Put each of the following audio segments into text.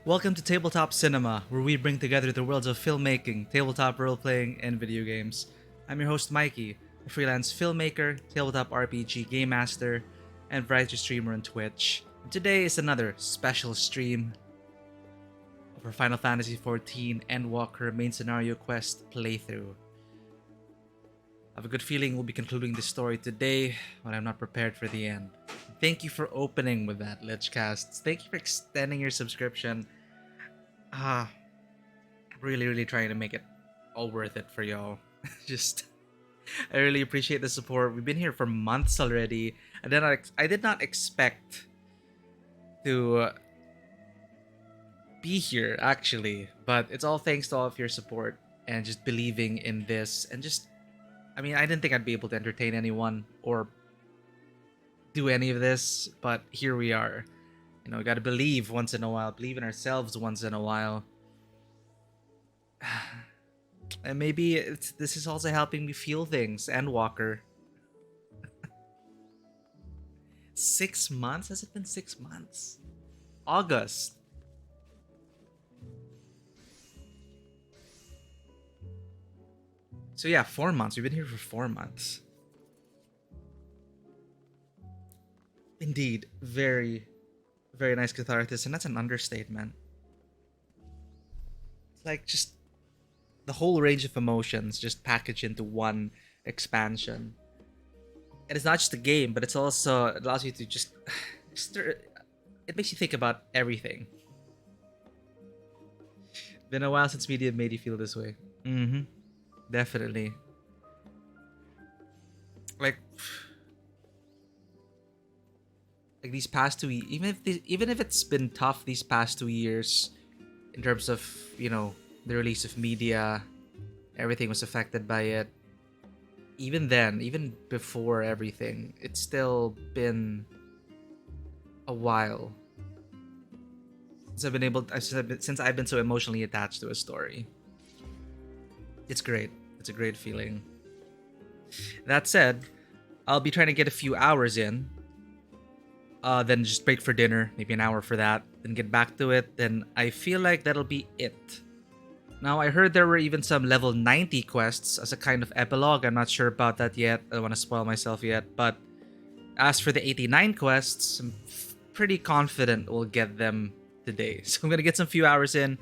Welcome to Tabletop Cinema, where we bring together the worlds of filmmaking, tabletop role-playing, and video games. I'm your host Mikey, a freelance filmmaker, tabletop RPG game master, and variety streamer on Twitch. And today is another special stream of our Final Fantasy XIV Endwalker main scenario quest playthrough. I have a good feeling we'll be concluding this story today, but I'm not prepared for the end. Thank you for opening with that, Lichcasts. Thank you for extending your subscription. Really trying to make it all worth it for y'all. I really appreciate the support. We've been here for months already. I did not expect to be here, actually. But it's all thanks to all of your support and just believing in this. And I didn't think I'd be able to entertain anyone or do any of this, but here we are. You know, we gotta believe once in a while, believe in ourselves once in a while. And maybe this is also helping me feel things. Endwalker. 6 months? Has it been 6 months? August. So yeah, 4 months. We've been here for 4 months. Indeed, very nice catharsis, and that's an understatement. It's like just the whole range of emotions just packaged into one expansion. And it's not just a game, but it allows you to it makes you think about everything. Been a while since media made you feel this way. Definitely. Like these past 2 even if it's been tough these past 2 years in terms of, you know, the release of media, everything was affected by it. Even then, even before everything, it's still been a while since I've been so emotionally attached to a story. It's great. It's a great feeling. That said, I'll be trying to get a few hours in. Then just break for dinner, maybe an hour for that, then get back to it. Then I feel like that'll be it. Now, I heard there were even some level 90 quests as a kind of epilogue. I'm not sure about that yet. I don't want to spoil myself yet. But as for the 89 quests, I'm pretty confident we'll get them today. So I'm going to get some few hours in,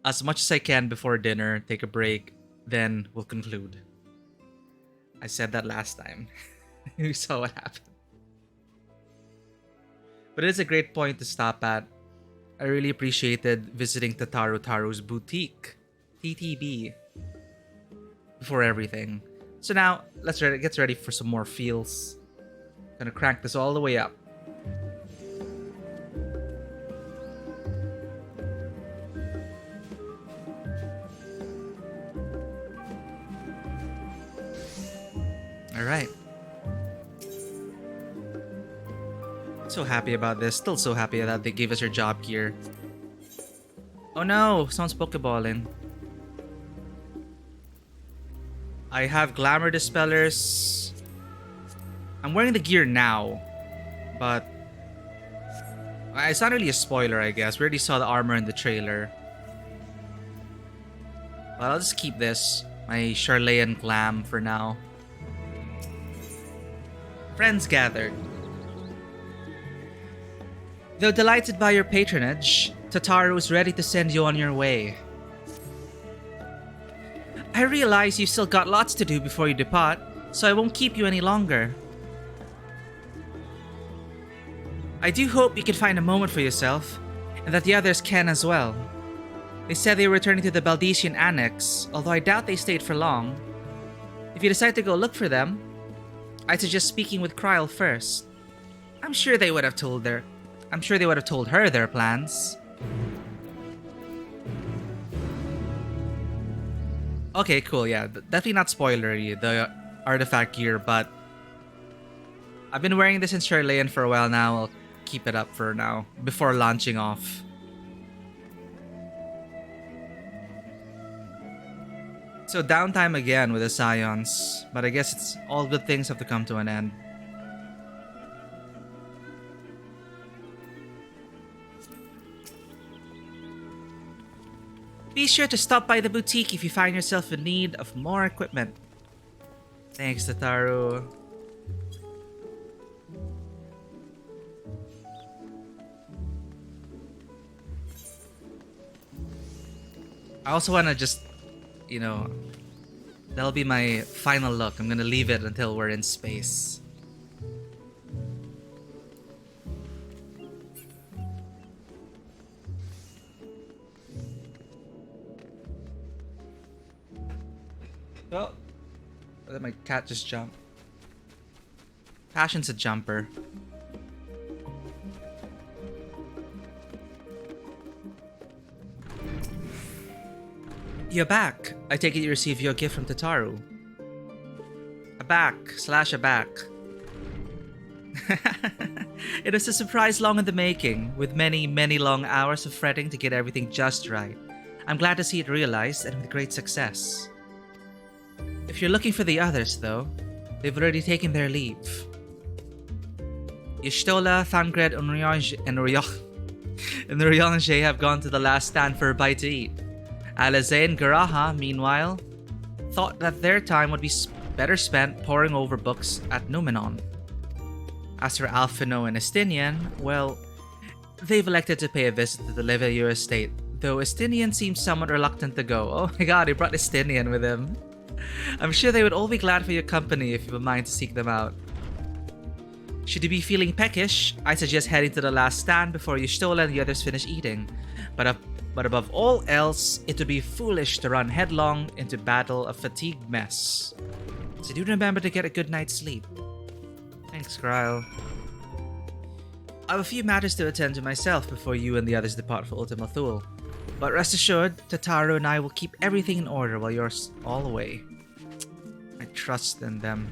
as much as I can before dinner, take a break, then we'll conclude. I said that last time. You saw what happened. But it is a great point to stop at. I really appreciated visiting Taru's boutique, TTB, before everything. So now, let's get ready for some more feels. Gonna crank this all the way up. Alright. So happy about this. Still so happy that they gave us our job gear. Oh no! Someone's Pokeballing. I have Glamour Dispellers. I'm wearing the gear now. But it's not really a spoiler, I guess. We already saw the armor in the trailer. But I'll just keep this. My Sharlayan glam for now. Friends gathered. Though delighted by your patronage, Tataru is ready to send you on your way. I realize you've still got lots to do before you depart, so I won't keep you any longer. I do hope you can find a moment for yourself, and that the others can as well. They said they were returning to the Baldician Annex, although I doubt they stayed for long. If you decide to go look for them, I'd suggest speaking with Kryl first. I'm sure they would have told her their plans. Okay, cool, yeah. Definitely not spoilery, the artifact gear, but I've been wearing this in Sharlayan for a while now. I'll keep it up for now, before launching off. So downtime again with the Scions, but I guess it's all good things have to come to an end. Be sure to stop by the boutique if you find yourself in need of more equipment. Thanks, Tataru. I also want to just, you know, that'll be my final look. I'm gonna leave it until we're in space. Oh, let my cat just jump. Passion's a jumper. You're back. I take it you received your gift from Tataru. A back. It was a surprise long in the making, with many, many long hours of fretting to get everything just right. I'm glad to see it realized, and with great success. If you're looking for the others, though, they've already taken their leave. Y'shtola, Thancred, and Ryongje have gone to the last stand for a bite to eat. Alize and Garaha, meanwhile, thought that their time would be better spent poring over books at Numenon. As for Alphino and Estinian, well, they've elected to pay a visit to the Leveilleur estate, though Estinian seems somewhat reluctant to go. Oh my god, he brought Estinian with him. I'm sure they would all be glad for your company if you would mind to seek them out. Should you be feeling peckish, I suggest heading to the last stand before Y'shtola and the others finish eating. But above all else, it would be foolish to run headlong into battle of fatigue mess. So do remember to get a good night's sleep. Thanks, Gryle. I have a few matters to attend to myself before you and the others depart for Ultima Thule. But rest assured, Tataru and I will keep everything in order while you're all away. I trust in them.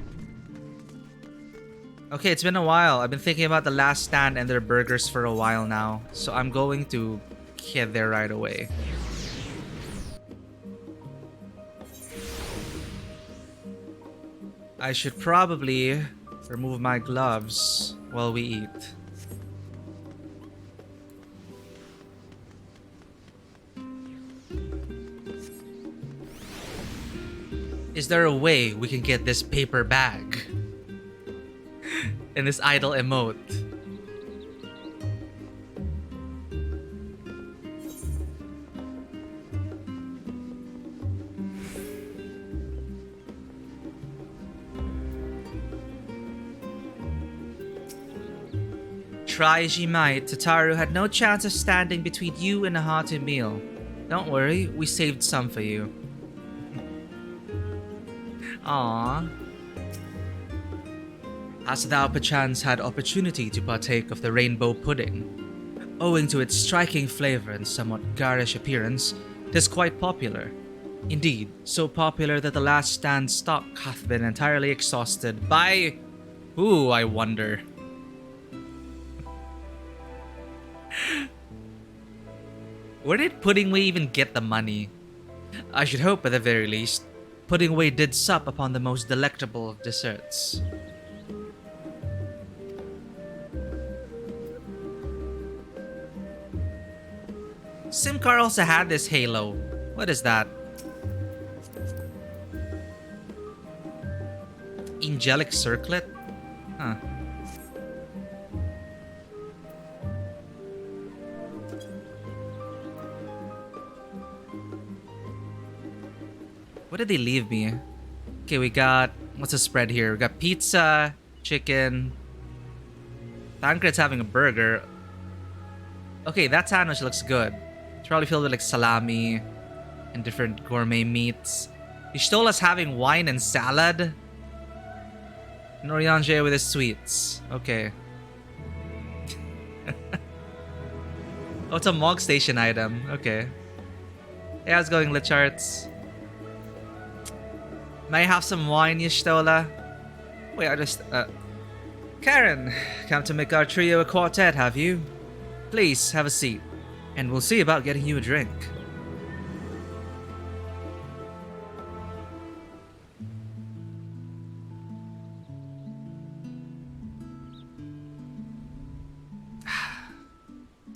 Okay, it's been a while. I've been thinking about the last stand and their burgers for a while now, so I'm going to get there right away. I should probably remove my gloves while we eat. Is there a way we can get this paper bag? And this idle emote? Try as ye might, Tataru had no chance of standing between you and a hearty meal. Don't worry, we saved some for you. Aww. Hast thou perchance had opportunity to partake of the rainbow pudding? Owing to its striking flavor and somewhat garish appearance, 'tis quite popular. Indeed, so popular that the last stand stock hath been entirely exhausted by... who, I wonder? Where did Puddingway even get the money? I should hope, at the very least, Puddingway did sup upon the most delectable of desserts. Simcar also had this halo. What is that? Angelic circlet? Huh. What did they leave me? Okay, we got... what's the spread here? We got pizza, chicken. Thancred's having a burger. Okay, that sandwich looks good. It's probably filled with like salami and different gourmet meats. Y'shtola's having wine and salad. Norianje with his sweets. Okay. Oh, it's a Mog Station item. Okay. Hey, how's it going, Licharts? May I have some wine, Y'shtola? Wait, I just... Karen, come to make our trio a quartet, have you? Please, have a seat. And we'll see about getting you a drink.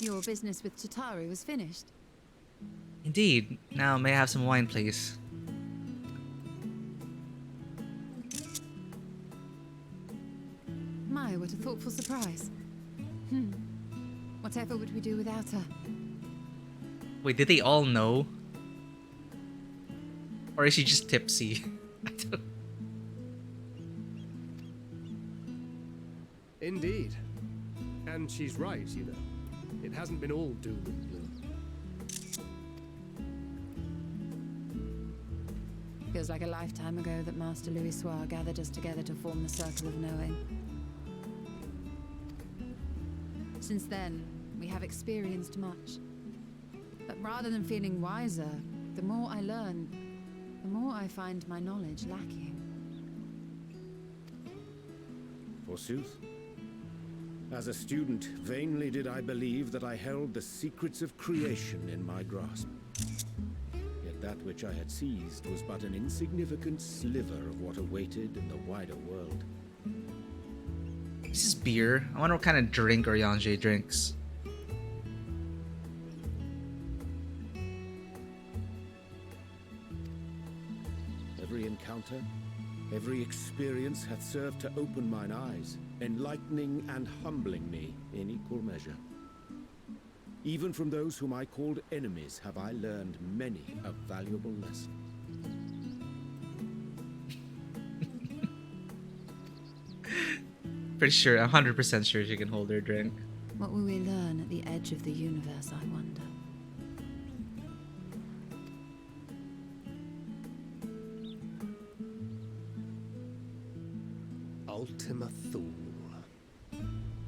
Your business with Tataru was finished. Indeed. Now, may I have some wine, please? My, what a thoughtful surprise. Whatever would we do without her? Wait, did they all know? Or is she just tipsy? I don't... Indeed. And she's right, you know. It hasn't been all doom and gloom. Feels like a lifetime ago that Master Louis Soir gathered us together to form the Circle of Knowing. Since then, we have experienced much. But rather than feeling wiser, the more I learn, the more I find my knowledge lacking. Forsooth. As a student, vainly did I believe that I held the secrets of creation in my grasp. Yet that which I had seized was but an insignificant sliver of what awaited in the wider world. This is beer. I wonder what kind of drink Oriange drinks. Every encounter, every experience hath served to open mine eyes, enlightening and humbling me in equal measure. Even from those whom I called enemies have I learned many a valuable lesson. Pretty sure, 100% sure she can hold her drink. What will we learn at the edge of the universe, I wonder? Ultima Thule,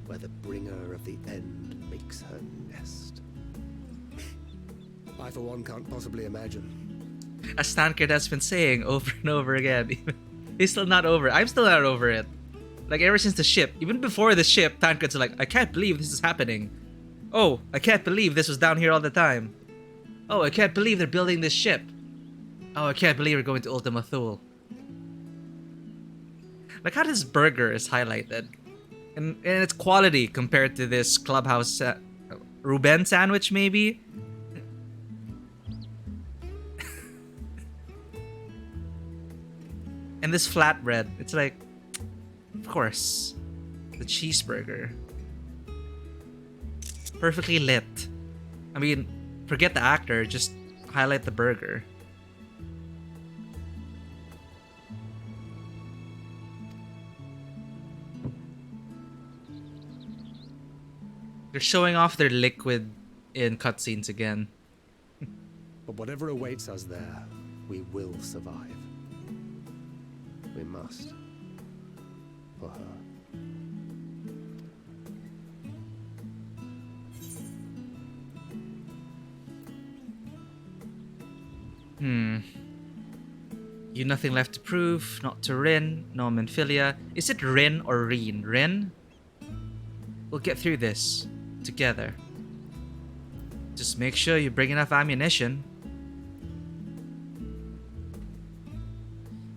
where the bringer of the end makes her nest. I, for one, can't possibly imagine. As Tancred has been saying over and over again, he's still not over it. I'm still not over it. Like, ever since the ship, even before the ship, Tancred's like, I can't believe this is happening. Oh, I can't believe this was down here all the time. Oh, I can't believe they're building this ship. Oh, I can't believe we're going to Ultima Thule. Like how this burger is highlighted. And its quality compared to this clubhouse Ruben sandwich, maybe? And this flatbread, it's like, of course, the cheeseburger. Perfectly lit. I mean, forget the actor, just highlight the burger. They're showing off their liquid in cutscenes again. But whatever awaits us there, we will survive. We must. For her. You nothing left to prove, not to Rin, no Menphilia. Is it Rin or Reen? Rin? We'll get through this. Together. Just make sure you bring enough ammunition.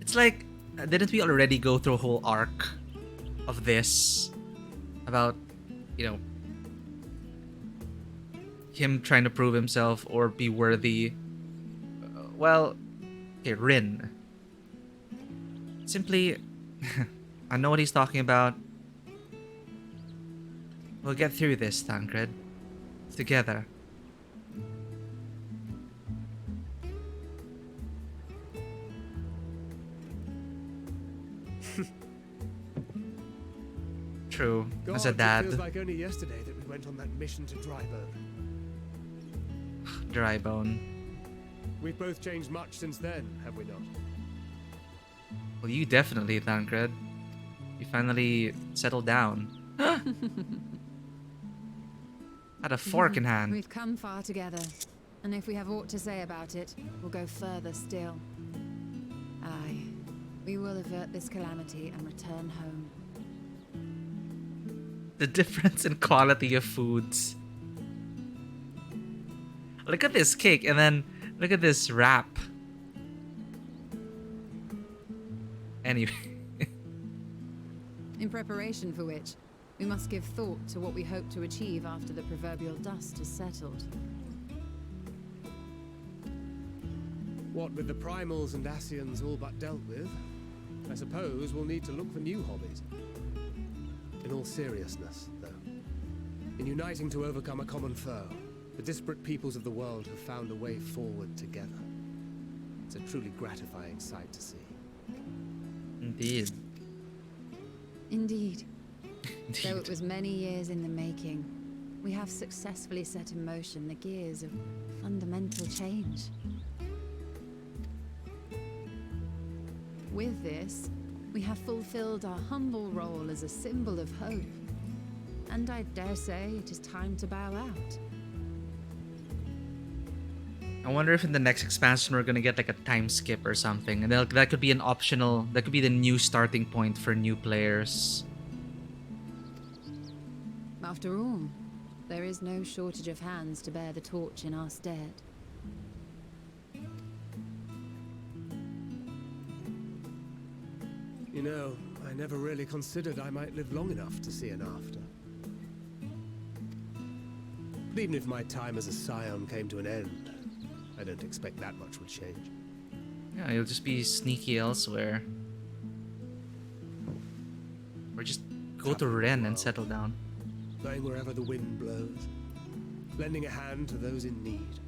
It's like, didn't we already go through a whole arc of this? About, you know, him trying to prove himself or be worthy. Well, okay, Rin. Simply, I know what he's talking about. We'll get through this, Tancred. Together. True. God, As a dad. it feels like only yesterday that we went on that mission to Drybone. Drybone. We've both changed much since then, have we not? Well, you definitely, Tancred. You finally settled down. Had a fork in hand. We've come far together, and if we have aught to say about it, we'll go further still. Aye, we will avert this calamity and return home. The difference in quality of foods. Look at this cake, and then look at this wrap. Anyway. In preparation for which, we must give thought to what we hope to achieve after the proverbial dust is settled. What with the primals and Ascians all but dealt with, I suppose we'll need to look for new hobbies. In all seriousness, though, in uniting to overcome a common foe, the disparate peoples of the world have found a way forward together. It's a truly gratifying sight to see. Indeed. Indeed. Indeed. Though it was many years in the making, we have successfully set in motion the gears of fundamental change. With this, we have fulfilled our humble role as a symbol of hope. And I dare say it is time to bow out. I wonder if in the next expansion we're gonna get like a time skip or something, and that could be an optional. That could be the new starting point for new players. After all, there is no shortage of hands to bear the torch in our stead. You know, I never really considered I might live long enough to see an after. But even if my time as a scion came to an end, I don't expect that much would change. Yeah, you'll just be sneaky elsewhere, or just go to Ren and settle down. Going wherever the wind blows, lending a hand to those in need.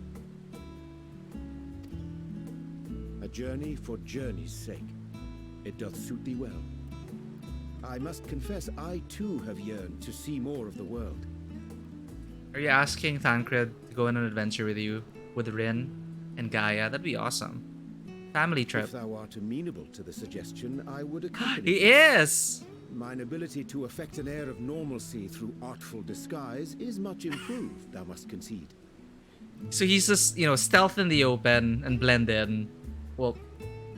A journey for journey's sake. It doth suit thee well. I must confess, I too have yearned to see more of the world. Are you asking Thancred to go on an adventure with you, with Rin and Gaia? That'd be awesome. Family trip. If thou art amenable to the suggestion, I would accompany. He is! Mine ability to affect an air of normalcy through artful disguise is much improved, thou must concede. So he's just, you know, stealth in the open and blend in. Well,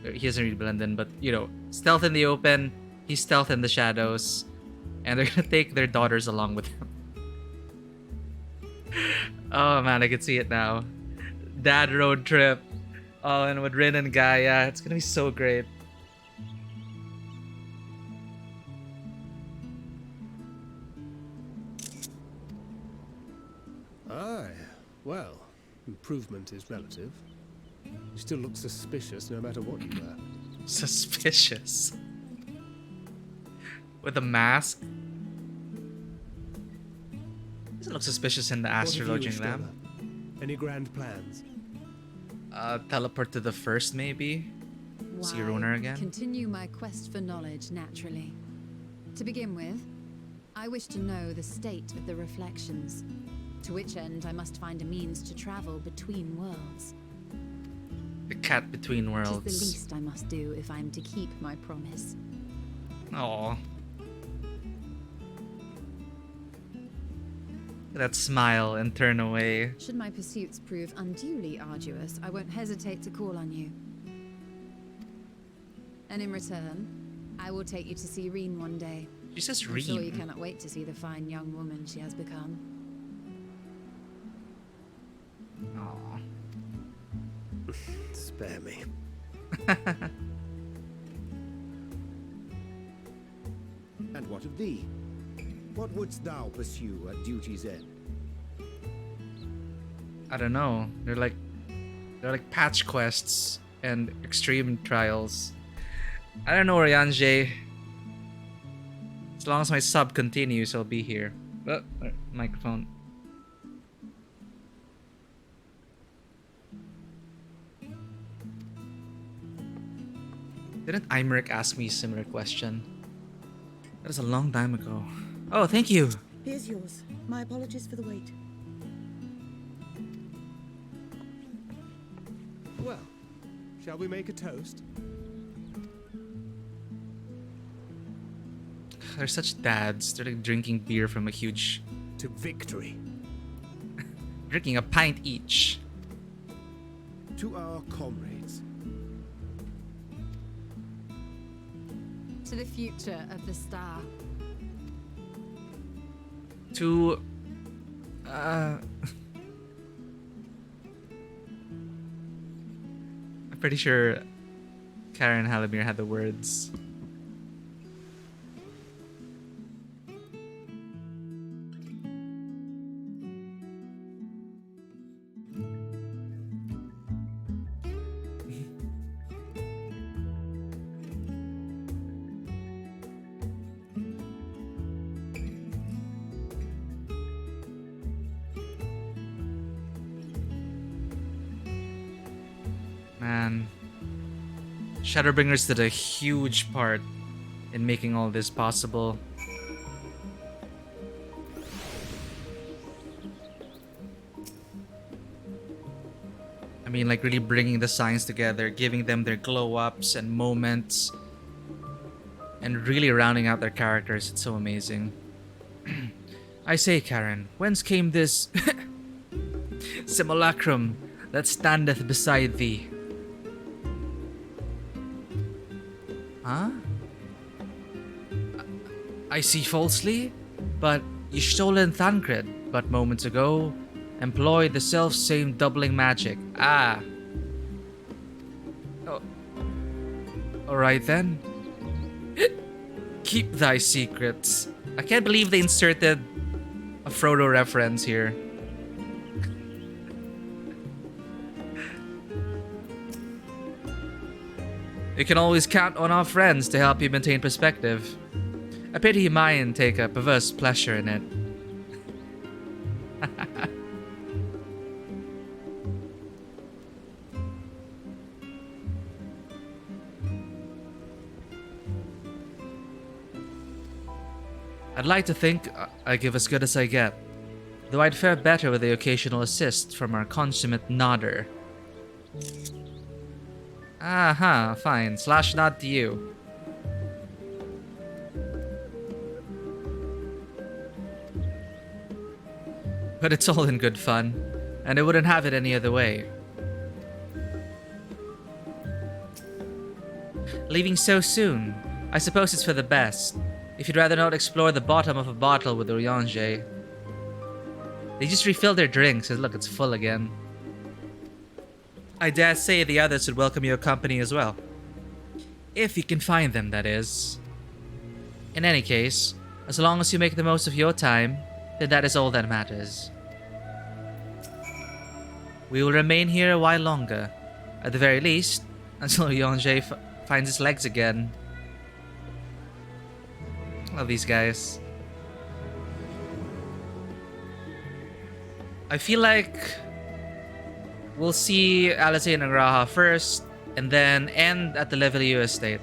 he doesn't really blend in, but, you know, stealth in the open, he's stealth in the shadows, and they're gonna take their daughters along with him. Oh man, I can see it now. Dad road trip. Oh, and with Rin and Gaia, it's gonna be so great. Aye, well, improvement is relative. You still look suspicious no matter what you wear. Suspicious. With a mask? Doesn't look suspicious in the What of you, astrologing lab. Ishtola? Any grand plans? Teleport to the first, maybe? See Why, Ronar again? continue my quest for knowledge naturally. To begin with, I wish to know the state of the reflections, to which end I must find a means to travel between worlds. The cat between It worlds. is the least I must do if I am to keep my promise. Aww. That smile and turn away. Should my pursuits prove unduly arduous, I won't hesitate to call on you. And in return, I will take you to see Reen one day. She says I'm sure you Reem. cannot wait to see the fine young woman she has become. Aww. Spare me. And what of thee? What wouldst thou pursue at duty's end? I don't know. They're like patch quests and extreme trials. I don't know, Ryanje. As long as my sub continues, I'll be here. Microphone. Didn't Imeric ask me a similar question? That was a long time ago. Oh, thank you. Here's yours. My apologies for the wait. Well, shall we make a toast? They're such dads. They're like drinking beer from a huge... To victory. Drinking a pint each. To our comrades. To the future of the star. To... I'm pretty sure Karen Halamir had the words. Man. Shadowbringers did a huge part in making all this possible. I mean, like, really bringing the signs together, giving them their glow-ups and moments, and really rounding out their characters. It's so amazing. I say, Karen, whence came this simulacrum that standeth beside thee? Huh? I see falsely, but you stolen Thancred but moments ago, employed the self-same doubling magic. Ah. Oh. Alright then. Keep thy secrets. I can't believe they inserted a Frodo reference here. You can always count on our friends to help you maintain perspective. I pity mine take a perverse pleasure in it. I'd like to think I give as good as I get, though I'd fare better with the occasional assist from our consummate nodder. Aha, fine. Slash nod to you. But it's all in good fun, and I wouldn't have it any other way. Leaving so soon? I suppose it's for the best. If you'd rather not explore the bottom of a bottle with Urianger. They just refilled their drinks, and look, it's full again. I dare say the others would welcome your company as well. If you can find them, that is. In any case, as long as you make the most of your time, then that is all that matters. We will remain here a while longer, at the very least, until Urianger finds his legs again. Love these guys. I feel like we'll see Alizé and Agraha first, and then end at the Levelio estate.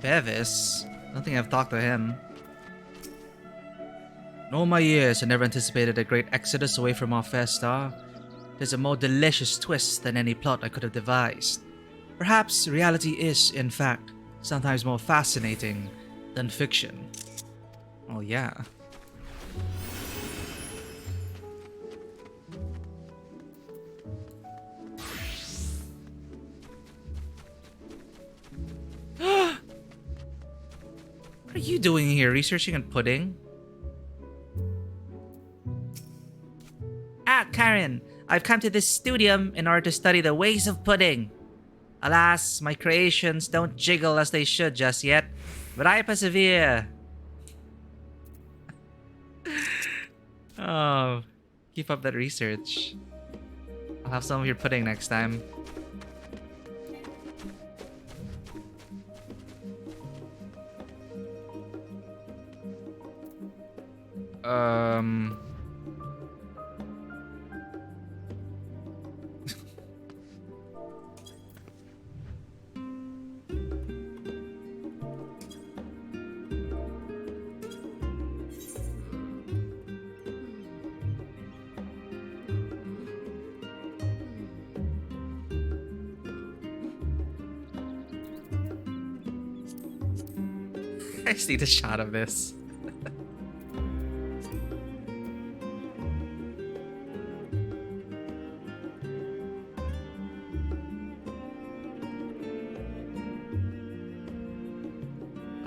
Bevis? I don't think I've talked to him. In all my years, I never anticipated a great exodus away from our fair star. There's a more delicious twist than any plot I could have devised. Perhaps reality is, in fact, sometimes more fascinating than fiction. Oh yeah. What are you doing here? Researching and pudding? Ah, Karen! I've come to this studium in order to study the ways of pudding. Alas, my creations don't jiggle as they should just yet, but I persevere. Oh, keep up that research. I'll have some of your pudding next time. I just need a shot of this.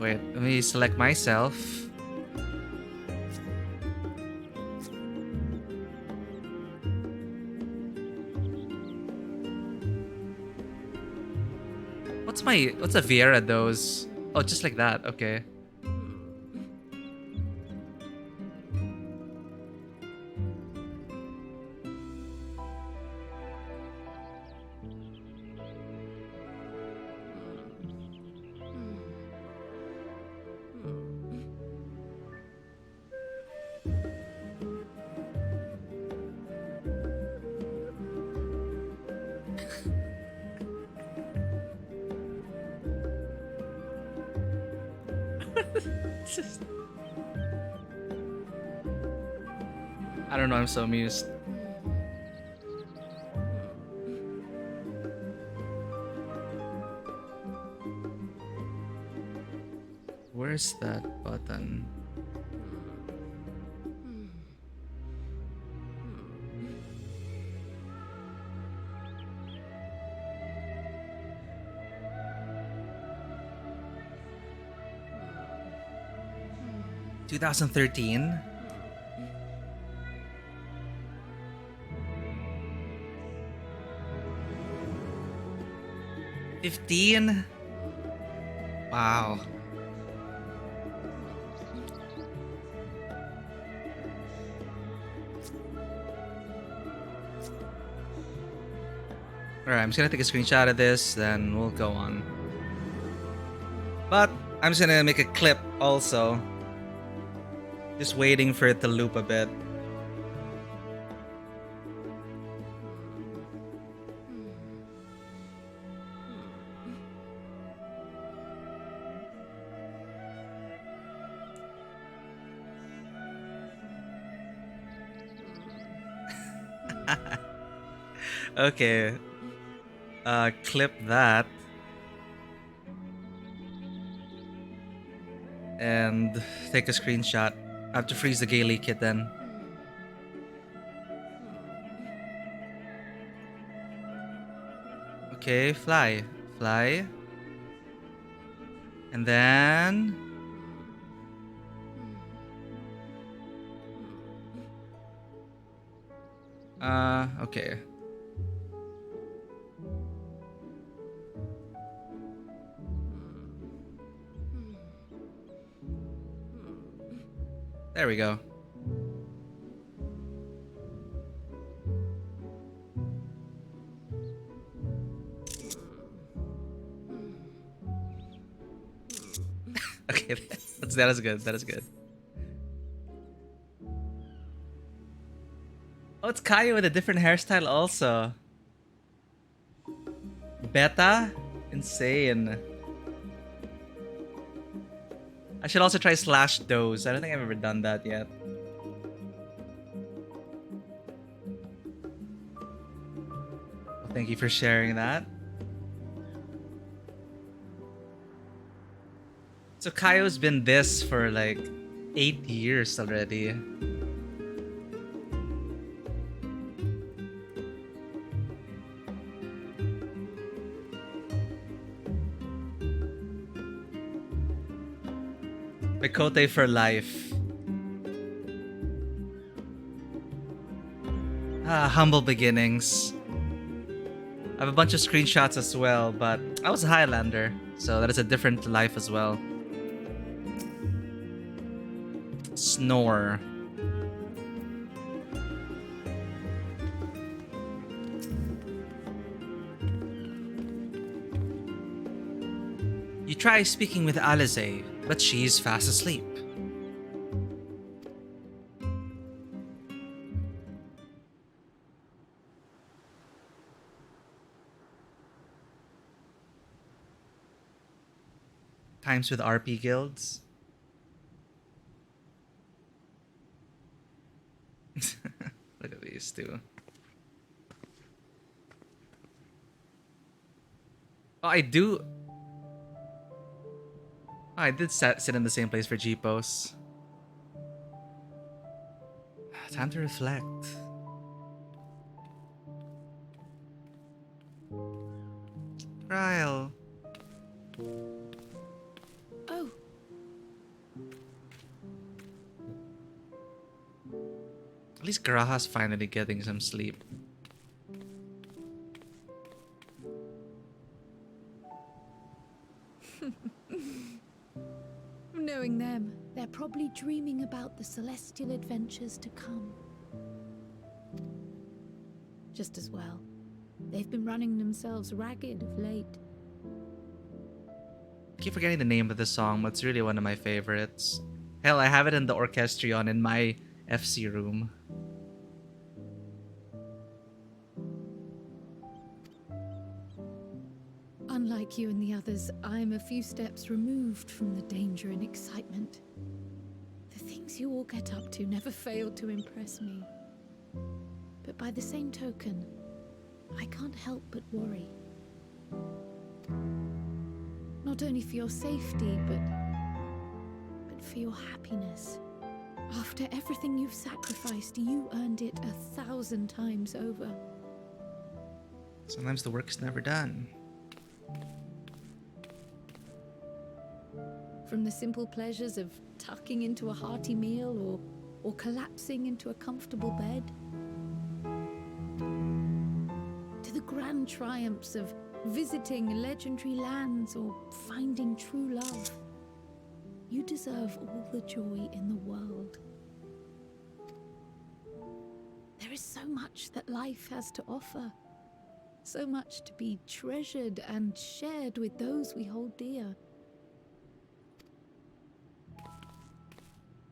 Wait, let me select myself. What's a Viera dose? Oh, just like that. Okay. I don't know, I'm so amused. Where's that button? (2013) 15? Wow. Alright, I'm just gonna take a screenshot of this, then we'll go on. But I'm just gonna make a clip also. Just waiting for it to loop a bit. Okay. Clip that. And take a screenshot. I have to freeze the Gaily kit then. Okay, fly. Fly. And then... okay. There we go. Okay, that is good. That is good. Oh, it's Kaya with a different hairstyle also. Beta? Insane. I should also try slash dose. I don't think I've ever done that yet. Well, thank you for sharing that. So Kaio's been this for like 8 years already. Mikote for life. Humble beginnings. I have a bunch of screenshots as well, but I was a Highlander, so that is a different life as well. Snore. You try speaking with Alize, but she's fast asleep. Times with RP guilds. Look at these two. Oh, I do. Oh, I did sit in the same place for G-Posts. Time to reflect. Trial. Oh, At least Garaha's finally getting some sleep. Knowing them, they're probably dreaming about the celestial adventures to come. Just as well. They've been running themselves ragged of late. I keep forgetting the name of the song, but it's really one of my favorites. Hell, I have it in the orchestrion in my FC room. Unlike you and the others, I'm a few steps removed from the danger and excitement. The things you all get up to never fail to impress me. But by the same token, I can't help but worry. Not only for your safety, but for your happiness. After everything you've sacrificed, you earned it 1,000 times over. Sometimes the work's never done. From the simple pleasures of tucking into a hearty meal or collapsing into a comfortable bed, to the grand triumphs of visiting legendary lands or finding true love. You deserve all the joy in the world. There is so much that life has to offer. So much to be treasured and shared with those we hold dear.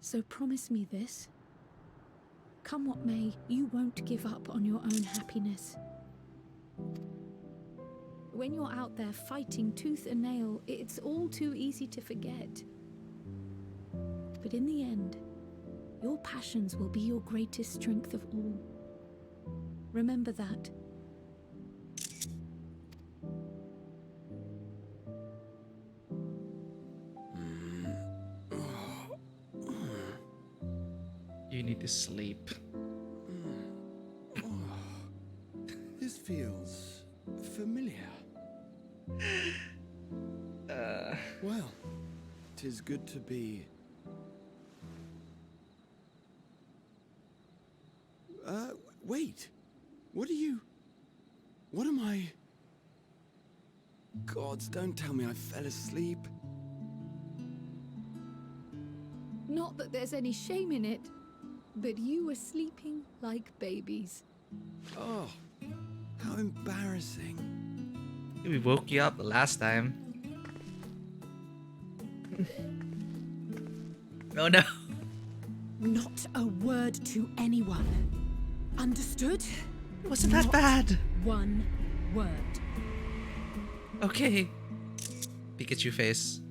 So promise me this. Come what may, you won't give up on your own happiness. When you're out there fighting tooth and nail, it's all too easy to forget. But in the end, your passions will be your greatest strength of all. Remember that. You need to sleep. This feels familiar. Well, 'tis good to be... wait. What am I... Gods, don't tell me I fell asleep. Not that there's any shame in it, but you were sleeping like babies. Oh, how embarrassing. We woke you up the last time. Oh no. Not a word to anyone. Understood? It wasn't that bad. One word. Okay. Pikachu face.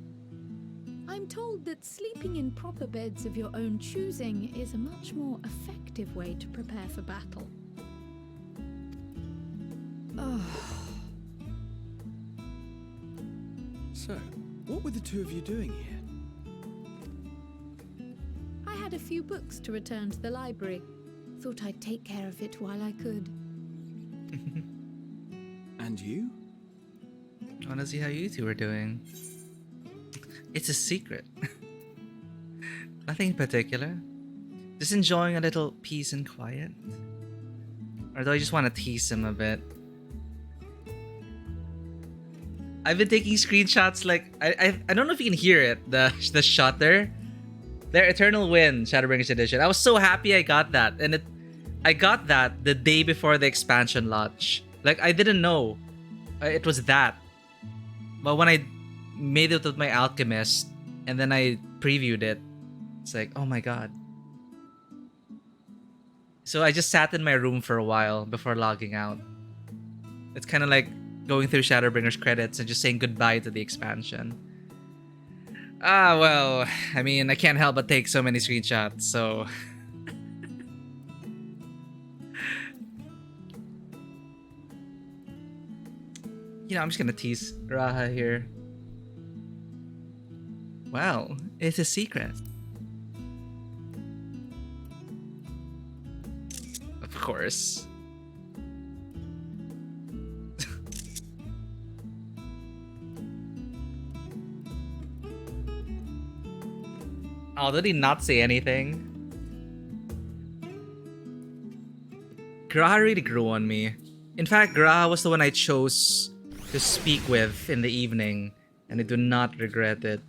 I'm told that sleeping in proper beds of your own choosing is a much more effective way to prepare for battle. So, what were the two of you doing here? I had a few books to return to the library. Thought I'd take care of it while I could. And you? I want to see how you two are doing. It's a secret. Nothing in particular. Just enjoying a little peace and quiet. Or do I just want to tease him a bit? I've been taking screenshots like I don't know if you can hear it. The shutter. Their Eternal Wind Shadowbringers edition. I was so happy I got that, and I got that the day before the expansion launch. Like I didn't know it was that, but when I made it with my alchemist and then I previewed it, it's like, oh my god. So I just sat in my room for a while before logging out. It's kind of like going through Shadowbringers credits and just saying goodbye to the expansion. Ah, well, I mean, I can't help but take so many screenshots, so... You know, I'm just gonna tease Raha here. Well, it's a secret. Of course. Oh, did he not say anything? Graha really grew on me. In fact, Graha was the one I chose to speak with in the evening, and I do not regret it.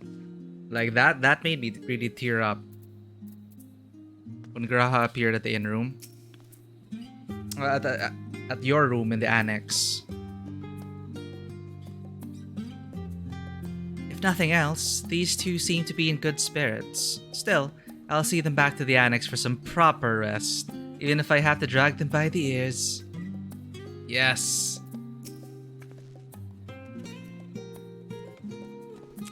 Like that made me really tear up when Graha appeared at the inn room. At your room in the annex. If nothing else, these two seem to be in good spirits. Still, I'll see them back to the annex for some proper rest, even if I have to drag them by the ears. Yes.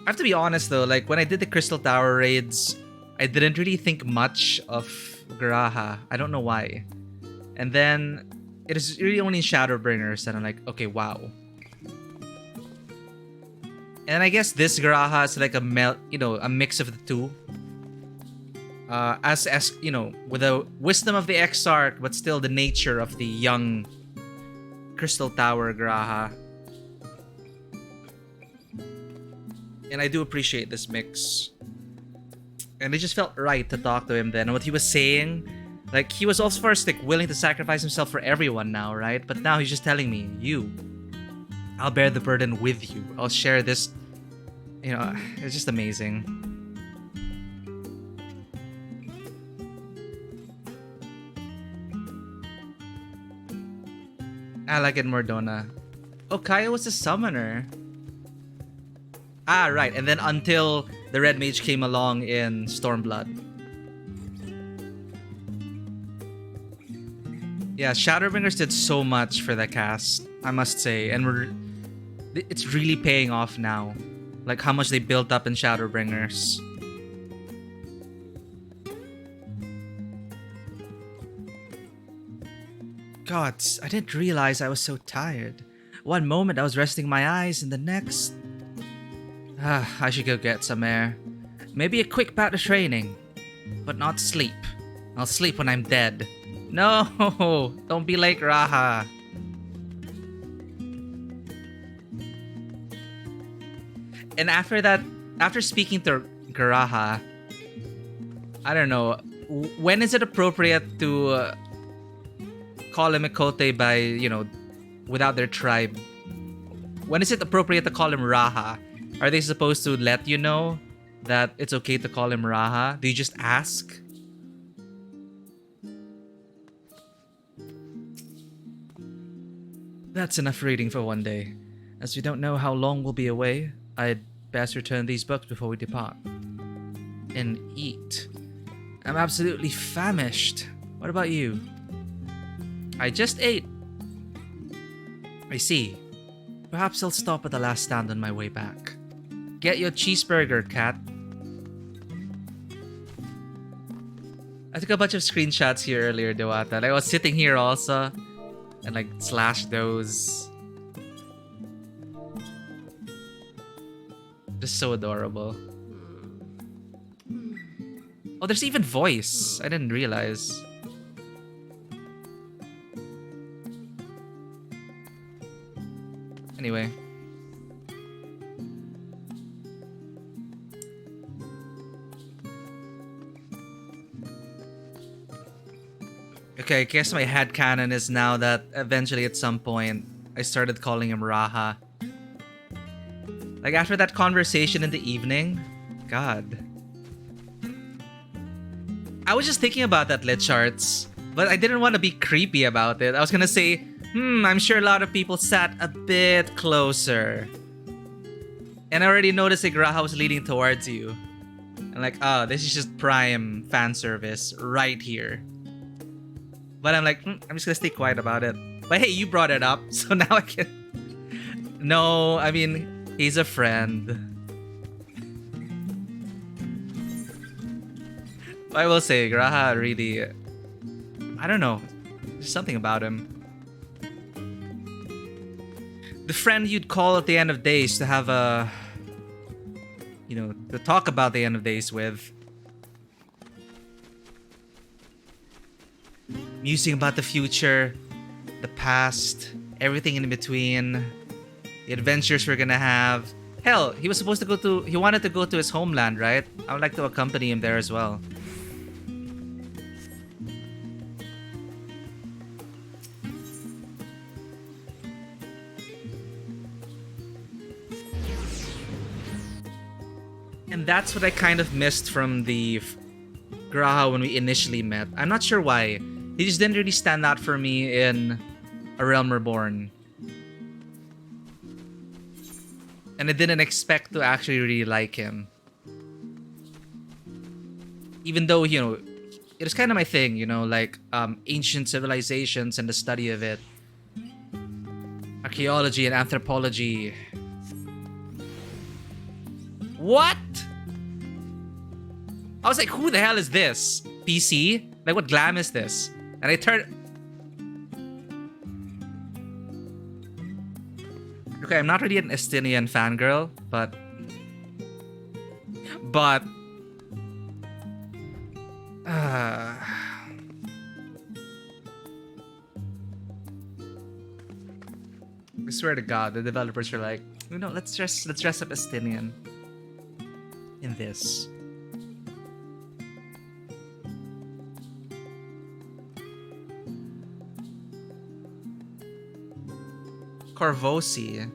I have to be honest though, like when I did the Crystal Tower raids, I didn't really think much of Graha. I don't know why. And then it is really only in Shadowbringers that I'm like, okay, wow. And I guess this Graha is like a mix of the two. As you know, with the wisdom of the Exarch, but still the nature of the young Crystal Tower Graha. And I do appreciate this mix. And it just felt right to talk to him then. And what he was saying, like, he was also first like willing to sacrifice himself for everyone now, right? But now he's just telling me, I'll bear the burden with you. I'll share this. You know, it's just amazing. Alec and Mordona. Oh, Kaya was a summoner. Ah, right. And then until the Red Mage came along in Stormblood. Yeah, Shadowbringers did so much for the cast, I must say. And it's really paying off now. Like how much they built up in Shadowbringers. God, I didn't realize I was so tired. One moment I was resting my eyes, and the next... I should go get some air. Maybe a quick bout of training. But not sleep. I'll sleep when I'm dead. No! Don't be like Raha. And after speaking to Graha, I don't know, when is it appropriate to call him Mikote by, you know, without their tribe? When is it appropriate to call him Raha? Are they supposed to let you know that it's okay to call him Raha? Do you just ask? That's enough reading for one day. As we don't know how long we'll be away, I'd best return these books before we depart. And eat. I'm absolutely famished. What about you? I just ate. I see. Perhaps I'll stop at the last stand on my way back. Get your cheeseburger, cat. I took a bunch of screenshots here earlier, Dewata. Like, I was sitting here also and like slash those. Just so adorable. Oh, there's even voice. I didn't realize. Anyway. Okay, I guess my headcanon is now that eventually at some point I started calling him Raha. Like after that conversation in the evening, God. I was just thinking about that lit charts, but I didn't want to be creepy about it. I was gonna say, I'm sure a lot of people sat a bit closer. And I already noticed that Graha was leaning towards you. And like, oh, this is just prime fan service right here. But I'm like, I'm just gonna stay quiet about it. But hey, you brought it up, so now I can... No, I mean, he's a friend. I will say, Graha really... I don't know. There's something about him. The friend you'd call at the end of days to have a... You know, to talk about the end of days with. Musing about the future, the past, everything in between, the adventures we're gonna have. Hell, he was supposed to go to... He wanted to go to his homeland, right? I would like to accompany him there as well. And that's what I kind of missed from the Graha when we initially met. I'm not sure why. He just didn't really stand out for me in A Realm Reborn. And I didn't expect to actually really like him. Even though, you know, it was kind of my thing, you know, like ancient civilizations and the study of it. Archaeology and anthropology. What? I was like, who the hell is this? PC? Like, what glam is this? And I turned... Okay, I'm not really an Estinian fangirl, but... I swear to God, the developers are like, you know, let's dress up Estinian in this. Corvosi.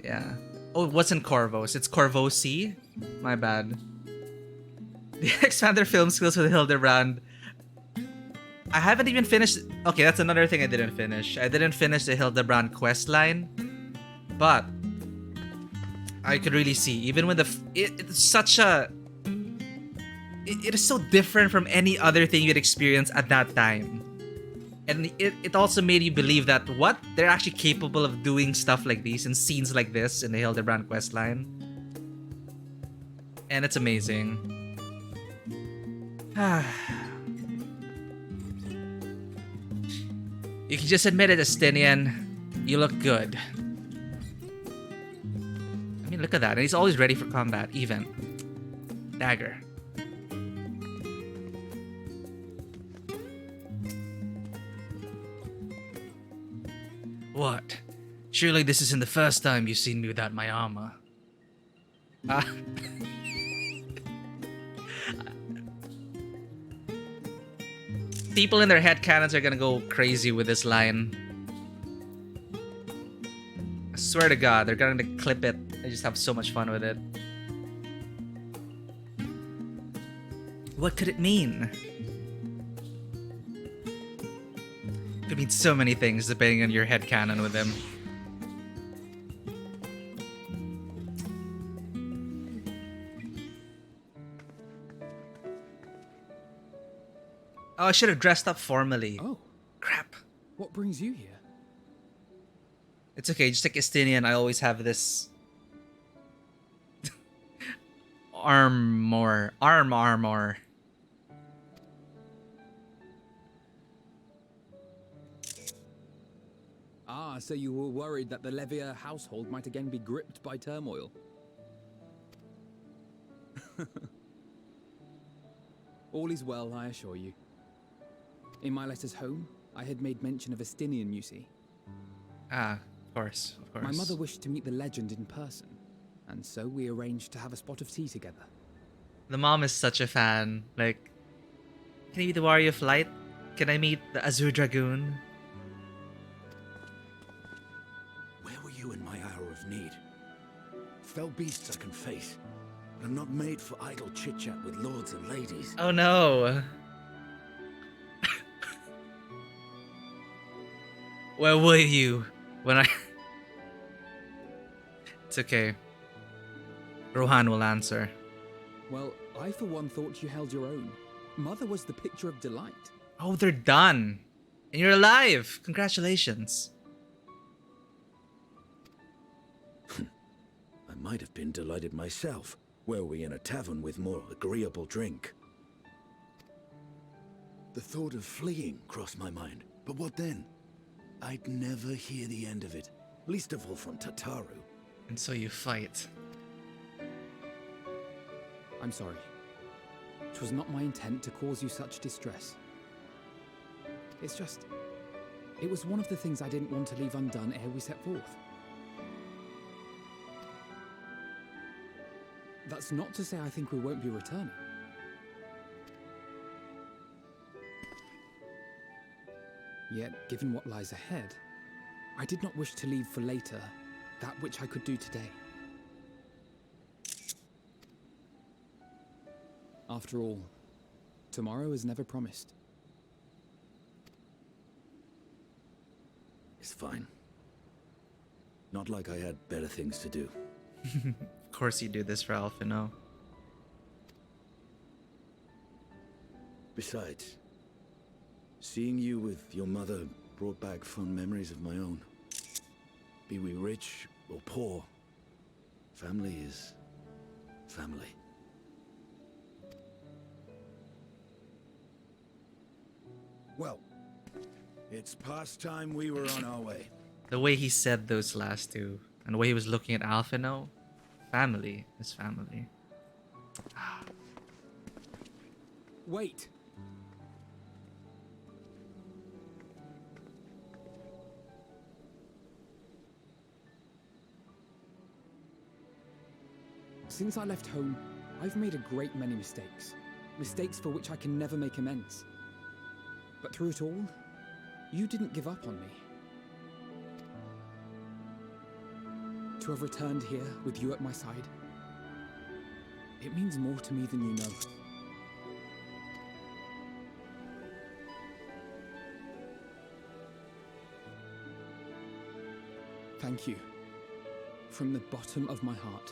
Yeah. Oh, it wasn't Corvos. It's Corvosi. My bad. They expand their film skills with Hildebrand. I haven't even finished... Okay, that's another thing I didn't finish. I didn't finish the Hildebrand quest line. But I could really see, even when it's such a... It is so different from any other thing you'd experience at that time. And it also made you believe that, what? They're actually capable of doing stuff like these and scenes like this in the Hildebrand questline. And it's amazing. You can just admit it, Estinian. You look good. I mean, look at that. And he's always ready for combat, even. Dagger. What? Surely this isn't the first time you've seen me without my armor. People in their headcanons are gonna go crazy with this line. I swear to God, they're gonna clip it. I just have so much fun with it. What could it mean? Could mean so many things depending on your headcanon with him. Oh, I should have dressed up formally. Oh. Crap. What brings you here? It's okay, just like Estinian, I always have this... armor. Ah, so you were worried that the Levier household might again be gripped by turmoil. All is well, I assure you. In my letters home, I had made mention of Estinian, you see. Ah, of course. My mother wished to meet the legend in person, and so we arranged to have a spot of tea together. The mom is such a fan. Like, can I meet the Warrior of Light? Can I meet the Azure Dragoon? Where were you in my hour of need? Fell beasts I can face, but I'm not made for idle chit-chat with lords and ladies. Oh no. Where were you when I... It's okay. Rohan will answer. Well, I for one thought you held your own. Mother was the picture of delight. Oh, they're done. And you're alive. Congratulations. I might have been delighted myself, were we in a tavern with more agreeable drink. The thought of fleeing crossed my mind, but what then? I'd never hear the end of it, least of all from Tataru. And so you fight. I'm sorry. 'Twas not my intent to cause you such distress. It's just... it was one of the things I didn't want to leave undone ere we set forth. That's not to say I think we won't be returning. Yet, given what lies ahead, I did not wish to leave for later that which I could do today. After all, tomorrow is never promised. It's fine. Not like I had better things to do. Of course you do this for Alphino. Besides, seeing you with your mother brought back fond memories of my own. Be we rich or poor, family is family. Well, it's past time we were on our way. The way he said those last two, and the way he was looking at Alphino, family is family. Wait! Since I left home, I've made a great many mistakes. Mistakes for which I can never make amends. But through it all, you didn't give up on me. To have returned here with you at my side, it means more to me than you know. Thank you. From the bottom of my heart.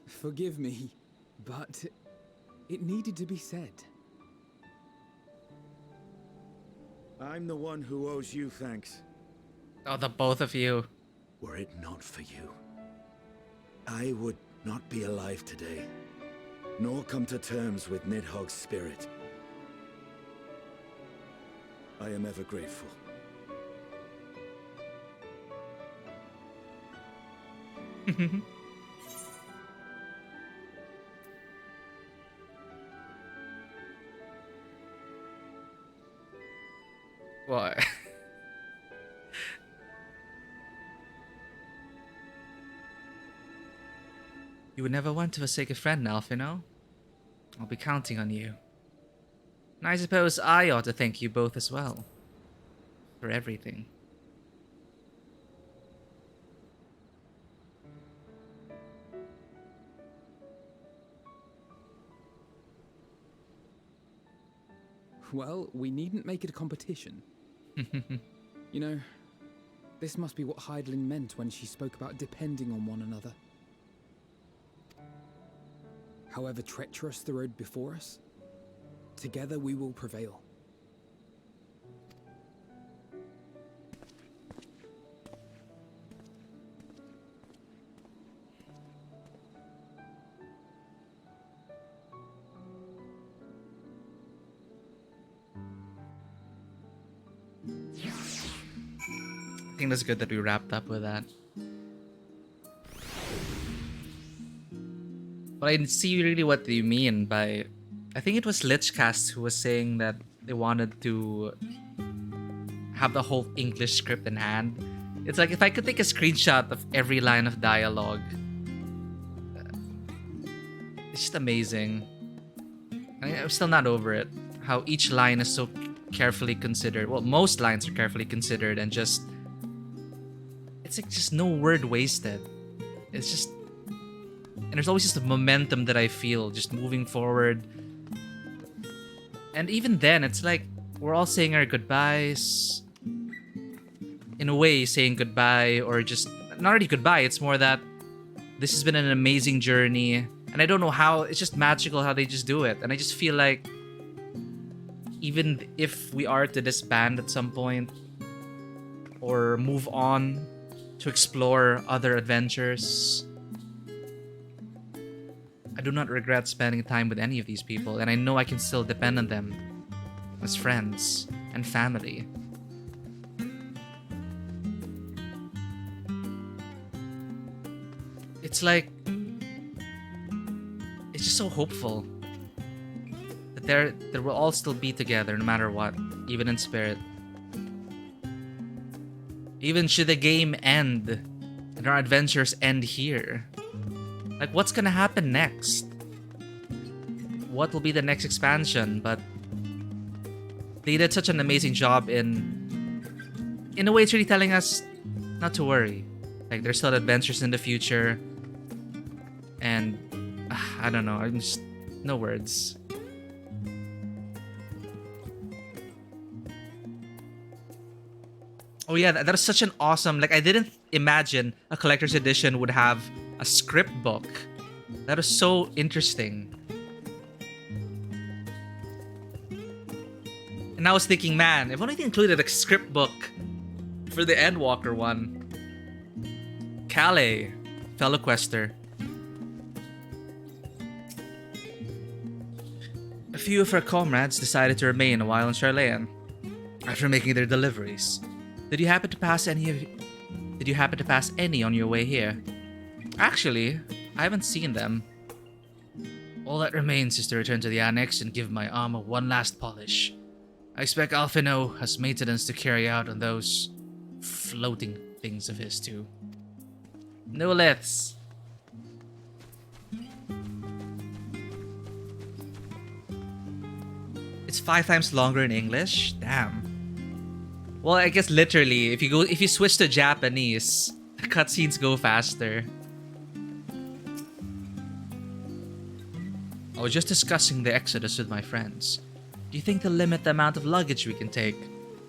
Forgive me, but it needed to be said. I'm the one who owes you thanks. Oh, the both of you. Were it not for you, I would not be alive today, nor come to terms with Nidhogg's spirit. I am ever grateful. What? You would never want to forsake a friend, Alphino. I'll be counting on you. And I suppose I ought to thank you both as well. For everything. Well, we needn't make it a competition. You know, this must be what Hydaelyn meant when she spoke about depending on one another. However treacherous the road before us, together we will prevail. I think that's good that we wrapped up with that. But I see really what you mean by... I think it was Lichcast who was saying that they wanted to have the whole English script in hand. It's like if I could take a screenshot of every line of dialogue. It's just amazing. I'm still not over it. How each line is so carefully considered. Well, most lines are carefully considered and just... It's like just no word wasted. It's just... And there's always just a momentum that I feel just moving forward. And even then, it's like we're all saying our goodbyes. In a way, saying goodbye or just... Not really goodbye, it's more that this has been an amazing journey. And I don't know how, it's just magical how they just do it. And I just feel like even if we are to disband at some point or move on to explore other adventures, I do not regret spending time with any of these people, and I know I can still depend on them as friends and family. It's like... It's just so hopeful that they will all still be together no matter what, even in spirit. Even should the game end and our adventures end here. Like, what's gonna happen next? What will be the next expansion? But they did such an amazing job in in a way, it's really telling us not to worry. Like, there's still adventures in the future. And I don't know. I'm just no words. Oh yeah, that is such an awesome. Like, I didn't imagine a collector's edition would have a script book. That is so interesting. And I was thinking, man, if only they included a script book for the Endwalker one. Calais, fellow quester. A few of our comrades decided to remain a while in Sharlayan after making their deliveries. Did you happen to pass any on your way here? Actually, I haven't seen them. All that remains is to return to the annex and give my armor one last polish. I expect Alphino has maintenance to carry out on those floating things of his too. No leths. It's 5 times longer in English? Damn. Well, I guess literally, if you switch to Japanese, the cutscenes go faster. I was just discussing the Exodus with my friends. Do you think they'll limit the amount of luggage we can take?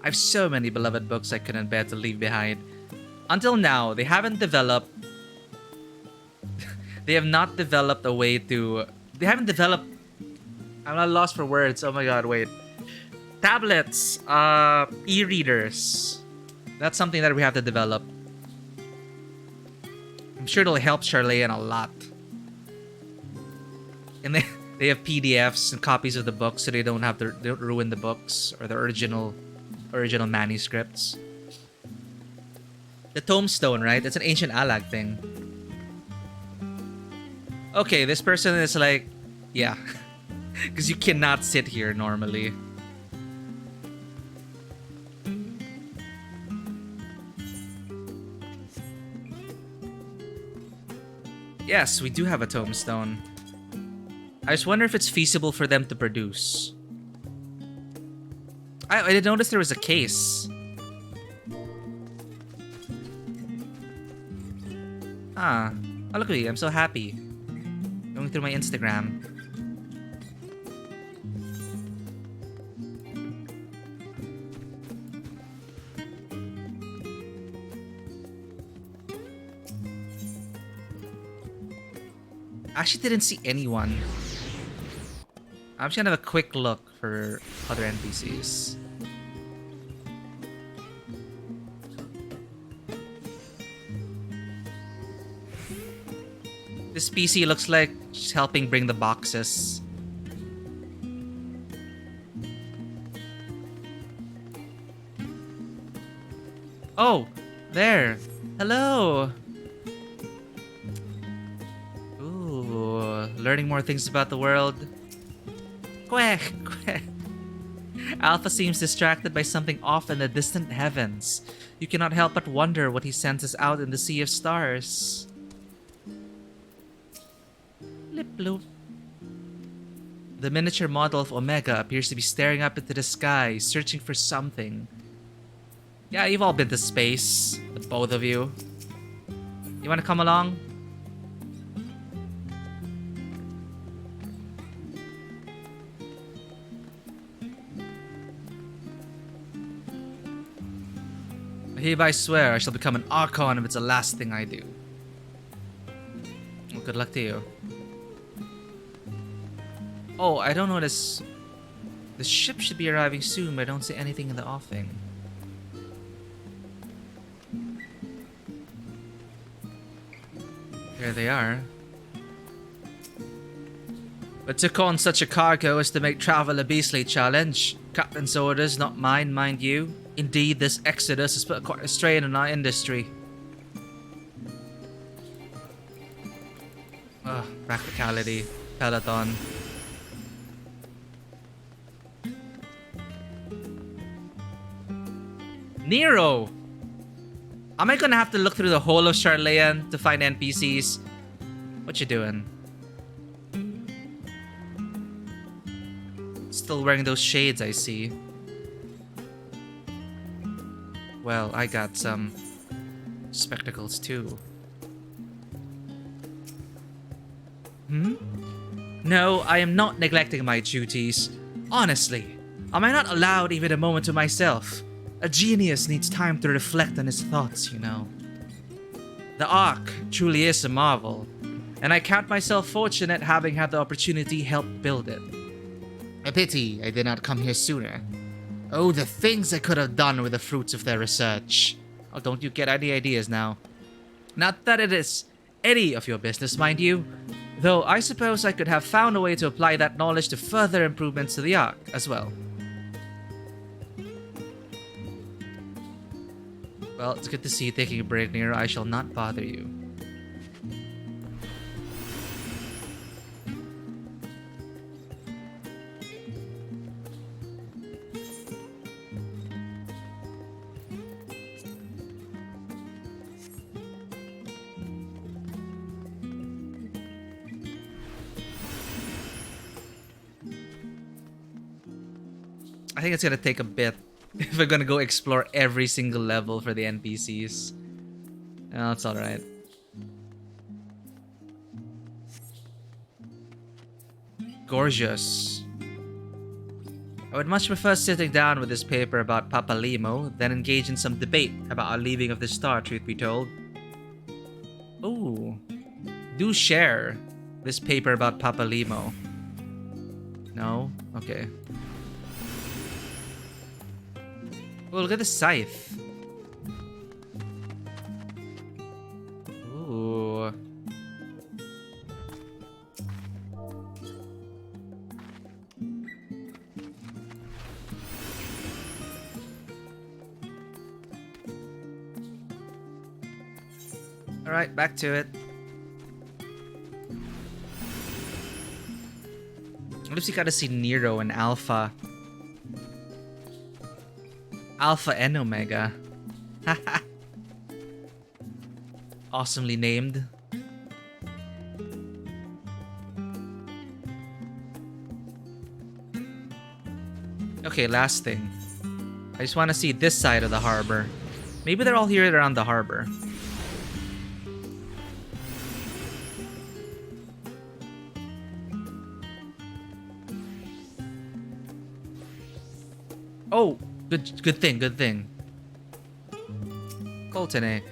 I have so many beloved books I couldn't bear to leave behind. Until now, they haven't developed... they have not developed a way to... They haven't developed... I'm not lost for words. Oh my god, wait. Tablets, e-readers. That's something that we have to develop. I'm sure it'll help Sharlayan a lot. And they have PDFs and copies of the books, so they don't ruin the books or the original manuscripts. The tombstone, right? It's an ancient Alag thing. Okay, this person is like, yeah, because you cannot sit here normally. Yes, we do have a tombstone. I just wonder if it's feasible for them to produce. I did notice there was a case. Ah, oh, look at me, I'm so happy. Going through my Instagram. I actually didn't see anyone. I'm just gonna have a quick look for other NPCs. This PC looks like she's helping bring the boxes. Oh, there. Hello. Ooh, learning more things about the world. Quack, quack. Alpha seems distracted by something off in the distant heavens. You cannot help but wonder what he senses out in the sea of stars. Lip bloop. The miniature model of Omega appears to be staring up into the sky, searching for something. Yeah, you've all been to space, the both of you. You wanna come along? I hereby swear I shall become an Archon if it's the last thing I do. Well, good luck to you. Oh, I don't know this. The ship should be arriving soon, but I don't see anything in the offing. There they are. But to con such a cargo is to make travel a beastly challenge. Captain's orders, not mine, mind you. Indeed, this exodus has put quite a strain on our industry. Ugh, practicality. Peloton. Nero! Am I gonna have to look through the whole of Sharlayan to find NPCs? What you doing? Still wearing those shades, I see. Well, I got some spectacles too. No, I am not neglecting my duties. Honestly, am I not allowed even a moment to myself? A genius needs time to reflect on his thoughts, you know. The Ark truly is a marvel, and I count myself fortunate having had the opportunity to help build it. A pity I did not come here sooner. Oh, the things I could have done with the fruits of their research. Oh, don't you get any ideas now? Not that it is any of your business, mind you. Though I suppose I could have found a way to apply that knowledge to further improvements to the Ark as well. Well, it's good to see you taking a break, Nero. I shall not bother you. I think it's gonna take a bit if we're gonna go explore every single level for the NPCs. Oh, it's alright. Gorgeous. I would much prefer sitting down with this paper about Papa Limo than engage in some debate about our leaving of the star, truth be told. Ooh. Do share this paper about Papa Limo. No? Okay. Oh, look at the scythe. Ooh. Alright, back to it. What if you gotta see Nero and Alpha? Alpha and Omega. Haha. Awesomely named. Okay, last thing. I just want to see this side of the harbor. Maybe they're all here around the harbor. Oh! Good thing. Cont'd.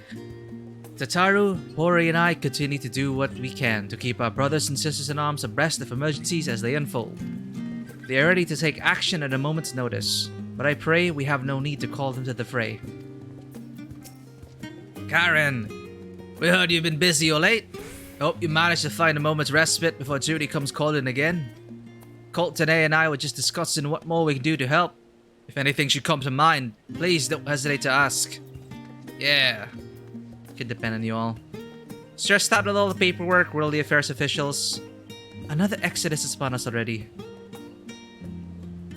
Tataru, Hori, and I continue to do what we can to keep our brothers and sisters in arms abreast of emergencies as they unfold. They are ready to take action at a moment's notice, but I pray we have no need to call them to the fray. Karen, we heard you've been busy or late. Hope you managed to find a moment's respite before duty comes calling again. Cont'd and I were just discussing what more we can do to help. If anything should come to mind, please don't hesitate to ask. Yeah. Could depend on you all. Stressed out with all the paperwork, worldly affairs officials. Another exodus has spawned us already.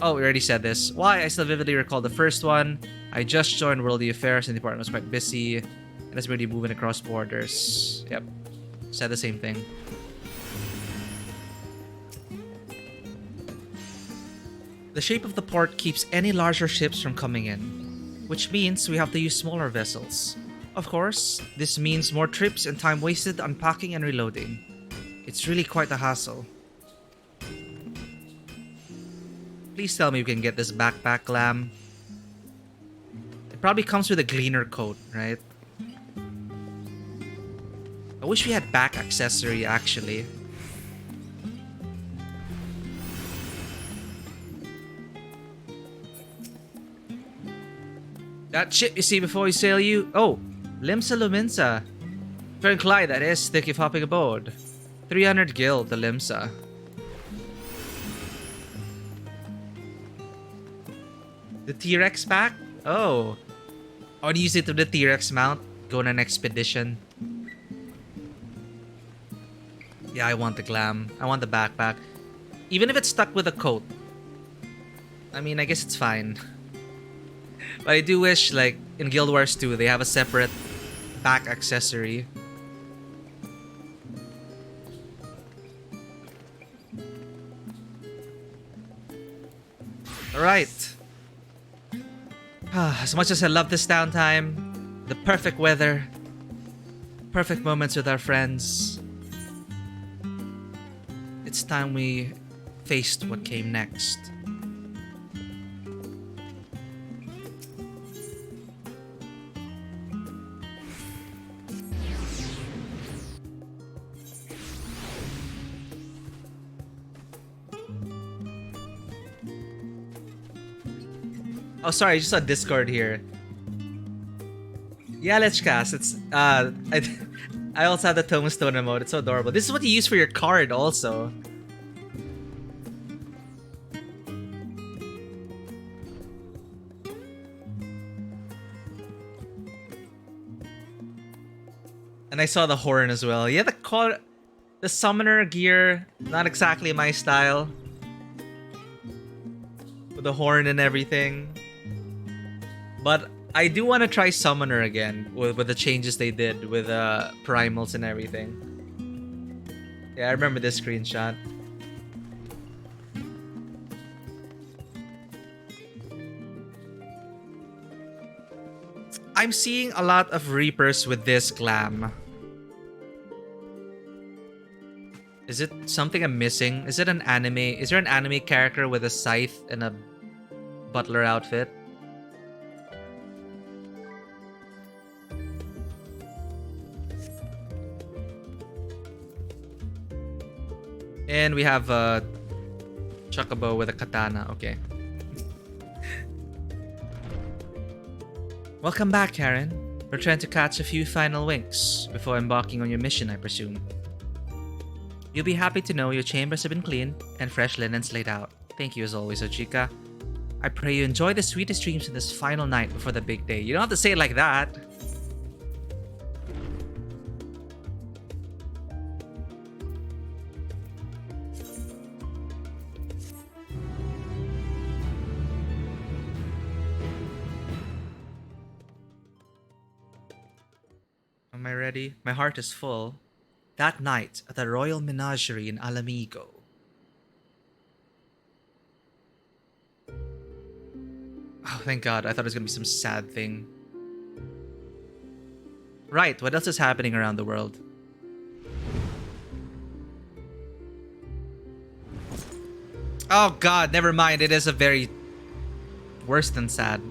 Oh, we already said this. Why? I still vividly recall the first one. I just joined worldly affairs and the department was quite busy. And it's really moving across borders. Yep. Said the same thing. The shape of the port keeps any larger ships from coming in, which means we have to use smaller vessels. Of course, this means more trips and time wasted unpacking and reloading. It's really quite a hassle. Please tell me we can get this backpack glam. It probably comes with a gleaner coat, right? I wish we had back accessory actually. That ship you see before you sail you... Oh, Limsa Luminsa. Fair and Clyde, that is. Thank you for hopping aboard. 300 gil, the Limsa. The T-Rex pack? Oh. I want to use it with the T-Rex mount. Go on an expedition. Yeah, I want the glam. I want the backpack. Even if it's stuck with a coat. I mean, I guess it's fine. But I do wish, like, in Guild Wars 2, they have a separate back accessory. Alright. As much as I love this downtime, the perfect weather, perfect moments with our friends, it's time we faced what came next. Oh, sorry, I just saw Discord here. Yeah, let's cast. It's I also have the tombstone emote. It's so adorable. This is what you use for your card, also. And I saw the horn as well. Yeah, the summoner gear, not exactly my style. With the horn and everything. But I do want to try Summoner again with the changes they did with primals and everything. Yeah, I remember this screenshot. I'm seeing a lot of Reapers with this glam. Is it something I'm missing? Is it an anime? Is there an anime character with a scythe and a butler outfit? And we have a Chocobo with a katana. Okay. Welcome back, Karen. We're trying to catch a few final winks before embarking on your mission, I presume. You'll be happy to know your chambers have been cleaned and fresh linens laid out. Thank you as always, Ochika. I pray you enjoy the sweetest dreams in this final night before the big day. You don't have to say it like that. Am I ready? My heart is full. That night at the Royal Menagerie in Alamigo. Oh, thank God. I thought it was going to be some sad thing. Right, what else is happening around the world? Oh God, never mind. It is a very worse than sad.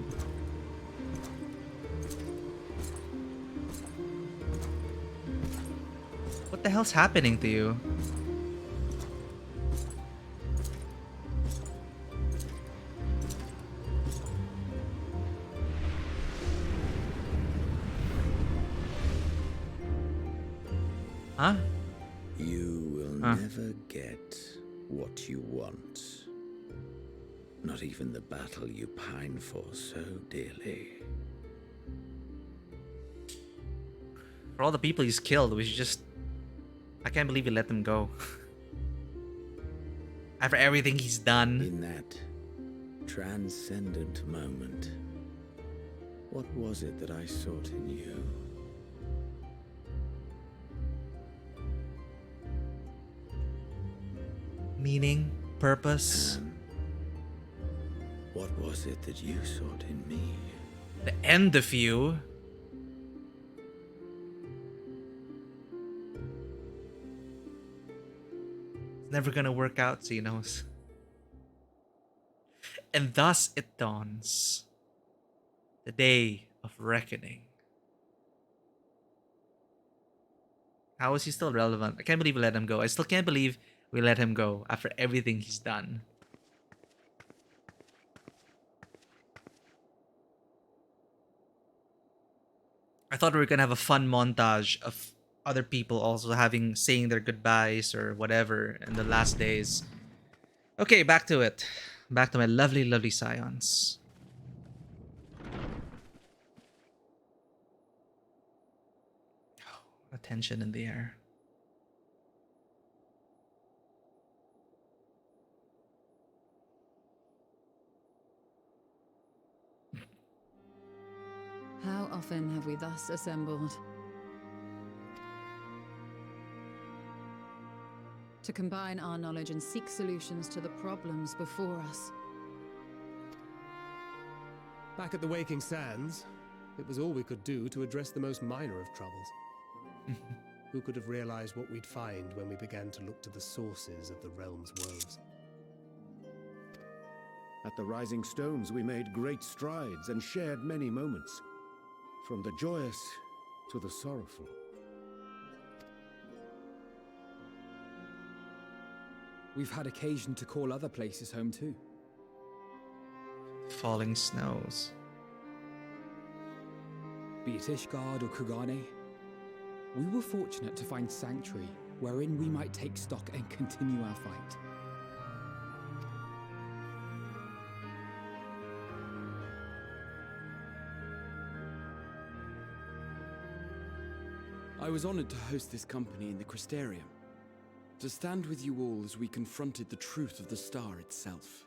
What the hell's happening to you? Huh? You will never get what you want. Not even the battle you pine for so dearly. For all the people he's killed, we should just... I can't believe he let them go. After everything he's done. In that transcendent moment, what was it that I sought in you? Meaning, purpose. And what was it that you sought in me? The end of you. It's never gonna work out, Xenos. And thus it dawns. The day of reckoning. How is he still relevant? I can't believe we let him go. I still can't believe we let him go after everything he's done. I thought we were gonna have a fun montage of other people also saying their goodbyes or whatever in the last days. Okay, back to it. Back to my lovely, lovely Scions. Oh, a tension in the air. How often have we thus assembled? To combine our knowledge and seek solutions to the problems before us. Back at the Waking Sands, it was all we could do to address the most minor of troubles. Who could have realized what we'd find when we began to look to the sources of the realm's woes? At the Rising Stones, we made great strides and shared many moments, from the joyous to the sorrowful. We've had occasion to call other places home too. Falling snows. Be it Ishgard or Kugane, we were fortunate to find sanctuary wherein we might take stock and continue our fight. I was honored to host this company in the Crystarium, to stand with you all as we confronted the truth of the star itself.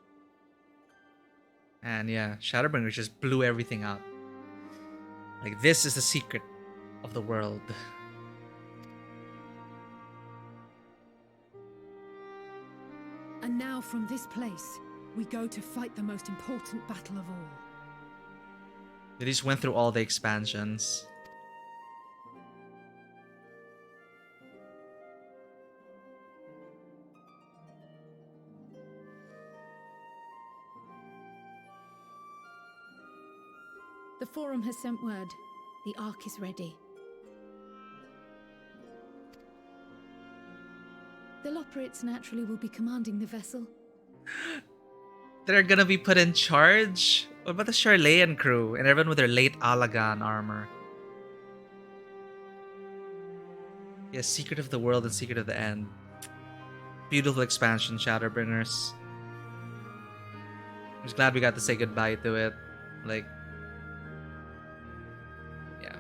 And yeah, Shadowbringer just blew everything out. Like, this is the secret of the world. And now from this place, we go to fight the most important battle of all. They just went through all the expansions. The Forum has sent word. The Ark is ready. The Loporrits naturally will be commanding the vessel. They're gonna be put in charge? What about the Sharlayan crew and everyone with their late Allagan armor? Yes, Secret of the World and Secret of the End. Beautiful expansion, Shadowbringers. I'm just glad we got to say goodbye to it. Like, yeah,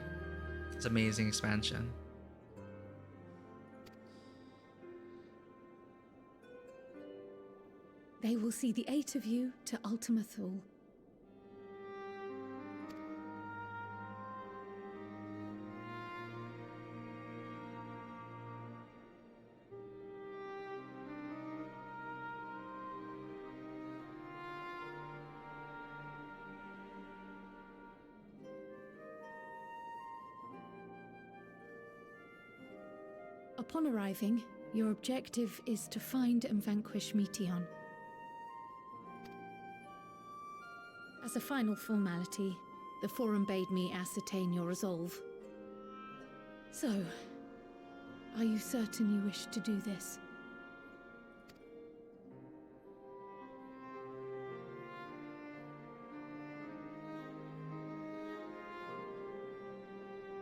it's amazing expansion. They will see the 8 of you to Ultima Thule. Upon arriving, your objective is to find and vanquish Meteon. As a final formality, the Forum bade me ascertain your resolve. So, are you certain you wish to do this?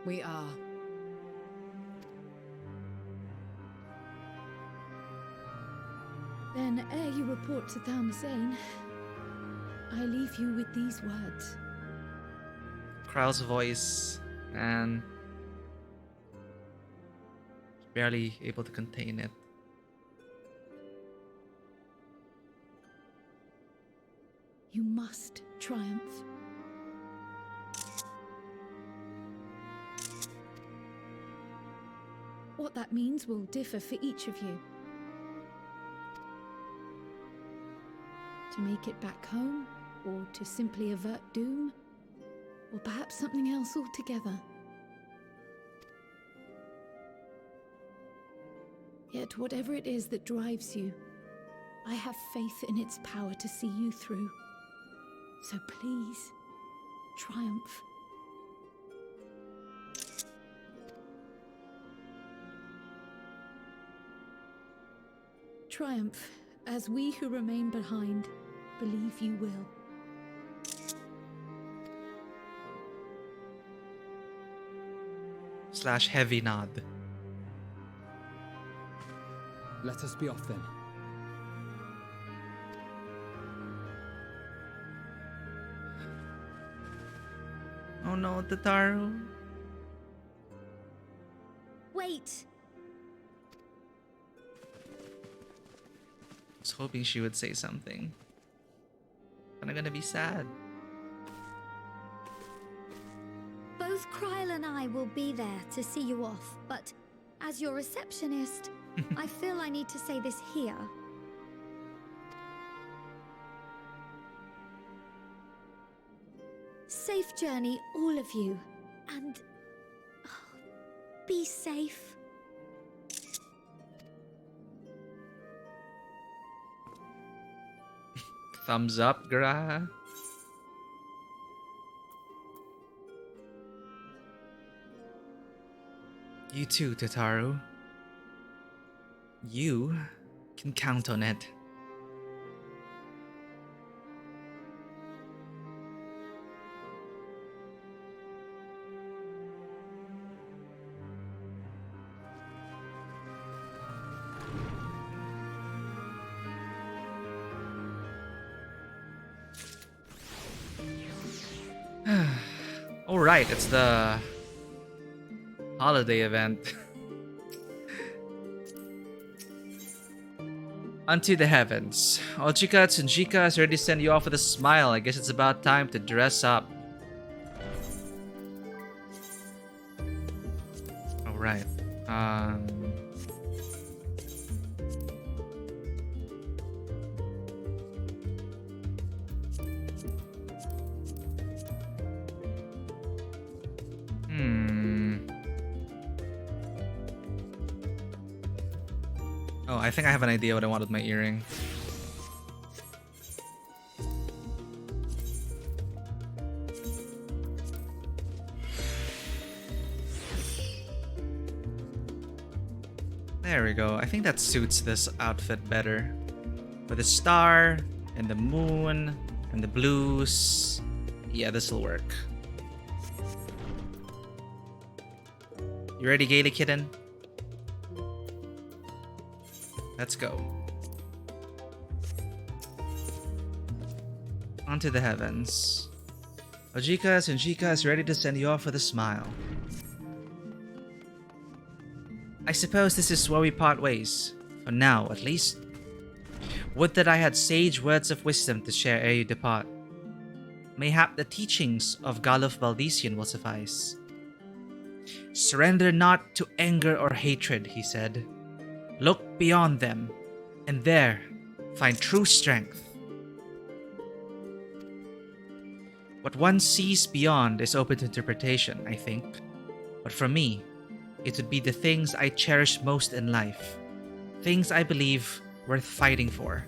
We are. Then, ere you report to Thavnair, I leave you with these words. Krau's voice, and barely able to contain it. You must triumph. What that means will differ for each of you. To make it back home, or to simply avert doom, or perhaps something else altogether. Yet whatever it is that drives you, I have faith in its power to see you through. So please, triumph. Triumph, as we who remain behind believe you will. / heavy nod. Let us be off then. Oh no, Tataru. Wait! I was hoping she would say something. But I'm gonna be sad. Both Kryl and I will be there to see you off, but as your receptionist, I feel I need to say this here. safe journey, all of you. And be safe. Thumbs up, Gra. You too, Tataru. You can count on it. Alright, it's the holiday event. Unto the heavens. Ojika Tsunjika has already sent you off with a smile. I guess it's about time to dress up. Alright. Oh, I think I have an idea what I want with my earring. There we go. I think that suits this outfit better. With the star, and the moon, and the blues. Yeah, this'll work. You ready, Gaily Kitten? Let's go. Onto the heavens. Ojika Tsunjika is ready to send you off with a smile. I suppose this is where we part ways. For now, at least. Would that I had sage words of wisdom to share ere you depart. Mayhap the teachings of Galuf Valdesian will suffice. Surrender not to anger or hatred, he said. Look beyond them, and there find true strength. What one sees beyond is open to interpretation, I think. But for me, it would be the things I cherish most in life. Things I believe worth fighting for.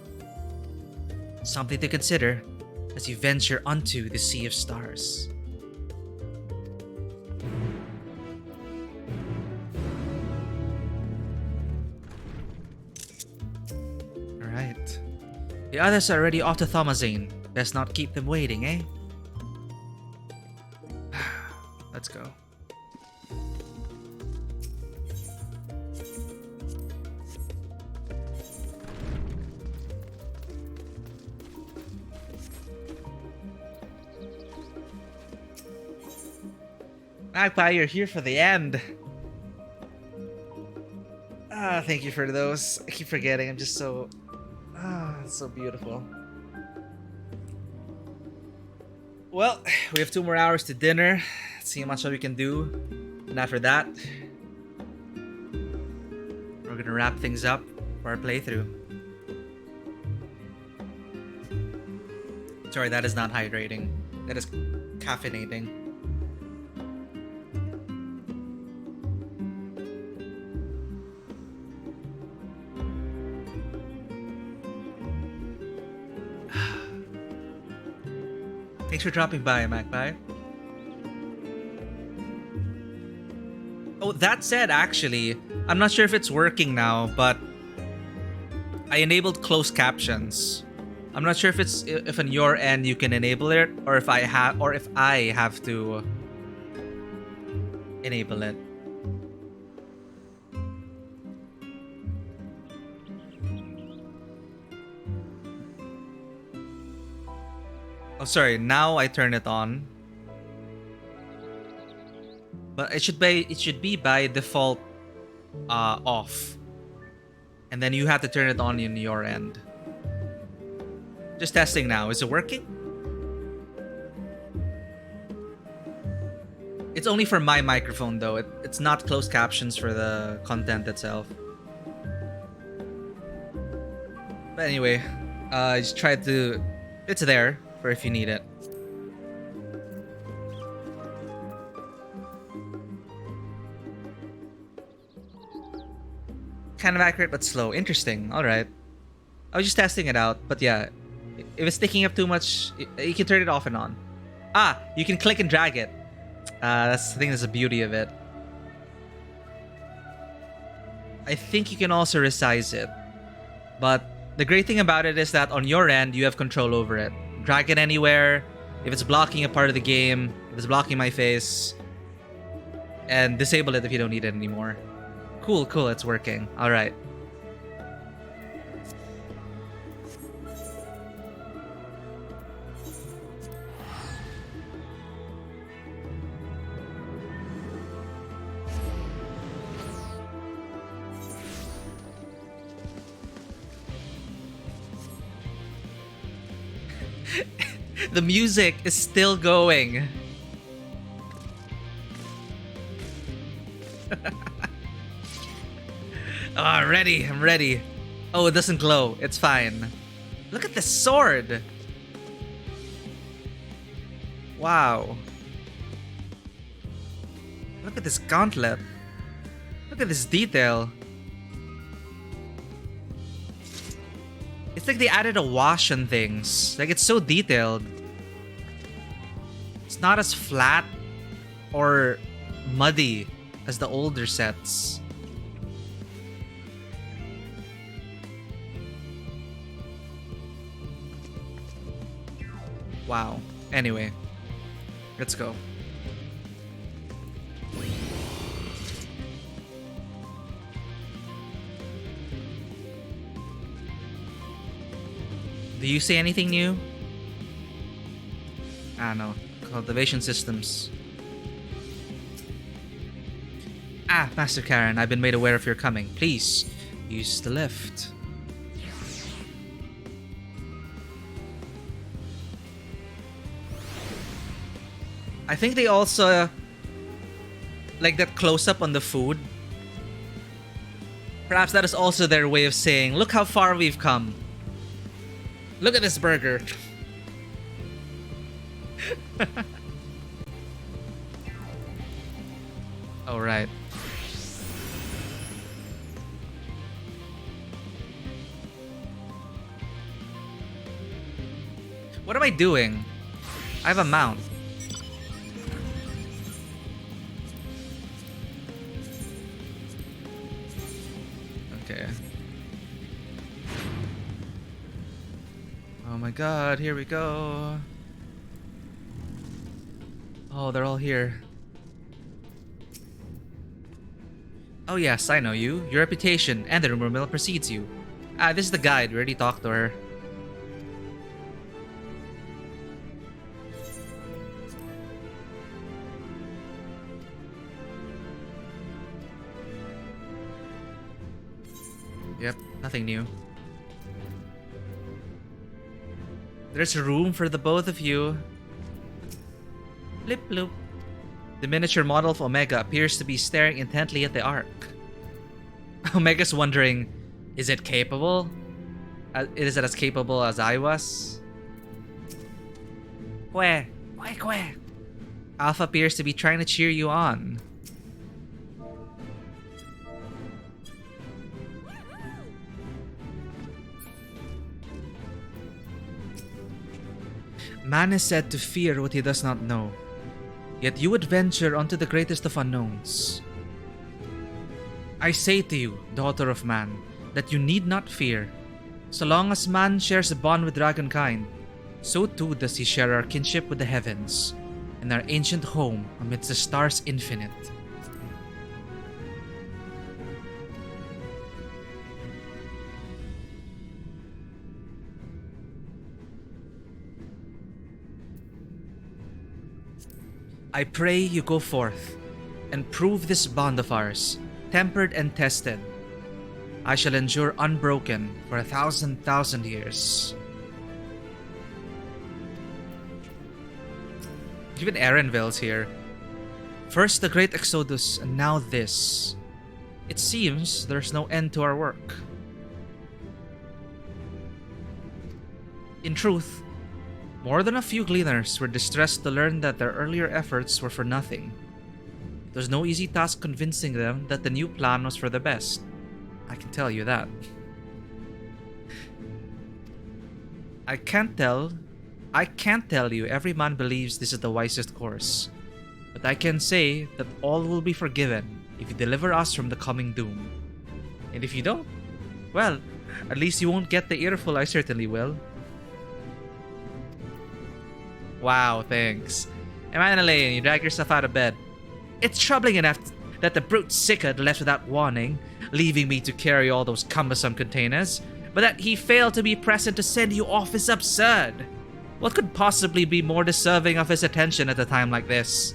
Something to consider as you venture onto the Sea of Stars. Alright. The others are already off to Thomazane. Best not keep them waiting, eh? Let's go. Magpie, you're here for the end. Thank you for those. I keep forgetting. I'm just so... it's so beautiful. Well, we have 2 more hours to dinner. Let's see how much we can do. And after that, we're gonna wrap things up for our playthrough. Sorry, that is not hydrating. That is caffeinating. Thanks for dropping by, Magpie. Oh, that said, actually, I'm not sure if it's working now, but I enabled closed captions. I'm not sure if on your end you can enable it, or if I have to enable it. Oh, sorry. Now I turn it on, but it should be by default off, and then you have to turn it on your end. Just testing now. Is it working? It's only for my microphone though. It's not closed captions for the content itself. But anyway, I just tried to. It's there for if you need it. kind of accurate but slow. Interesting. All right. I was just testing it out, but yeah, if it's taking up too much, you can turn it off and on. Ah, you can click and drag it. I think that's the beauty of it. I think you can also resize it, but the great thing about it is that on your end, you have control over it. Drag it anywhere. If it's blocking a part of the game, if it's blocking my face, and disable it if you don't need it anymore. Cool, cool, it's working. All right. The music is still going. Oh, I'm ready. I'm ready. Oh, it doesn't glow. It's fine. Look at the sword. Wow. Look at this gauntlet. Look at this detail. It's like they added a wash on things. Like, it's so detailed. It's not as flat or muddy as the older sets. Wow. Anyway, let's go. Do you say anything new? Ah, no. Cultivation systems. Ah, Master Karen, I've been made aware of your coming. Please, use the lift. I think they also like that close-up on the food. Perhaps that is also their way of saying, look how far we've come. Look at this burger. All right. What am I doing? I have a mount. Okay. Oh my god, here we go. Oh, they're all here. Oh yes, I know you. Your reputation and the rumor mill precedes you. Ah, this is the guide. We already talked to her. Yep, nothing new. There's room for the both of you. Blip bloop. The miniature model of Omega appears to be staring intently at the Ark. Omega's wondering, is it capable? Is it as capable as I was? Kwe. Alpha appears to be trying to cheer you on. Man is said to fear what he does not know. Yet you would venture onto the greatest of unknowns. I say to you, daughter of man, that you need not fear. So long as man shares a bond with dragonkind, so too does he share our kinship with the heavens, and our ancient home amidst the stars infinite. I pray you go forth and prove this bond of ours, tempered and tested. I shall endure unbroken for 1,000,000 years. Even Erenville's here. First the great Exodus, and now this. It seems there's no end to our work. In truth, more than a few gleaners were distressed to learn that their earlier efforts were for nothing. It was no easy task convincing them that the new plan was for the best. I can tell you that. I can't tell you every man believes this is the wisest course. But I can say that all will be forgiven if you deliver us from the coming doom. And if you don't, well, at least you won't get the earful. I certainly will. Wow, thanks. Emanuele, you drag yourself out of bed. It's troubling enough that the brute Sickard left without warning, leaving me to carry all those cumbersome containers, but that he failed to be present to send you off is absurd. What could possibly be more deserving of his attention at a time like this?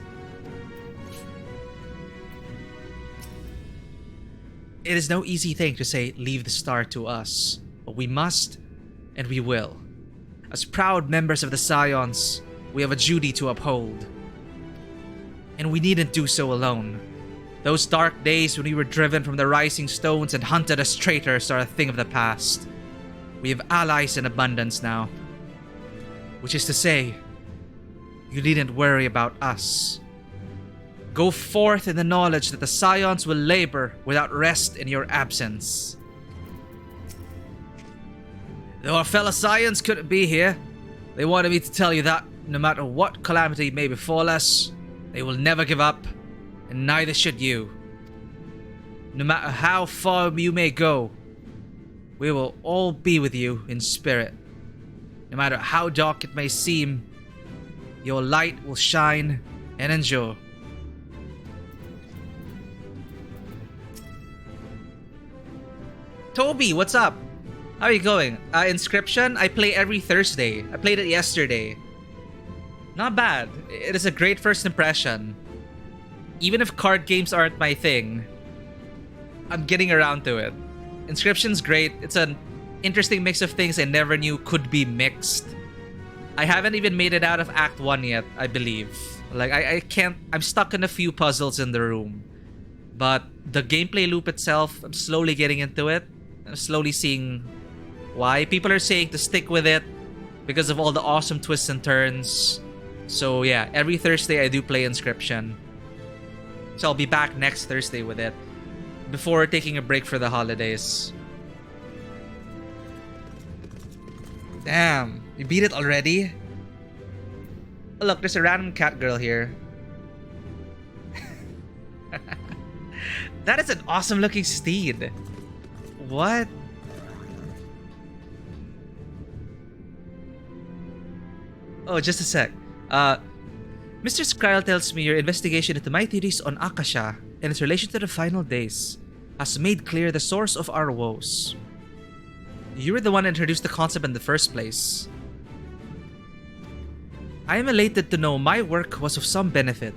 It is no easy thing to say, leave the star to us, but we must, and we will. As proud members of the Scions, we have a duty to uphold. And we needn't do so alone. Those dark days when we were driven from the rising stones and hunted as traitors are a thing of the past. We have allies in abundance now. Which is to say, you needn't worry about us. Go forth in the knowledge that the Scions will labor without rest in your absence. Though our fellow Scions couldn't be here, they wanted me to tell you that no matter what calamity may befall us, they will never give up, and neither should you. No matter how far you may go, we will all be with you in spirit. No matter how dark it may seem, your light will shine and endure. Toby, what's up? How are you going? Inscription? I play every Thursday. I played it yesterday. Not bad. It is a great first impression. Even if card games aren't my thing, I'm getting around to it. Inscription's great. It's an interesting mix of things I never knew could be mixed. I haven't even made it out of Act 1 yet, I believe. Like, I can't... I'm stuck in a few puzzles in the room. But the gameplay loop itself, I'm slowly getting into it. I'm slowly seeing why. People are saying to stick with it because of all the awesome twists and turns. So yeah, every Thursday I do play Inscription. So I'll be back next Thursday with it, before taking a break for the holidays. Damn, you beat it already? Oh, look, there's a random cat girl here. That is an awesome looking steed. What? Oh, just a sec. Mr. Skryl tells me your investigation into my theories on Akasha and its relation to the final days has made clear the source of our woes. You were the one who introduced the concept in the first place. I am elated to know my work was of some benefit,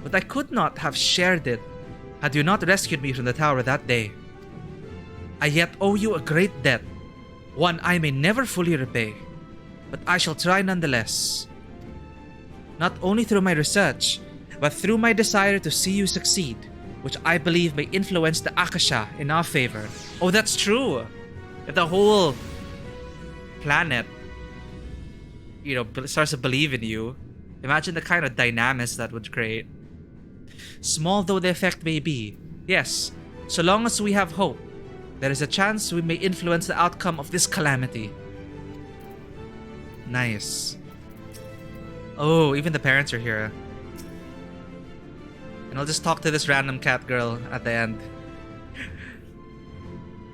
but I could not have shared it had you not rescued me from the tower that day. I yet owe you a great debt, one I may never fully repay, but I shall try nonetheless. Not only through my research, but through my desire to see you succeed, which I believe may influence the Akasha in our favor. Oh, that's true! If the whole planet, starts to believe in you, imagine the kind of dynamics that would create. Small though the effect may be, yes, so long as we have hope, there is a chance we may influence the outcome of this calamity. Nice. Oh, even the parents are here. And I'll just talk to this random cat girl at the end.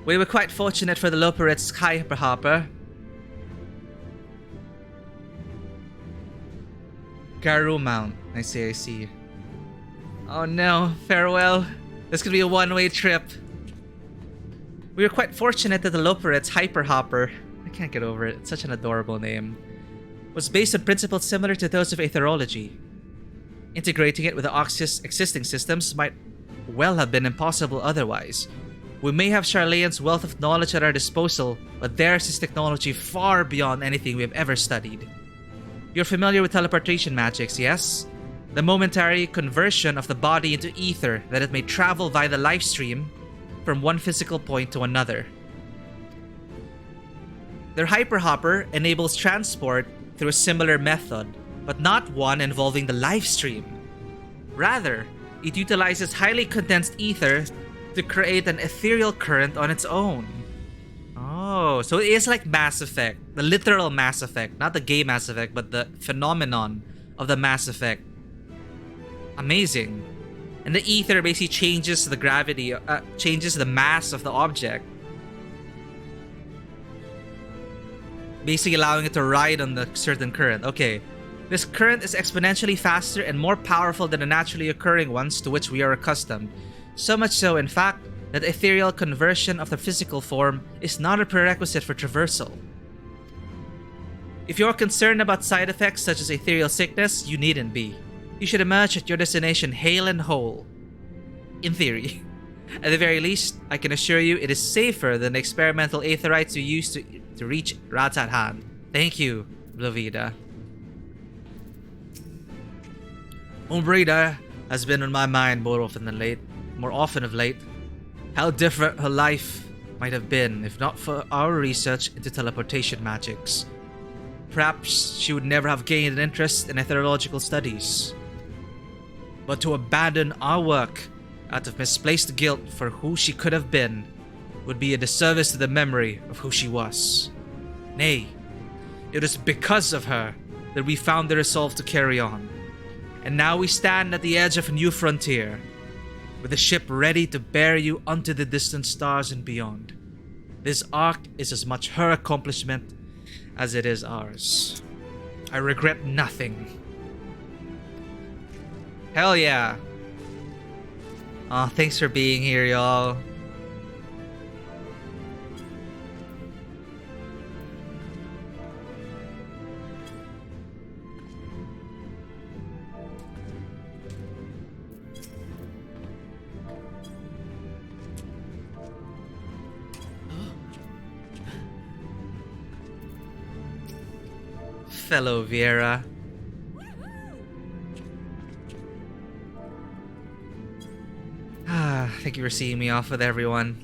We were quite fortunate for the Loperit's Hyperhopper. Garu Mount. I see. Oh no, farewell. This could be a one-way trip. We were quite fortunate that the Loperit's Hyperhopper, I can't get over it, it's such an adorable name, was based on principles similar to those of aetherology. Integrating it with the Oxys existing systems might well have been impossible otherwise. We may have Sharlayan's wealth of knowledge at our disposal, but theirs is technology far beyond anything we have ever studied. You're familiar with teleportation magics, yes? The momentary conversion of the body into ether that it may travel via the life stream from one physical point to another. Their Hyperhopper enables transport through a similar method, but not one involving the life stream. Rather, it utilizes highly condensed ether to create an ethereal current on its own. Oh, so it is like Mass Effect. The literal Mass Effect. Not the gay Mass Effect, but the phenomenon of the Mass Effect. Amazing. And the ether basically changes the gravity, changes the mass of the object. Basically allowing it to ride on the certain current. Okay. This current is exponentially faster and more powerful than the naturally occurring ones to which we are accustomed. So much so, in fact, that ethereal conversion of the physical form is not a prerequisite for traversal. If you're concerned about side effects such as ethereal sickness, you needn't be. You should emerge at your destination hale and whole. In theory. At the very least, I can assure you it is safer than the experimental aetherites you used to reach Ratat-Han. Thank you, Blavida. Umbrida has been on my mind more often of late. How different her life might have been if not for our research into teleportation magics. Perhaps she would never have gained an interest in ethereological studies. But to abandon our work out of misplaced guilt for who she could have been would be a disservice to the memory of who she was. Nay, it is because of her that we found the resolve to carry on. And now we stand at the edge of a new frontier, with a ship ready to bear you unto the distant stars and beyond. This arc is as much her accomplishment as it is ours. I regret nothing. Hell yeah. Aw, thanks for being here, y'all. Fellow Viera. Thank you for seeing me off with everyone.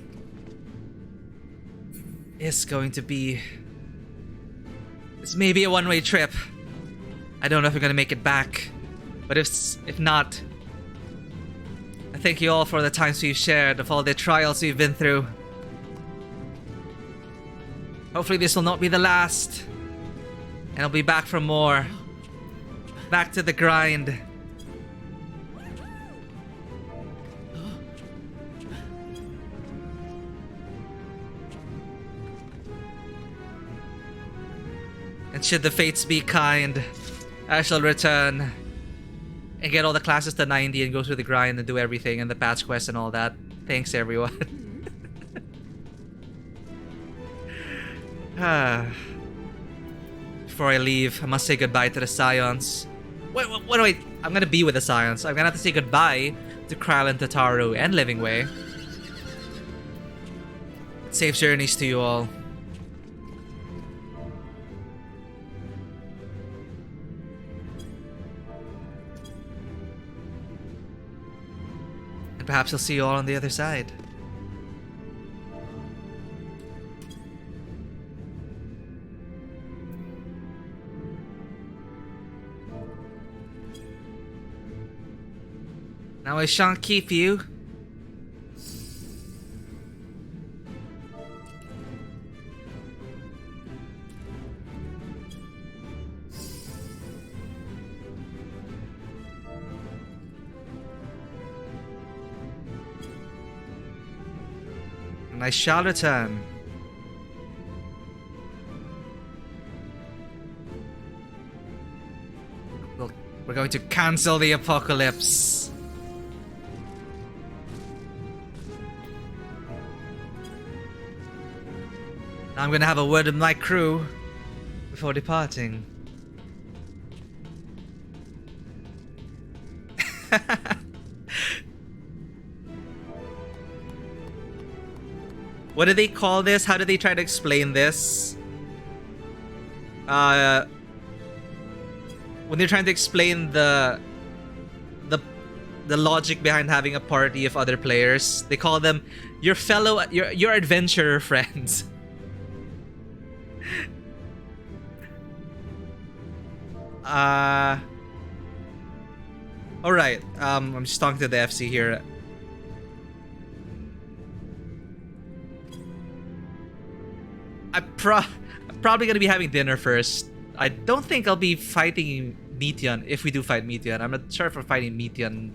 It's going to be... It's maybe a one-way trip. I don't know if we're gonna make it back. But if not... I thank you all for the times we've shared, of all the trials we've been through. Hopefully this will not be the last. And I'll be back for more. Back to the grind. And should the fates be kind, I shall return and get all the classes to 90 and go through the grind and do everything and the patch quest and all that. Thanks, everyone. Before I leave, I must say goodbye to the Scions. Wait, I'm gonna be with the Scions. I'm gonna have to say goodbye to Kralin, Tataru, and Livingway. Safe journeys to you all. And perhaps I'll see you all on the other side. Now I shan't keep you. And I shall return. We're going to cancel the apocalypse. I'm gonna have a word with my crew before departing. What do they call this? How do they try to explain this? When they're trying to explain the logic behind having a party of other players, they call them your adventurer friends. Alright, I'm just talking to the FC here. probably gonna be having dinner first. I don't think I'll be fighting Meteon if we do fight Meteon. I'm not sure if we're fighting Meteon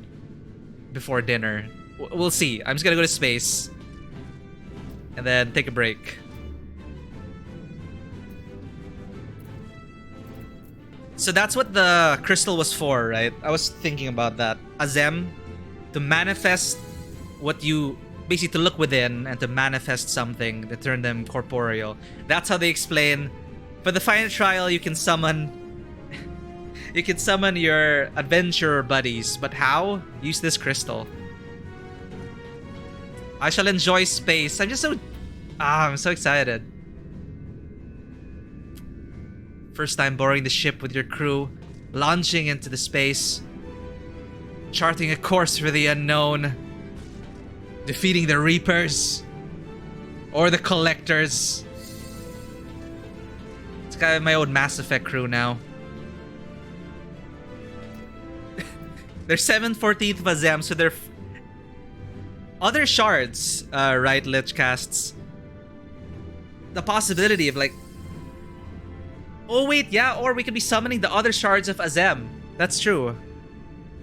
before dinner. We'll see. I'm just gonna go to space and then take a break. So that's what the crystal was for, right? I was thinking about that. Azem, to manifest what you... basically to look within and to manifest something to turn them corporeal. That's how they explain. For the final trial, you can summon... you can summon your adventurer buddies. But how? Use this crystal. I shall enjoy space. I'm just so... I'm so excited. First time boarding the ship with your crew. Launching into the space. Charting a course for the unknown. Defeating the Reapers. Or the Collectors. It's kind of my own Mass Effect crew now. They're 7/14th of Azem, so they're... other shards, right, Lich casts. The possibility of like... oh wait, yeah, or we could be summoning the other shards of Azem. That's true.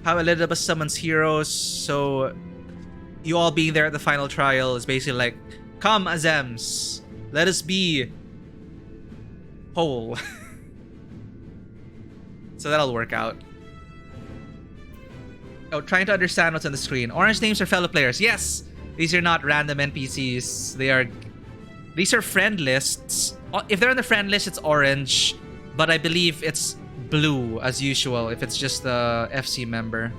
How Elizabeth summons heroes, so... you all being there at the final trial is basically like, come Azems, let us be whole. So that'll work out. Oh, trying to understand what's on the screen. Orange names are fellow players. Yes! These are not random NPCs. These are friend lists. If they're on the friend list, it's orange. But I believe it's blue, as usual, if it's just the FC member.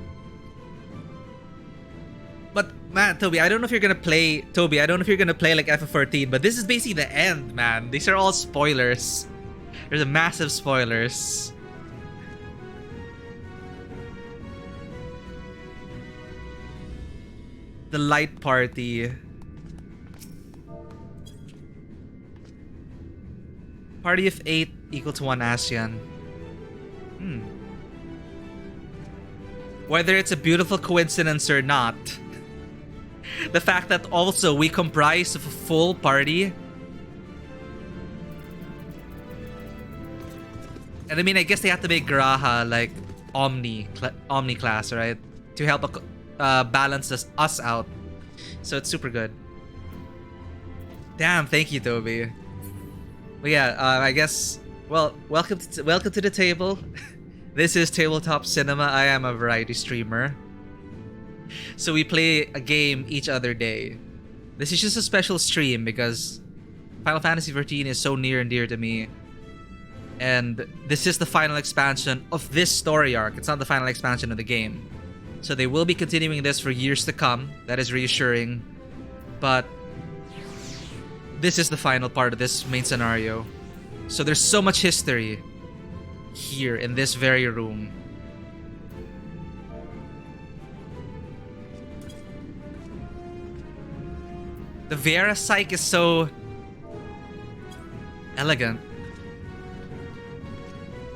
But, man, Toby, I don't know if you're gonna play... Toby, I don't know if you're gonna play like FF14, but this is basically the end, man. These are all spoilers. There's a massive spoilers. The light party. Party of 8 equal to 1 ASEAN. Whether it's a beautiful coincidence or not, the fact that also we comprise of a full party. And I mean, I guess they have to make Graha like Omni class, right? To help balance us out. So it's super good. Damn, thank you, Toby. But yeah, I guess, well, welcome to the table. This is Tabletop Cinema. I am a variety streamer. So we play a game each other day. This is just a special stream because Final Fantasy XIV is so near and dear to me. And this is the final expansion of this story arc. It's not the final expansion of the game. So they will be continuing this for years to come. That is reassuring. But this is the final part of this main scenario. So there's so much history here in this very room. The Vera Psyche is so elegant.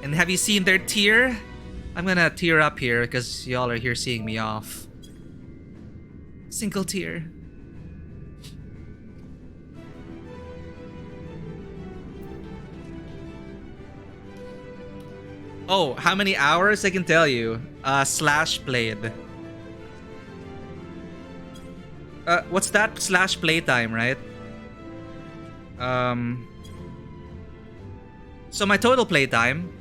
And have you seen their tear? I'm gonna tear up here because y'all are here seeing me off. Single tear. Oh, how many hours? I can tell you. Slash played. What's that? Slash playtime, right? So my total playtime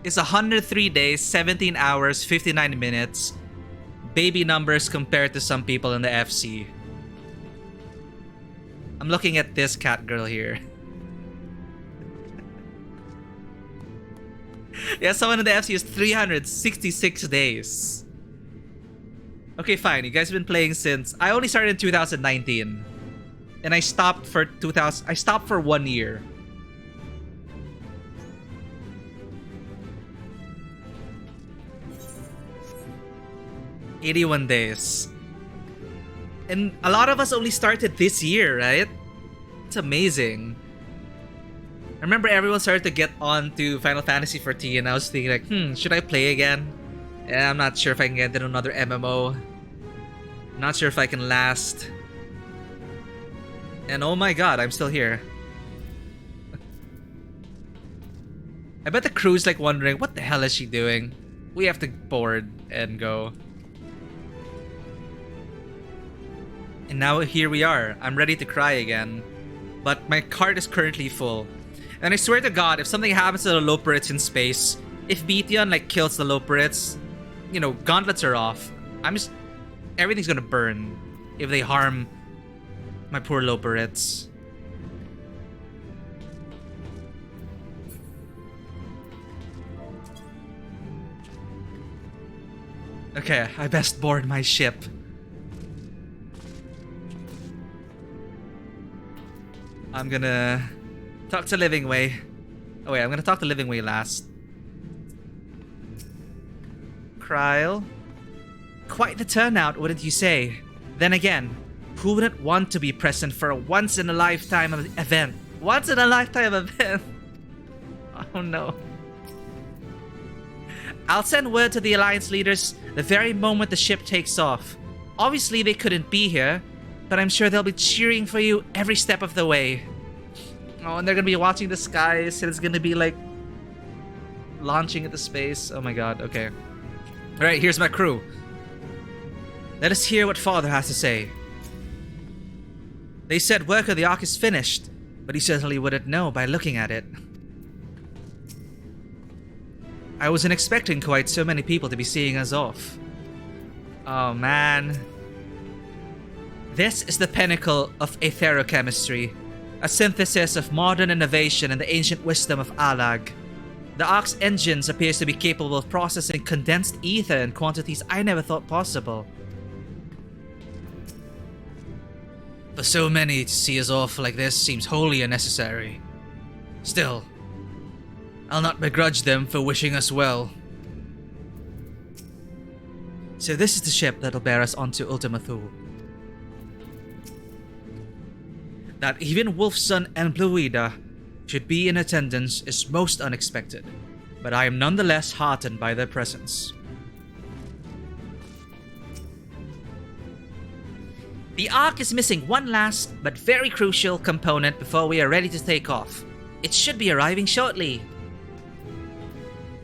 is 103 days, 17 hours, 59 minutes. Baby numbers compared to some people in the FC. I'm looking at this cat girl here. Yeah, someone in the FC is 366 days. Okay, fine. You guys have been playing since... I only started in 2019. And I stopped for 2000... I stopped for 1 year. ...81 days. And a lot of us only started this year, right? It's amazing. I remember everyone started to get on to Final Fantasy XIV and I was thinking like, should I play again? And I'm not sure if I can get into another MMO. Not sure if I can last. And oh my god, I'm still here. I bet the crew's like wondering, what the hell is she doing? We have to board and go. And now here we are. I'm ready to cry again. But my cart is currently full. And I swear to god, if something happens to the Loporits in space, if Betion like kills the Loporits, you know, gauntlets are off. Everything's gonna burn if they harm my poor Loporits. Okay, I best board my ship. I'm gonna talk to Livingway. Oh wait, I'm gonna talk to Livingway last. Kryle? Quite the turnout, wouldn't you say? Then again, who wouldn't want to be present for a once-in-a-lifetime event? Once-in-a-lifetime event? Oh no. I'll send word to the Alliance leaders the very moment the ship takes off. Obviously they couldn't be here, but I'm sure they'll be cheering for you every step of the way. Oh, and they're gonna be watching the skies, and it's gonna be like launching into space. Oh my god, okay. Alright, here's my crew. Let us hear what Father has to say. They said work of the Ark is finished, but he certainly wouldn't know by looking at it. I wasn't expecting quite so many people to be seeing us off. Oh man. This is the pinnacle of aetherochemistry, a synthesis of modern innovation and the ancient wisdom of Alag. The Ark's engines appears to be capable of processing condensed ether in quantities I never thought possible. For so many to see us off like this seems wholly unnecessary. Still, I'll not begrudge them for wishing us well. So this is the ship that'll bear us onto Ultima Thule. That even Wolfson and Bluida should be in attendance is most unexpected, but I am nonetheless heartened by their presence. The Ark is missing one last, but very crucial component before we are ready to take off. It should be arriving shortly.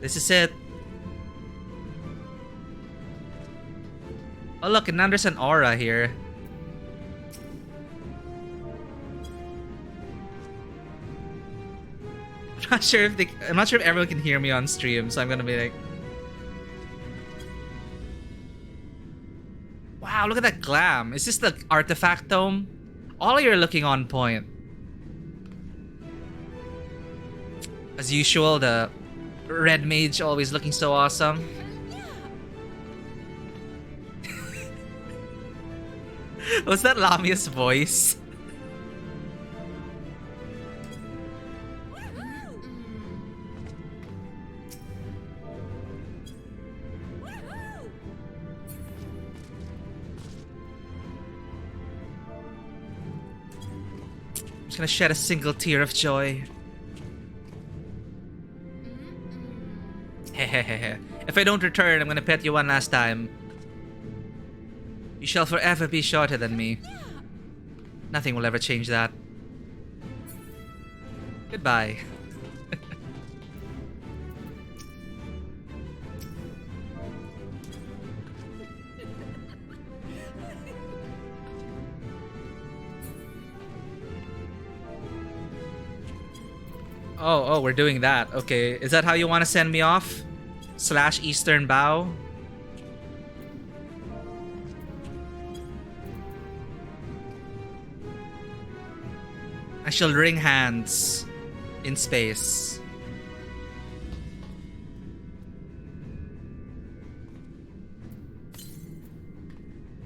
This is it. Oh look, and now there's an aura here. I'm not sure if everyone can hear me on stream, so I'm gonna be like, wow, look at that glam. Is this the artifact dome? All you're looking on point. As usual, the red mage always looking so awesome. Was that Lamia's voice? I'm just gonna shed a single tear of joy. Hehehehe. If I don't return, I'm gonna pet you one last time. You shall forever be shorter than me. Nothing will ever change that. Goodbye. Oh, we're doing that. Okay, is that how you want to send me off? / Eastern Bow? I shall wring hands in space.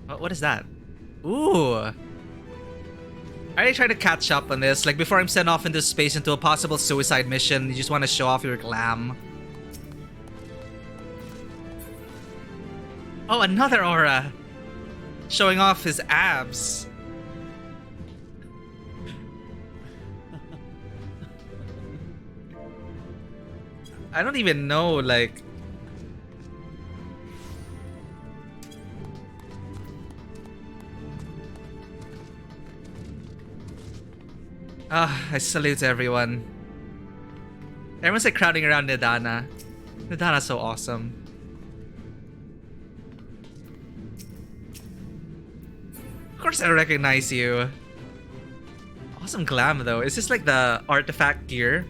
What is that? Ooh! I already try to catch up on this. Like, before I'm sent off into space into a possible suicide mission, you just want to show off your glam. Oh, another aura! Showing off his abs. I don't even know, like... Ah, I salute everyone. Everyone's like crowding around Nidana. Nidana's so awesome. Of course I recognize you. Awesome glam though. Is this like the artifact gear?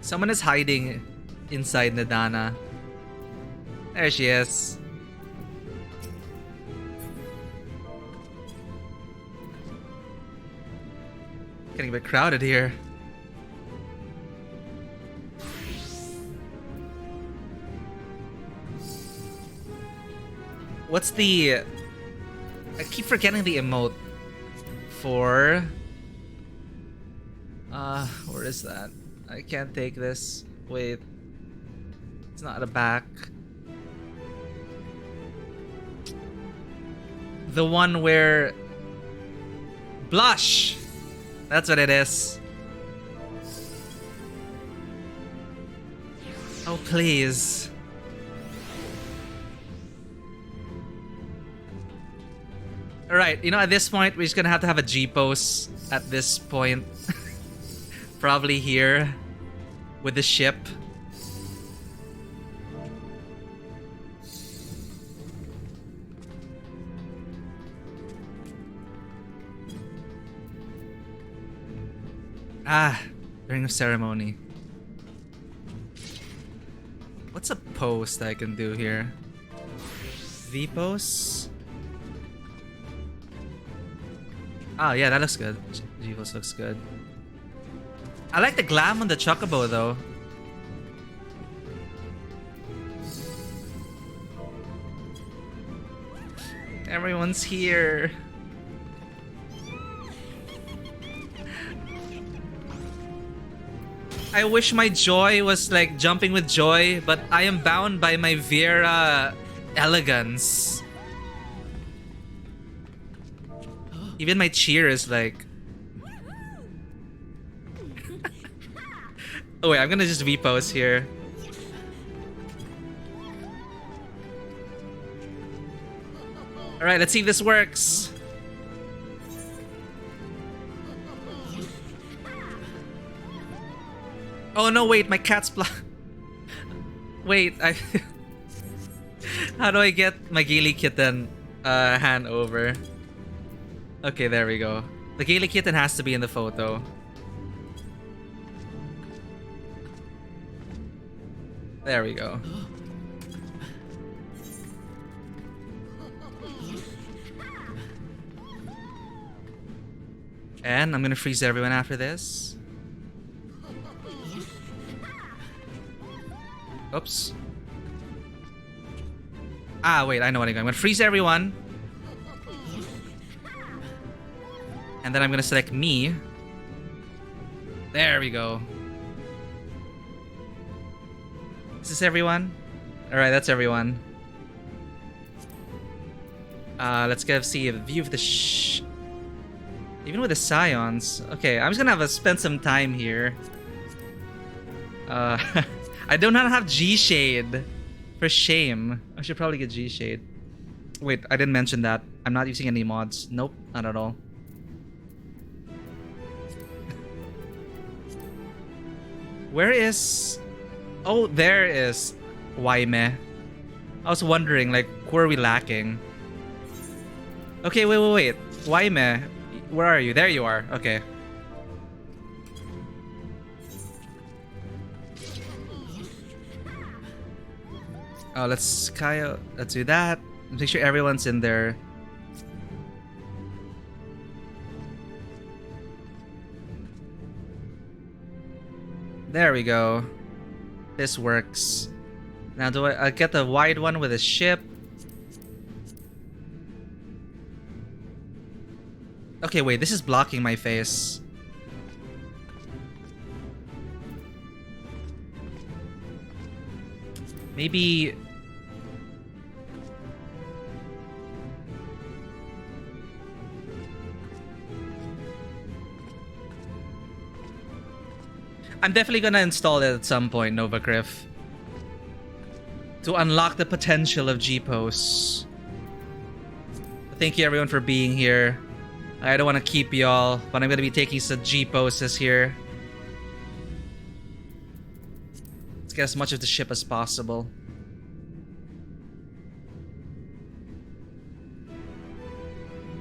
Someone is hiding inside Nidana. There she is. Getting a bit crowded here. What's the... I keep forgetting the emote for... where is that? I can't take this. Wait. It's not at the back. The one where... Blush! That's what it is. Oh, please. Alright, you know, at this point, we're just gonna have to have a G-pose at this point. Probably here. With the ship. Ah, during a ceremony. What's a post I can do here? V-pose? Oh yeah, that looks good. V-pose looks good. I like the glam on the chocobo though. Everyone's here. I wish my joy was like jumping with joy, but I am bound by my Vera elegance. Even my cheer is like... Oh wait, I'm gonna just V-pose here. Alright, let's see if this works. Oh no, wait, my cat's Wait, I... How do I get my Gaily Kitten hand over? Okay, there we go. The Gaily Kitten has to be in the photo. There we go. And I'm gonna freeze everyone after this. Oops. Ah, wait, I know what I'm gonna freeze everyone. And then I'm gonna select me. There we go. Is this everyone? Alright, that's everyone. Let's see a view of the even with the Scions. Okay, I'm just gonna spend some time here. I do not have G-Shade. For shame. I should probably get G-Shade. Wait, I didn't mention that. I'm not using any mods. Nope, not at all. Where is... Oh, there is Waime. I was wondering, like, where are we lacking? Okay, wait. Waime, where are you? There you are. Okay. Oh, let's do that. Make sure everyone's in there. There we go. This works. Now do I get the wide one with a ship? Okay, wait, this is blocking my face. Maybe... I'm definitely gonna install it at some point, Nova Griff. To unlock the potential of G-Posts. Thank you everyone for being here. I don't want to keep y'all, but I'm going to be taking some G poses here. Let's get as much of the ship as possible.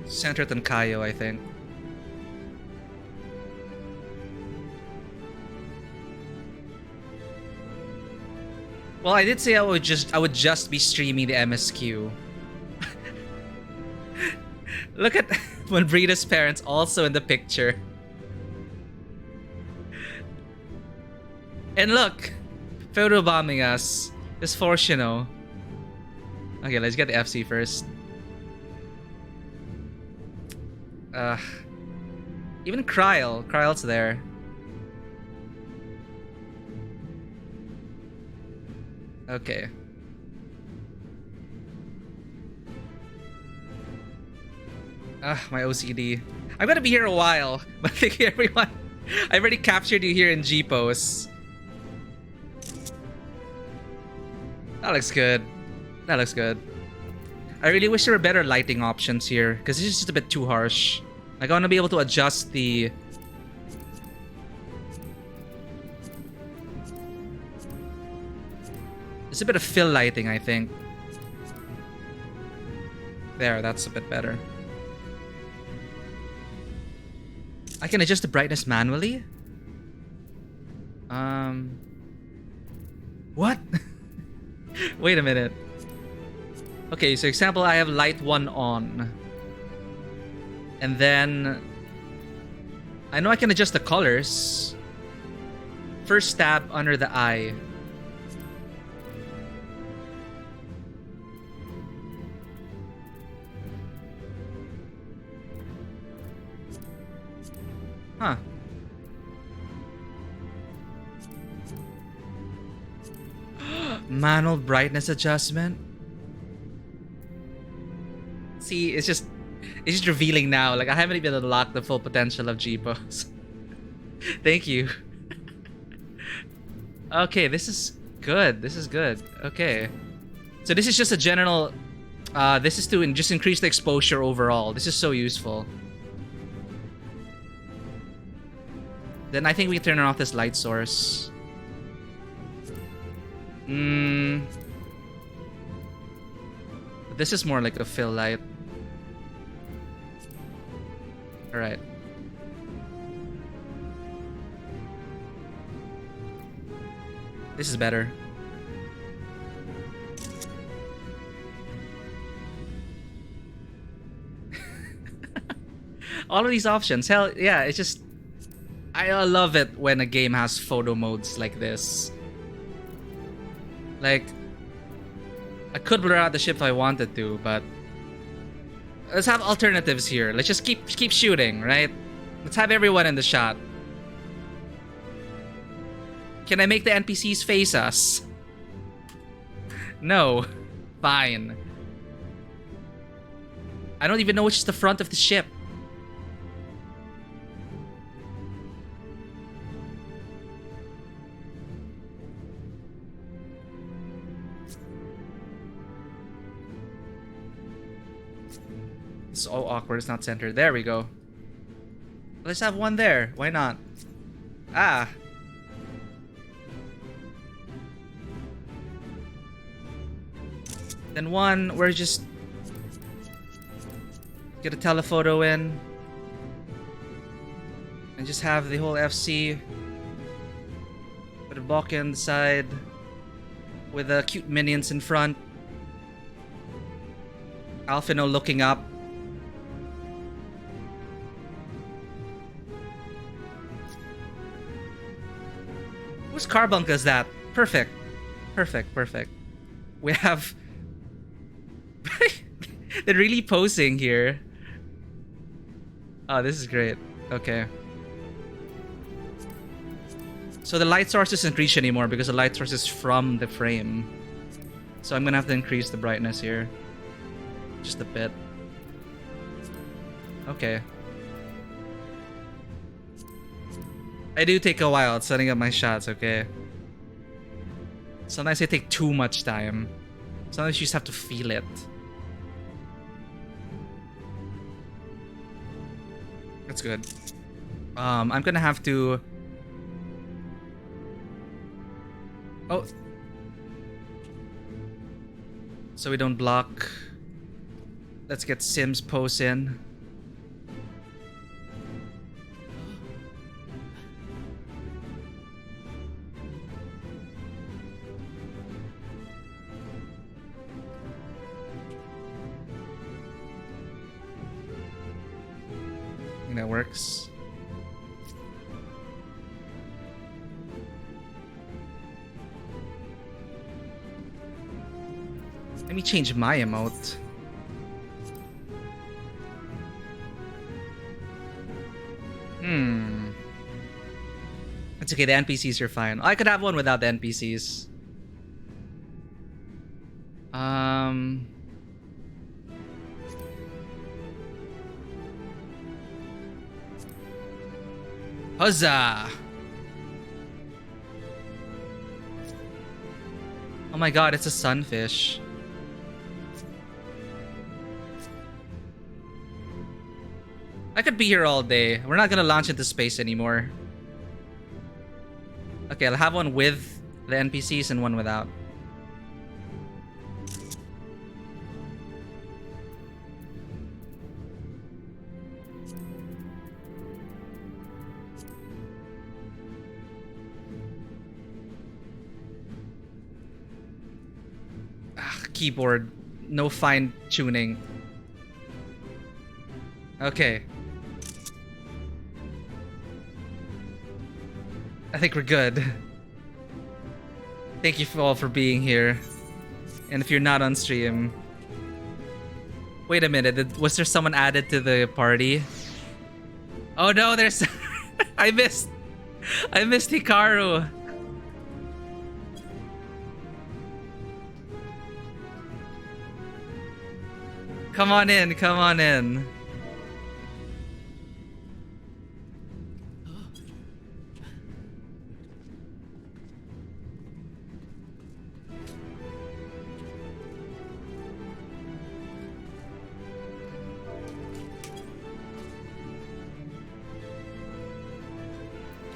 Center it on Kaio, I think. Well, I did say I would just be streaming the MSQ. Look at when Brida's parents also in the picture. And look, photobombing us. This force, you know. Okay, let's get the FC first. Even Kryle's there. Okay. My OCD. I'm gonna be here a while, but thank you everyone. I already captured you here in G-Pose. That looks good. That looks good. I really wish there were better lighting options here, because this is just a bit too harsh. Like, I want to be able to adjust the... It's a bit of fill lighting, I think. There, that's a bit better. I can adjust the brightness manually? What? Wait a minute. Okay, so example, I have light 1 on. And then... I know I can adjust the colors. First stab under the eye. Huh. Manual brightness adjustment. See, it's just revealing now. Like, I haven't even unlocked the full potential of G-Pose. Thank you. Okay, this is good. This is good. Okay. So this is just a general... this is to just increase the exposure overall. This is so useful. Then I think we can turn off this light source. This is more like a fill light. Alright. This is better. All of these options. Hell, yeah, it's just... I love it when a game has photo modes like this. Like... I could blur out the ship if I wanted to, but... Let's have alternatives here. Let's just keep shooting, right? Let's have everyone in the shot. Can I make the NPCs face us? No. Fine. I don't even know which is the front of the ship. It's all awkward. It's not centered. There we go. Let's have one there. Why not? Ah. Then one, we're just... Get a telephoto in. And just have the whole FC. Put a block in the side. With the cute minions in front. Alphino looking up. Whose carbunk is that? Perfect. Perfect, perfect. We have... They're really posing here. Oh, this is great. Okay. So the light source isn't reached anymore because the light source is from the frame. So I'm gonna have to increase the brightness here. Just a bit. Okay. I do take a while at setting up my shots, okay? Sometimes they take too much time. Sometimes you just have to feel it. That's good. I'm gonna have to... Oh. So we don't block. Let's get Sims posts in. I think that works. Let me change my emote. It's okay, the NPCs are fine. I could have one without the NPCs. Huzzah! Oh my god, it's a sunfish. I could be here all day. We're not gonna launch into space anymore. Okay, I'll have one with the NPCs and one without. Keyboard, no fine tuning. Okay. I think we're good. Thank you all for being here. And if you're not on stream... Wait a minute, was there someone added to the party? Oh no, there's... I missed Hikaru. Come on in, come on in.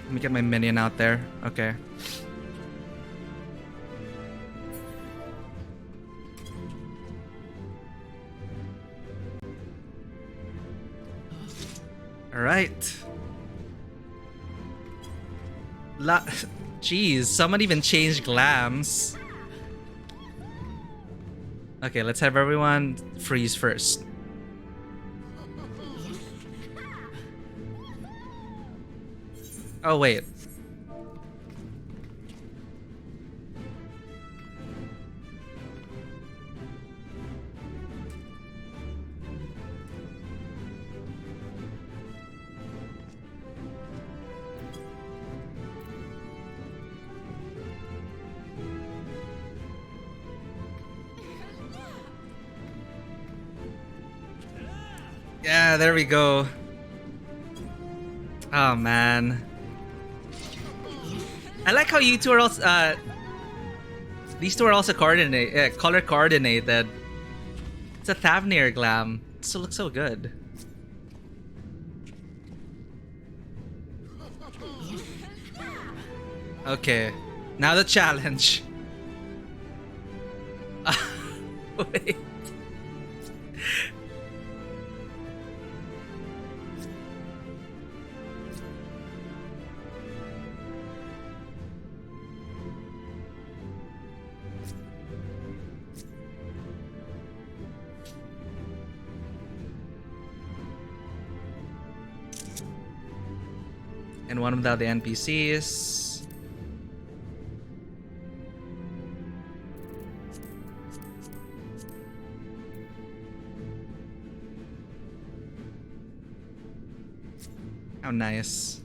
Let me get my minion out there. Okay. Alright. Jeez, someone even changed glams. Okay, let's have everyone freeze first. Oh, wait. Yeah, there we go. Oh, man. I like how you two are also, these two are also color coordinated. It's a Thavnair glam. It still looks so good. Okay, now the challenge. Wait. And one without the NPCs. How nice.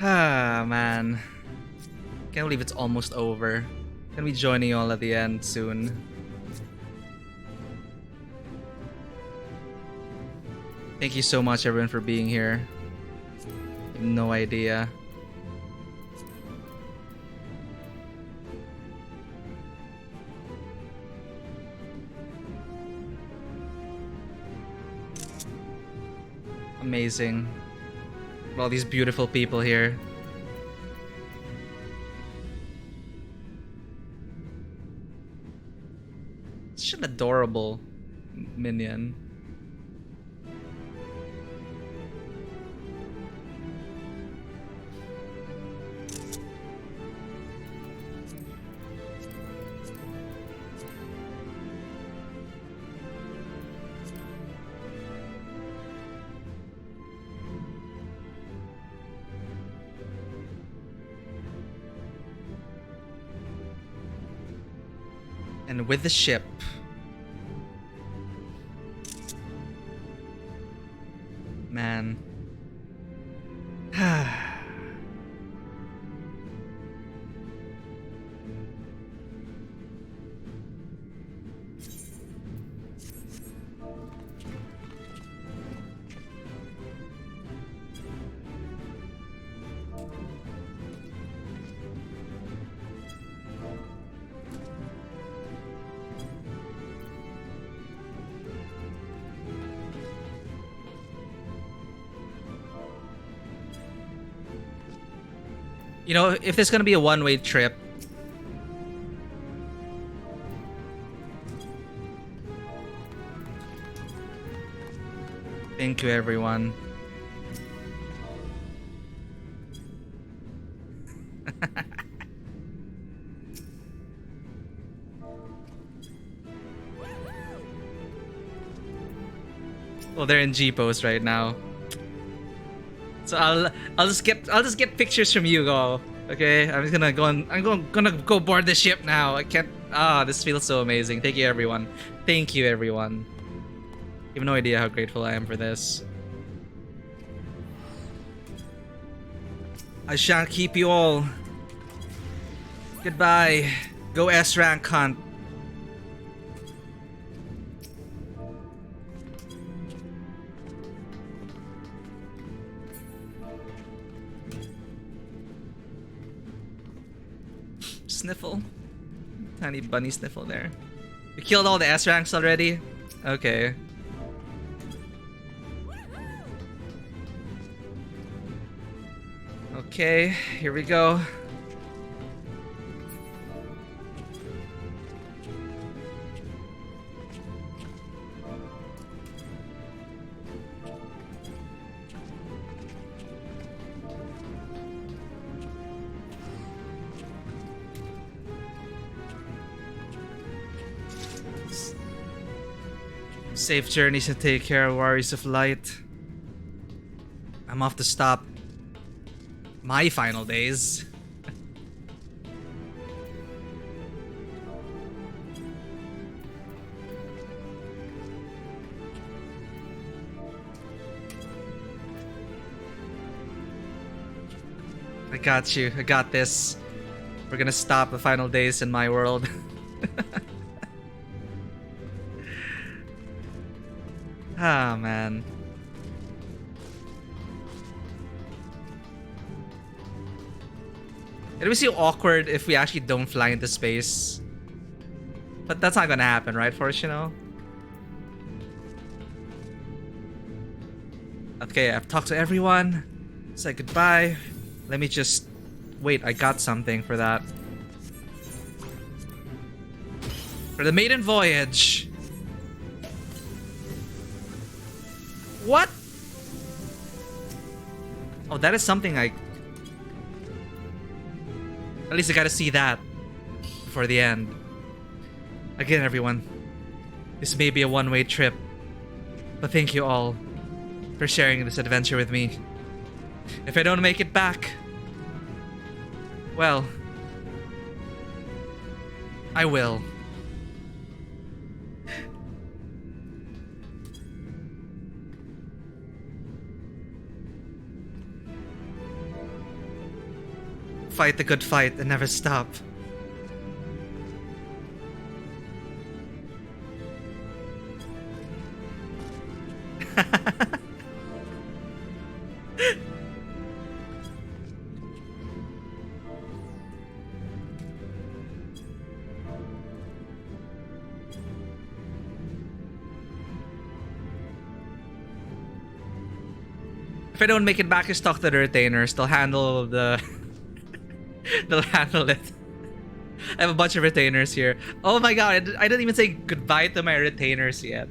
Ah, man. Can't believe it's almost over. Gonna be joining you all at the end soon. Thank you so much, everyone, for being here. No idea. Amazing. All these beautiful people here. Such an adorable minion. And with the ship, man. You know, if there's gonna be a one-way trip, thank you, everyone. Well, they're in G pose right now. So I'll just get pictures from you, go. Okay, I'm just gonna go on. Gonna go board the ship now. I can't. This feels so amazing. Thank you, everyone. Thank you, everyone. You have no idea how grateful I am for this. I shan't keep you all. Goodbye. Go S rank, cunt. Sniffle. Tiny bunny sniffle there. You killed all the S ranks already? Okay. Okay, here we go. Safe journeys and take care, warriors of light. I'm off to stop my final days. I got you. I got this. We're gonna stop the final days in my world. Ah, man. It would be so awkward if we actually don't fly into space. But that's not gonna happen, right, Force, you know? Okay, I've talked to everyone. Said goodbye. Let me just... Wait, I got something for that. For the maiden voyage. What? Oh, that is something I... At least I gotta see that before the end. Again, everyone. This may be a one-way trip, but thank you all for sharing this adventure with me. If I don't make it back, well, I will. Fight the good fight and never stop. If I don't make it back, just talk to the retainers. They'll handle the... They'll handle it. I have a bunch of retainers here. Oh my god, I didn't even say goodbye to my retainers yet.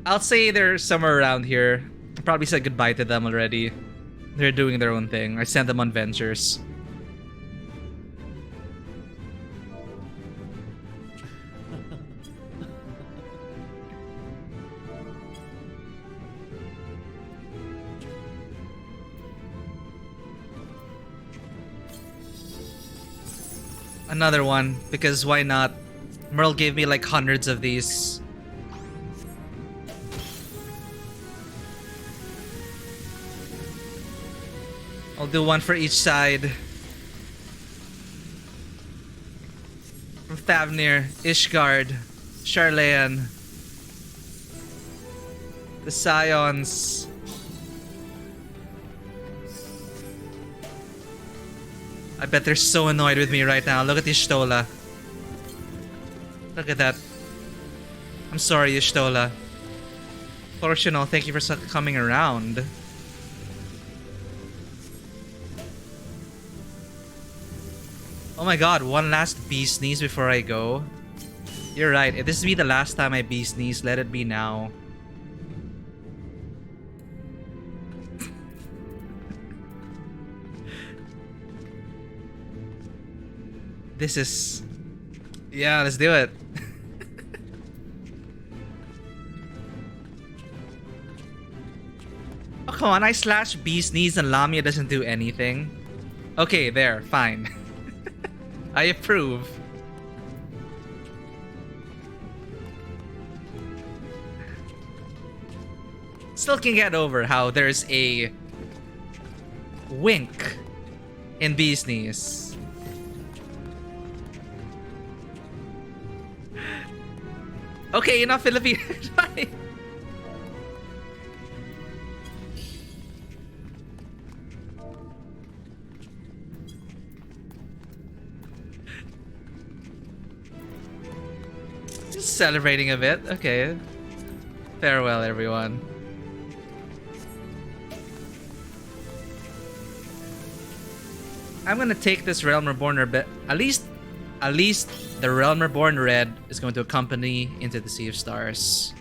I'll say they're somewhere around here. I probably said goodbye to them already. They're doing their own thing. I sent them on ventures. Another one, because why not? Merle gave me like hundreds of these. I'll do one for each side. From Thavnair, Ishgard, Sharlayan, the Scions. I bet they're so annoyed with me right now. Look at Y'shtola. Look at that. I'm sorry, Y'shtola. Fortunal, thank you for coming around. Oh my god, one last bee sneeze before I go. You're right, if this be the last time I bee sneeze, let it be now. This is... Yeah, let's do it. Oh, come on, I slash bee sneeze and Lamia doesn't do anything. Okay, there, fine. I approve. Still can get over how there's a wink in bee sneeze. Okay, enough Filipino. Just celebrating a bit. Okay. Farewell, everyone. I'm gonna take this Realm Reborn bit. At least the Realm Reborn Red is going to accompany into the Sea of Stars.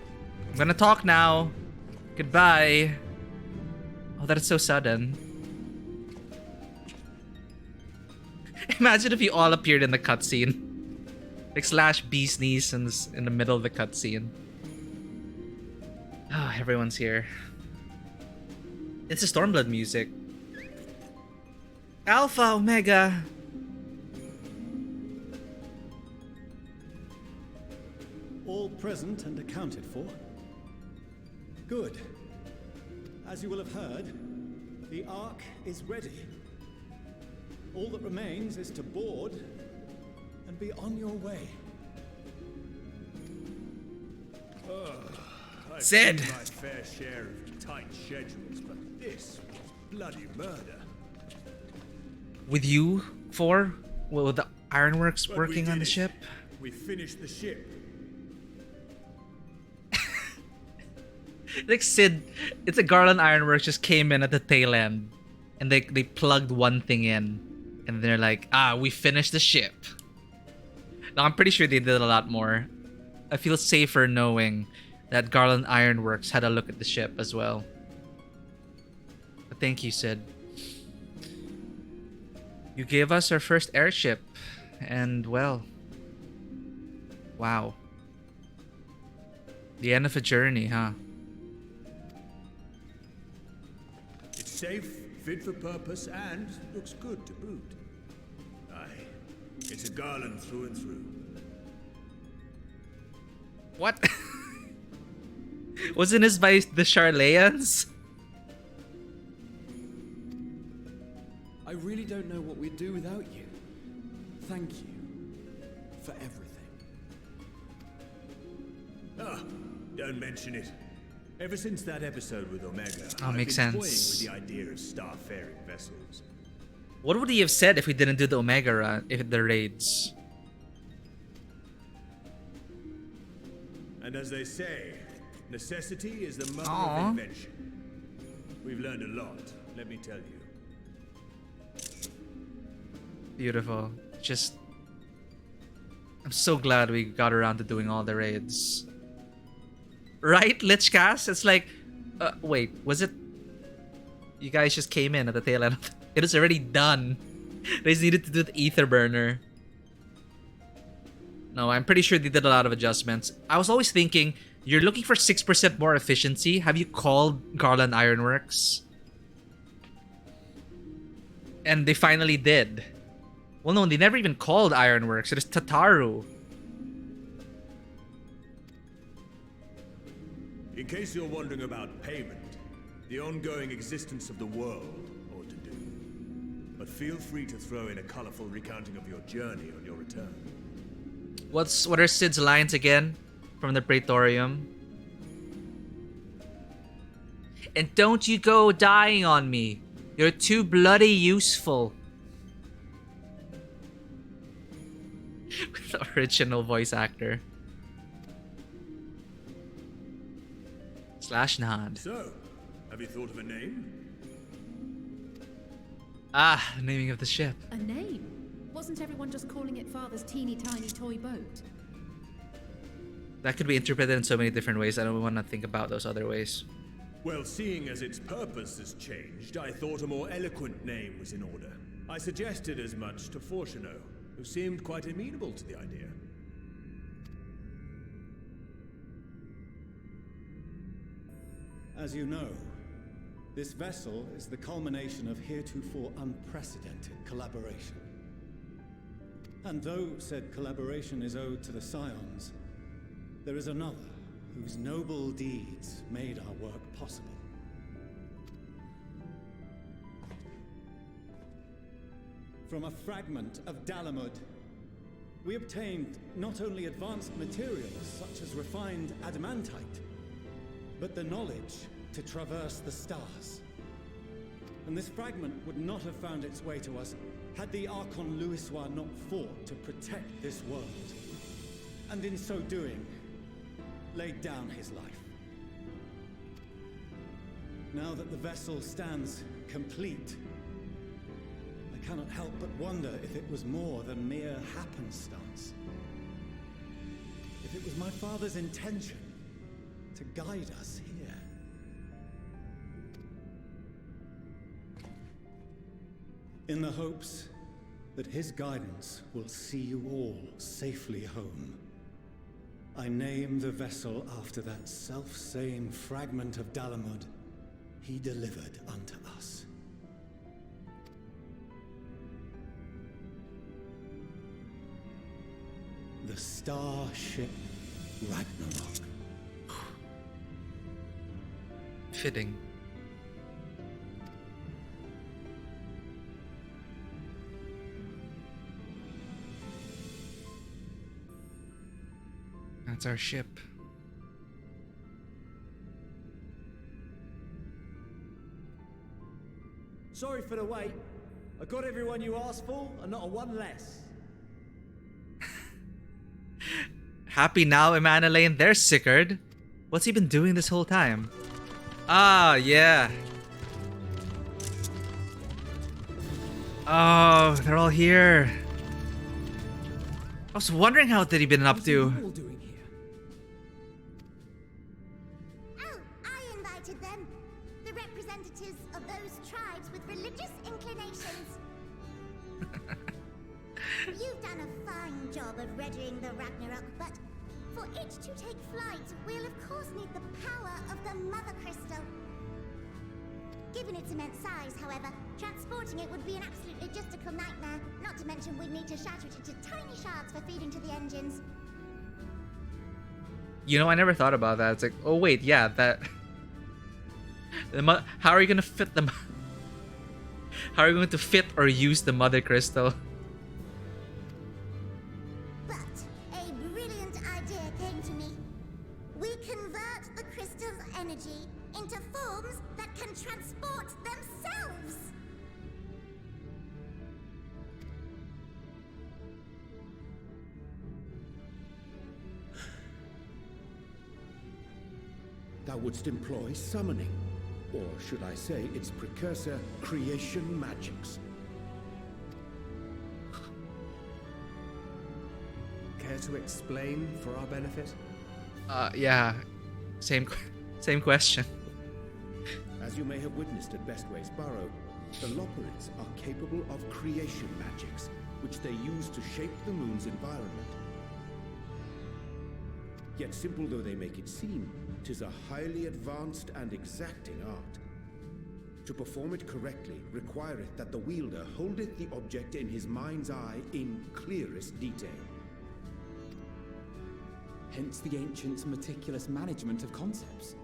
I'm gonna talk now. Goodbye. Oh, that's so sudden. Imagine if you all appeared in the cutscene. Like slash bee sneeze in the middle of the cutscene. Oh, everyone's here. It's the Stormblood music. Alpha, Omega. All present and accounted for? Good. As you will have heard, the Ark is ready. All that remains is to board and be on your way. I've Zed. seen my fair share of tight schedules, but this was bloody murder. With you, four? With the ironworks But working on the it. ship? We finished the ship. Like Sid, it's a Garlean Ironworks just came in at the tail end. And they plugged one thing in. And they're like, we finished the ship. Now, I'm pretty sure they did a lot more. I feel safer knowing that Garlean Ironworks had a look at the ship as well. But thank you, Sid. You gave us our first airship. And, well... Wow. The end of a journey, huh? It's safe, fit for purpose, and looks good to boot. Aye, it's a Garland through and through. What? Wasn't this by the Sharlayans? I really don't know what we'd do without you. Thank you for everything. Ah, don't mention it. Ever since that episode with Omega, I've makes been sense. toying with the idea of star-faring vessels. What would he have said if we didn't do the Omega run, if the raids? And as they say, necessity is the mother Aww. of invention. We've learned a lot, let me tell you. Beautiful. Just... I'm so glad we got around to doing all the raids. Right, Lichcast? It's like... wait, was it... You guys just came in at the tail end of... It was already done. They just needed to do the ether burner. No, I'm pretty sure they did a lot of adjustments. I was always thinking, you're looking for 6% more efficiency. Have you called Garlean Ironworks? And they finally did. Well, no, they never even called Ironworks. It is Tataru. In case you're wondering about payment, the ongoing existence of the world ought to do. But feel free to throw in a colorful recounting of your journey on your return. What are Sid's lines again from the Praetorium? And don't you go dying on me. You're too bloody useful. With the original voice actor. / nod. So, have you thought of a name? Ah, naming of the ship. A name? Wasn't everyone just calling it Father's teeny tiny toy boat? That could be interpreted in so many different ways. I don't want to think about those other ways. Well, seeing as its purpose has changed, I thought a more eloquent name was in order. I suggested as much to Fortuno, who seemed quite amenable to the idea. As you know, this vessel is the culmination of heretofore unprecedented collaboration. And though said collaboration is owed to the Scions, there is another whose noble deeds made our work possible. From a fragment of Dalamud, we obtained not only advanced materials such as refined adamantite, but the knowledge to traverse the stars. And this fragment would not have found its way to us had the Archon Louisois not fought to protect this world, and in so doing, laid down his life. Now that the vessel stands complete, I cannot help but wonder if it was more than mere happenstance. If it was my father's intention to guide us here. In the hopes that his guidance will see you all safely home, I name the vessel after that self-same fragment of Dalamud he delivered unto us. The Starship Ragnarok. Fitting. That's our ship. Sorry for the wait. I got everyone you asked for, and not a one less. Happy now, Emanuelaine. There's Sickard. What's he been doing this whole time? Ah, yeah. Oh, they're all here. I was wondering how they'd been up to. Oh, I invited them. The representatives of those tribes with religious inclinations. You've done a fine job of readying the Ragnarok, but for it to take flight, we'll of course need the power of the Mother Crystal. Given its immense size, however, transporting it would be an absolute logistical nightmare, not to mention we'd need to shatter it into tiny shards for feeding to the engines. You know, I never thought about that. It's like, oh wait, yeah, that... How are you gonna fit them? How are you going to fit or use the Mother Crystal? But a brilliant idea came to me. We convert the crystal's energy into forms that can transport themselves. Thou wouldst employ summoning. Or should I say its precursor, creation magics. Care to explain for our benefit? Yeah. Same question. As you may have witnessed at Bestway's Burrow, the Loperids are capable of creation magics, which they use to shape the moon's environment. Yet simple though they make it seem, 'tis a highly advanced and exacting art. To perform it correctly requireth that the wielder holdeth the object in his mind's eye in clearest detail. Hence the ancients' meticulous management of concepts.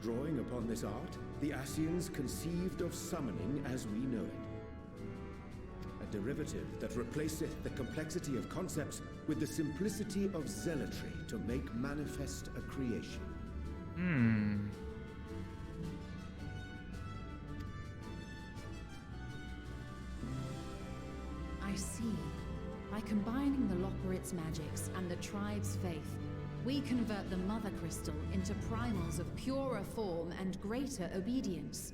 Drawing upon this art, the Ascians conceived of summoning as we know it. A derivative that replaceth the complexity of concepts with the simplicity of zealotry to make manifest a creation. I see. By combining the Loperit's magics and the tribe's faith, we convert the Mother Crystal into primals of purer form and greater obedience.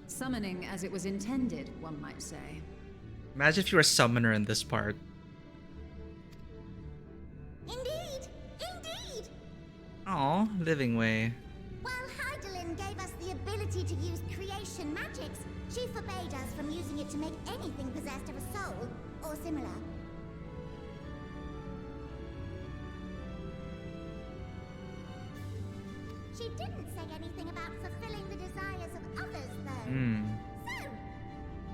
Summoning as it was intended, one might say. Imagine if you were a summoner in this part. Indeed! Indeed! Aw, living way. While Hydaelyn gave us the ability to use creation magics, she forbade us from using it to make anything possessed of a soul, or similar. She didn't say anything about fulfilling the desires of others, though. So,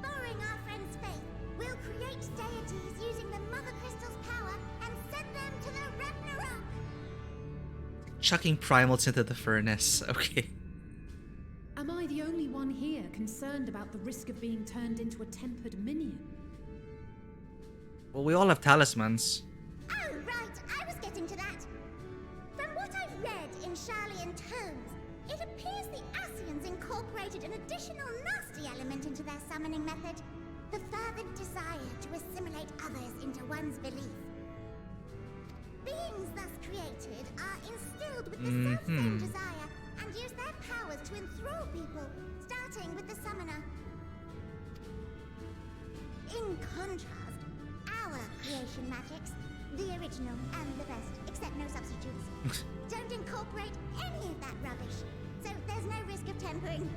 borrowing our friend's faith, we'll create deities using the Mother Crystal's power and send them to the Ragnarok! Chucking primals into the furnace. Okay. Am I the only one here concerned about the risk of being turned into a tempered minion? Well, we all have talismans. Oh, right, I was getting to that. From what I've read in Sharlayan tomes, it appears the Ascians incorporated an additional nasty element into their summoning method. The fervent desire to assimilate others into one's belief. Beings thus created are instilled with the self-same desire and use their powers to enthrall people, starting with the summoner. In contrast, our creation magics, the original and the best, except no substitutes, don't incorporate any of that rubbish, so there's no risk of tempering.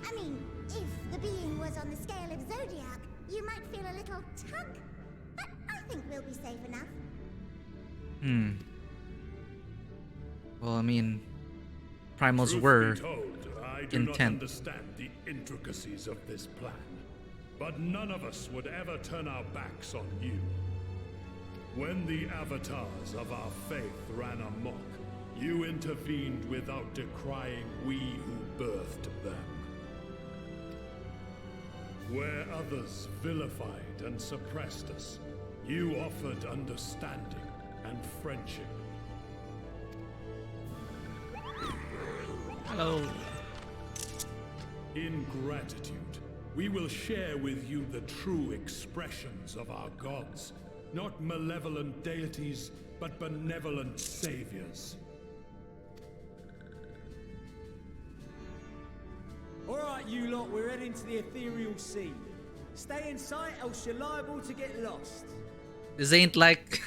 I mean, if the being was on the scale of Zodiac, you might feel a little tug, but I think we'll be safe enough. Well, I mean, primals Truth were be told, I do not intent. understand the intricacies of this plan, but none of us would ever turn our backs on you. When the avatars of our faith ran amok, you intervened without decrying we who birthed them. Where others vilified and suppressed us, you offered understanding and friendship. Hello. In gratitude, we will share with you the true expressions of our gods. Not malevolent deities, but benevolent saviors. Alright, you lot, we're heading to the ethereal sea. Stay in sight, else you're liable to get lost. This ain't like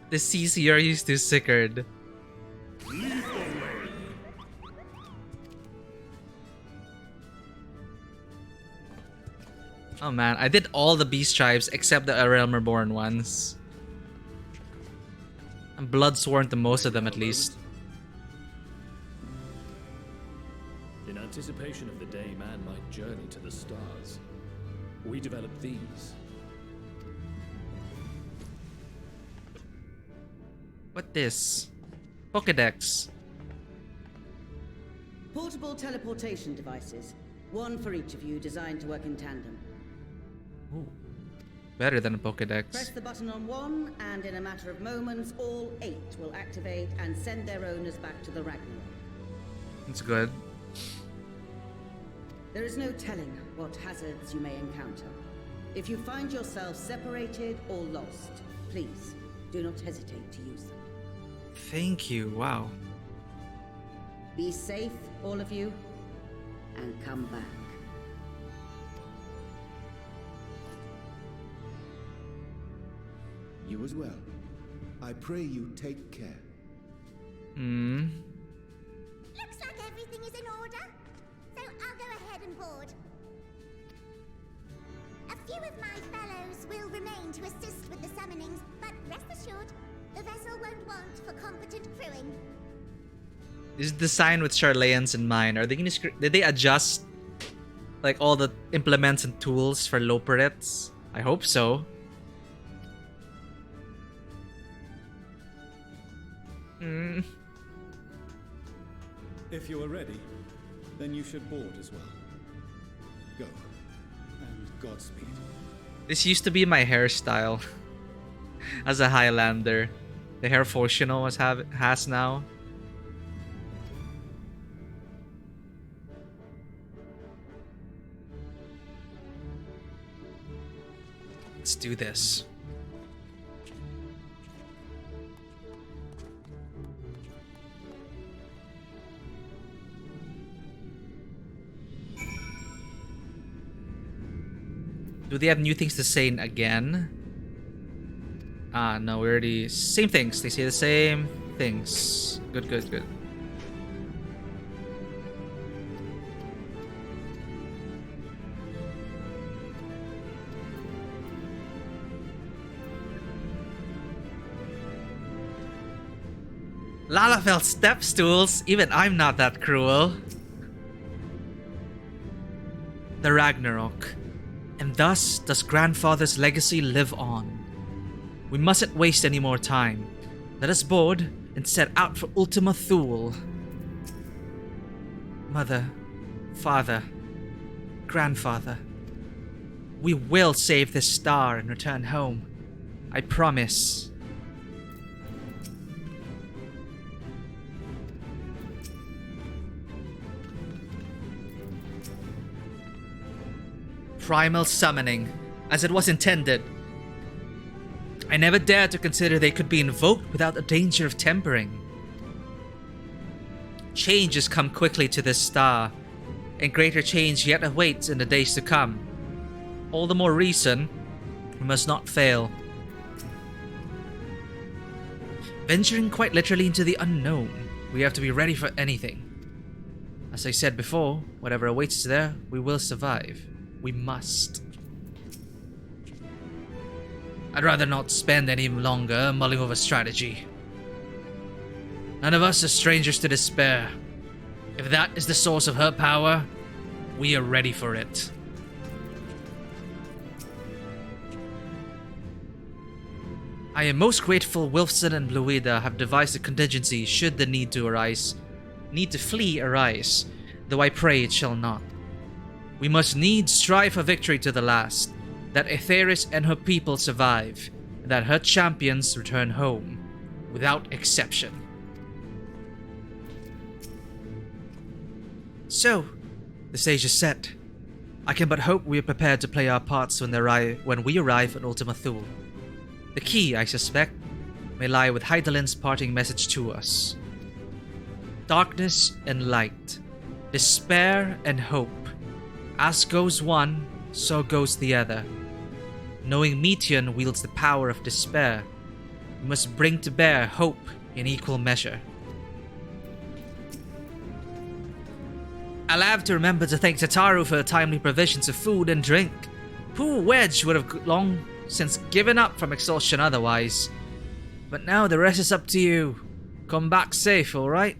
the CCR used to Sickard. Lead the way. Oh man, I did all the beast tribes except the Realm Reborn ones. I'm blood sworn to most of them at least. In anticipation of the day man might journey to the stars, we developed these. What this? Pokédex. Portable teleportation devices. One for each of you, designed to work in tandem. Ooh. Better than a Press Pokédex. the button on one, and in a matter of moments, all 8 will activate and send their owners back to the Ragnarok. It's good. There is no telling what hazards you may encounter. If you find yourself separated or lost, please Do not hesitate to use them. Thank you. Wow. Be safe, all of you, and come back. You as well. I pray you take care. Looks like everything is in order, so I'll go ahead and board. A few of my fellows will remain to assist with the summonings, but rest assured, the vessel won't want for competent crewing. This is designed with Sharlayans in mind. Are they gonna did they adjust like all the implements and tools for Loperits? I hope so. If you are ready, then you should board as well. Go. And Godspeed. This used to be my hairstyle as a Highlander. The hair Foshino has now. Let's do this. Do they have new things to say again? Ah, no, we already... Same things. They say the same things. Good, good, good. Lalafell step stools? Even I'm not that cruel. The Ragnarok. And thus does grandfather's legacy live on. We mustn't waste any more time. Let us board and set out for Ultima Thule. Mother, father, grandfather, we will save this star and return home. I promise. Primal summoning, as it was intended. I never dared to consider they could be invoked without the danger of tempering. Change has come quickly to this star, and greater change yet awaits in the days to come. All the more reason we must not fail. Venturing quite literally into the unknown, we have to be ready for anything. As I said before, whatever awaits us there, we will survive. We must. I'd rather not spend any longer mulling over strategy. None of us are strangers to despair. If that is the source of her power, we are ready for it. I am most grateful Wilfson and Bluida have devised a contingency should the need to flee arise, though I pray it shall not. We must needs strive for victory to the last, that Aetheris and her people survive, and that her champions return home, without exception. So, the stage is set. I can but hope we are prepared to play our parts when we arrive at Ultima Thule. The key, I suspect, may lie with Hydalin's parting message to us. Darkness and light, despair and hope. As goes one, so goes the other. Knowing Meteon wields the power of despair, we must bring to bear hope in equal measure. I'll have to remember to thank Tataru for the timely provisions of food and drink. Poor Wedge would have long since given up from exhaustion otherwise. But now the rest is up to you. Come back safe, alright?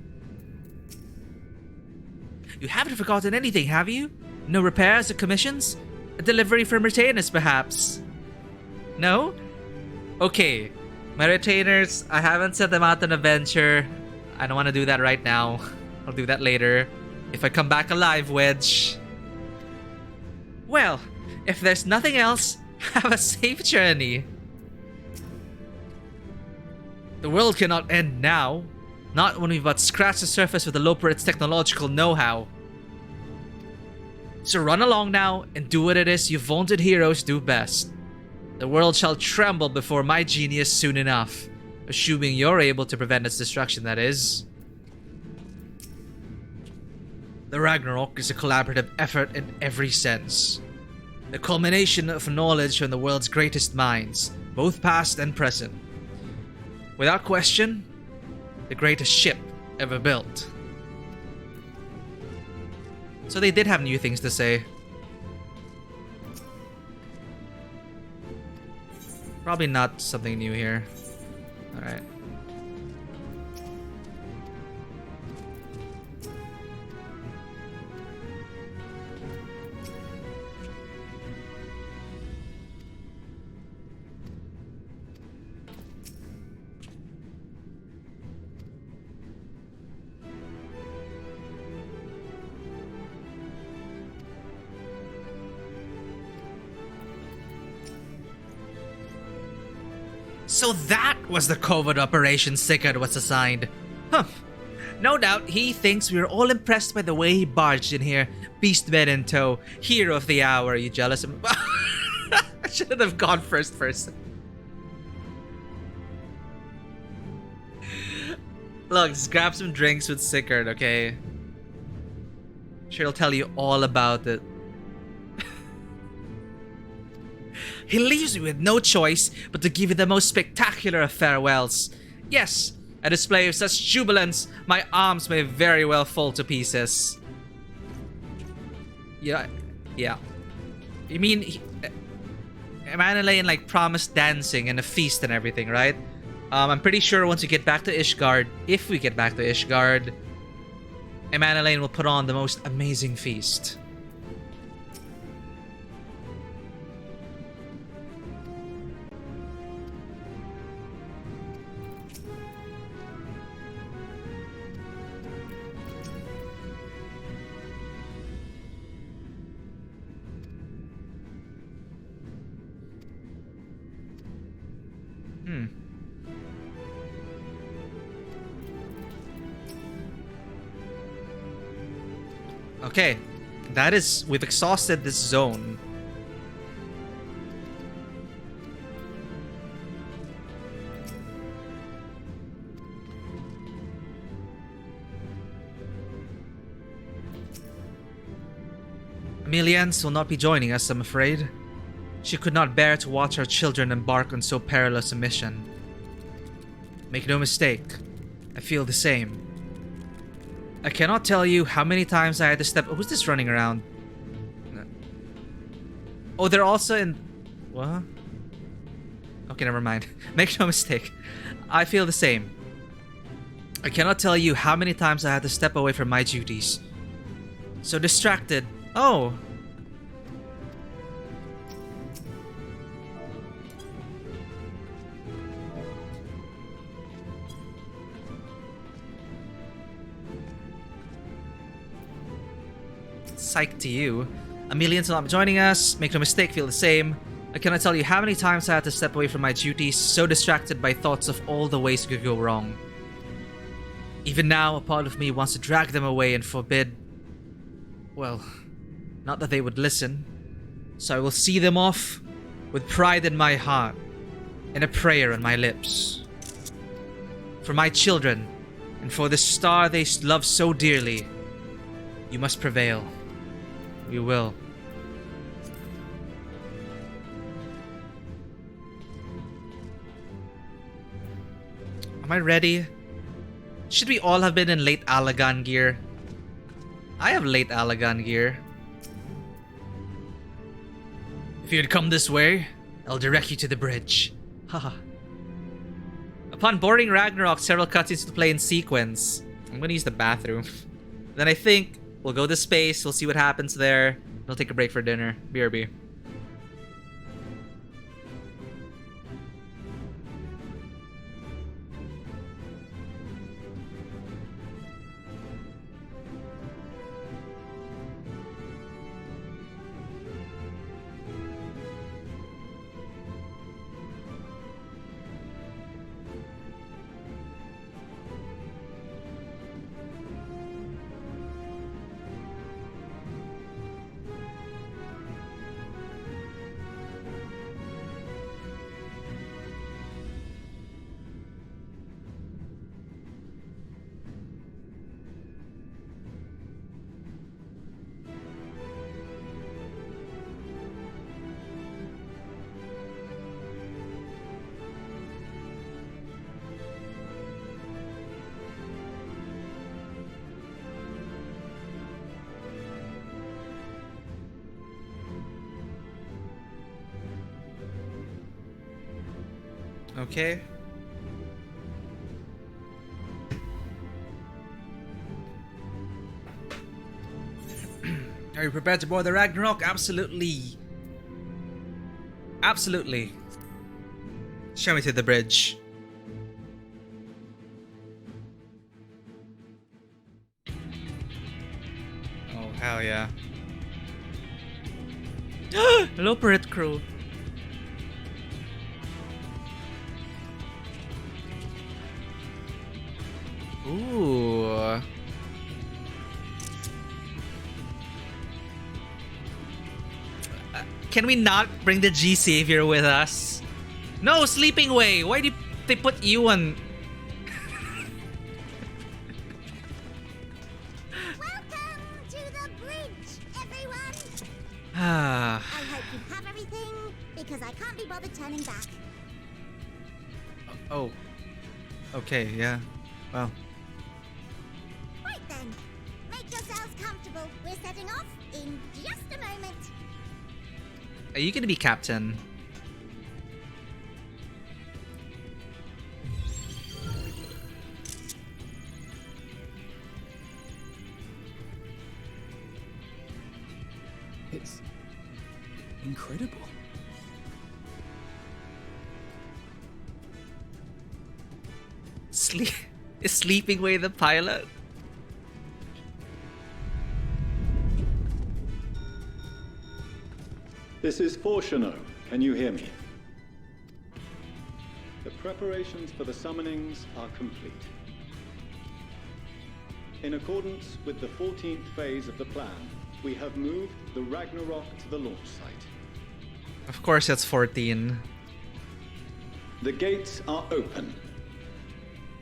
You haven't forgotten anything, have you? No repairs or commissions? A delivery from retainers, perhaps? No? Okay. My retainers, I haven't sent them out on a venture. I don't want to do that right now. I'll do that later. If I come back alive, Wedge. Well, if there's nothing else, have a safe journey. The world cannot end now. Not when we've but scratched the surface with the Loperit's technological know-how. So run along now and do what it is you vaunted heroes do best. The world shall tremble before my genius soon enough. Assuming you're able to prevent its destruction, that is. The Ragnarok is a collaborative effort in every sense. The culmination of knowledge from the world's greatest minds, both past and present. Without question, the greatest ship ever built. So they did have new things to say. Probably not something new here. Alright. So that was the covert operation Sigurd was assigned. Huh. No doubt he thinks we were all impressed by the way he barged in here, beastmen in tow, hero of the hour. Are you jealous of him? I shouldn't have gone first person. Look, just grab some drinks with Sigurd, okay? Sure, he'll tell you all about it. He leaves me with no choice but to give you the most spectacular of farewells. Yes, a display of such jubilance, my arms may very well fall to pieces. Yeah. You mean, Emanuele like promised dancing and a feast and everything, right? I'm pretty sure once we get back to Ishgard, if we get back to Ishgard, Emanuele will put on the most amazing feast. Okay, that is, we've exhausted this zone. Emilians will not be joining us, I'm afraid. She could not bear to watch her children embark on so perilous a mission. Make no mistake, I feel the same. I cannot tell you how many times I had to step... Who's this running around? Oh, they're also in... What? Okay, never mind. Make no mistake. I feel the same. I cannot tell you how many times I had to step away from my duties. So distracted. Oh. Psych to you. Emilians will not be joining us. Make no mistake, feel the same. I cannot tell you how many times I had to step away from my duties, so distracted by thoughts of all the ways it could go wrong. Even now, a part of me wants to drag them away and forbid... Well, not that they would listen. So I will see them off with pride in my heart and a prayer on my lips. For my children, and for the star they love so dearly, you must prevail. We will. Am I ready? Should we all have been in late Allagan gear? I have late Allagan gear. If you'd come this way, I'll direct you to the bridge. Haha. Upon boarding Ragnarok, several cutscenes will play in sequence. I'm gonna use the bathroom. Then I think we'll go to space, we'll see what happens there. We'll take a break for dinner. BRB. Okay. Are you prepared to board the Ragnarok? Absolutely. Absolutely. Show me to the bridge. Oh, hell yeah. Hello, Pirate Crew. Ooh. Can we not bring the G Savior with us? No, Sleeping Way. Why did they put you on? Welcome to the bridge, everyone. Ah. I hope you have everything, because I can't be bothered turning back. Oh. Okay, yeah. Well. Right then, make yourselves comfortable. We're setting off in just a moment. Are you gonna be captain? It's incredible. Is Sleeping Way the pilot? This is Foreshano. Can you hear me? The preparations for the summonings are complete. In accordance with the 14th phase of the plan, we have moved the Ragnarok to the launch site. Of course, that's 14. The gates are open.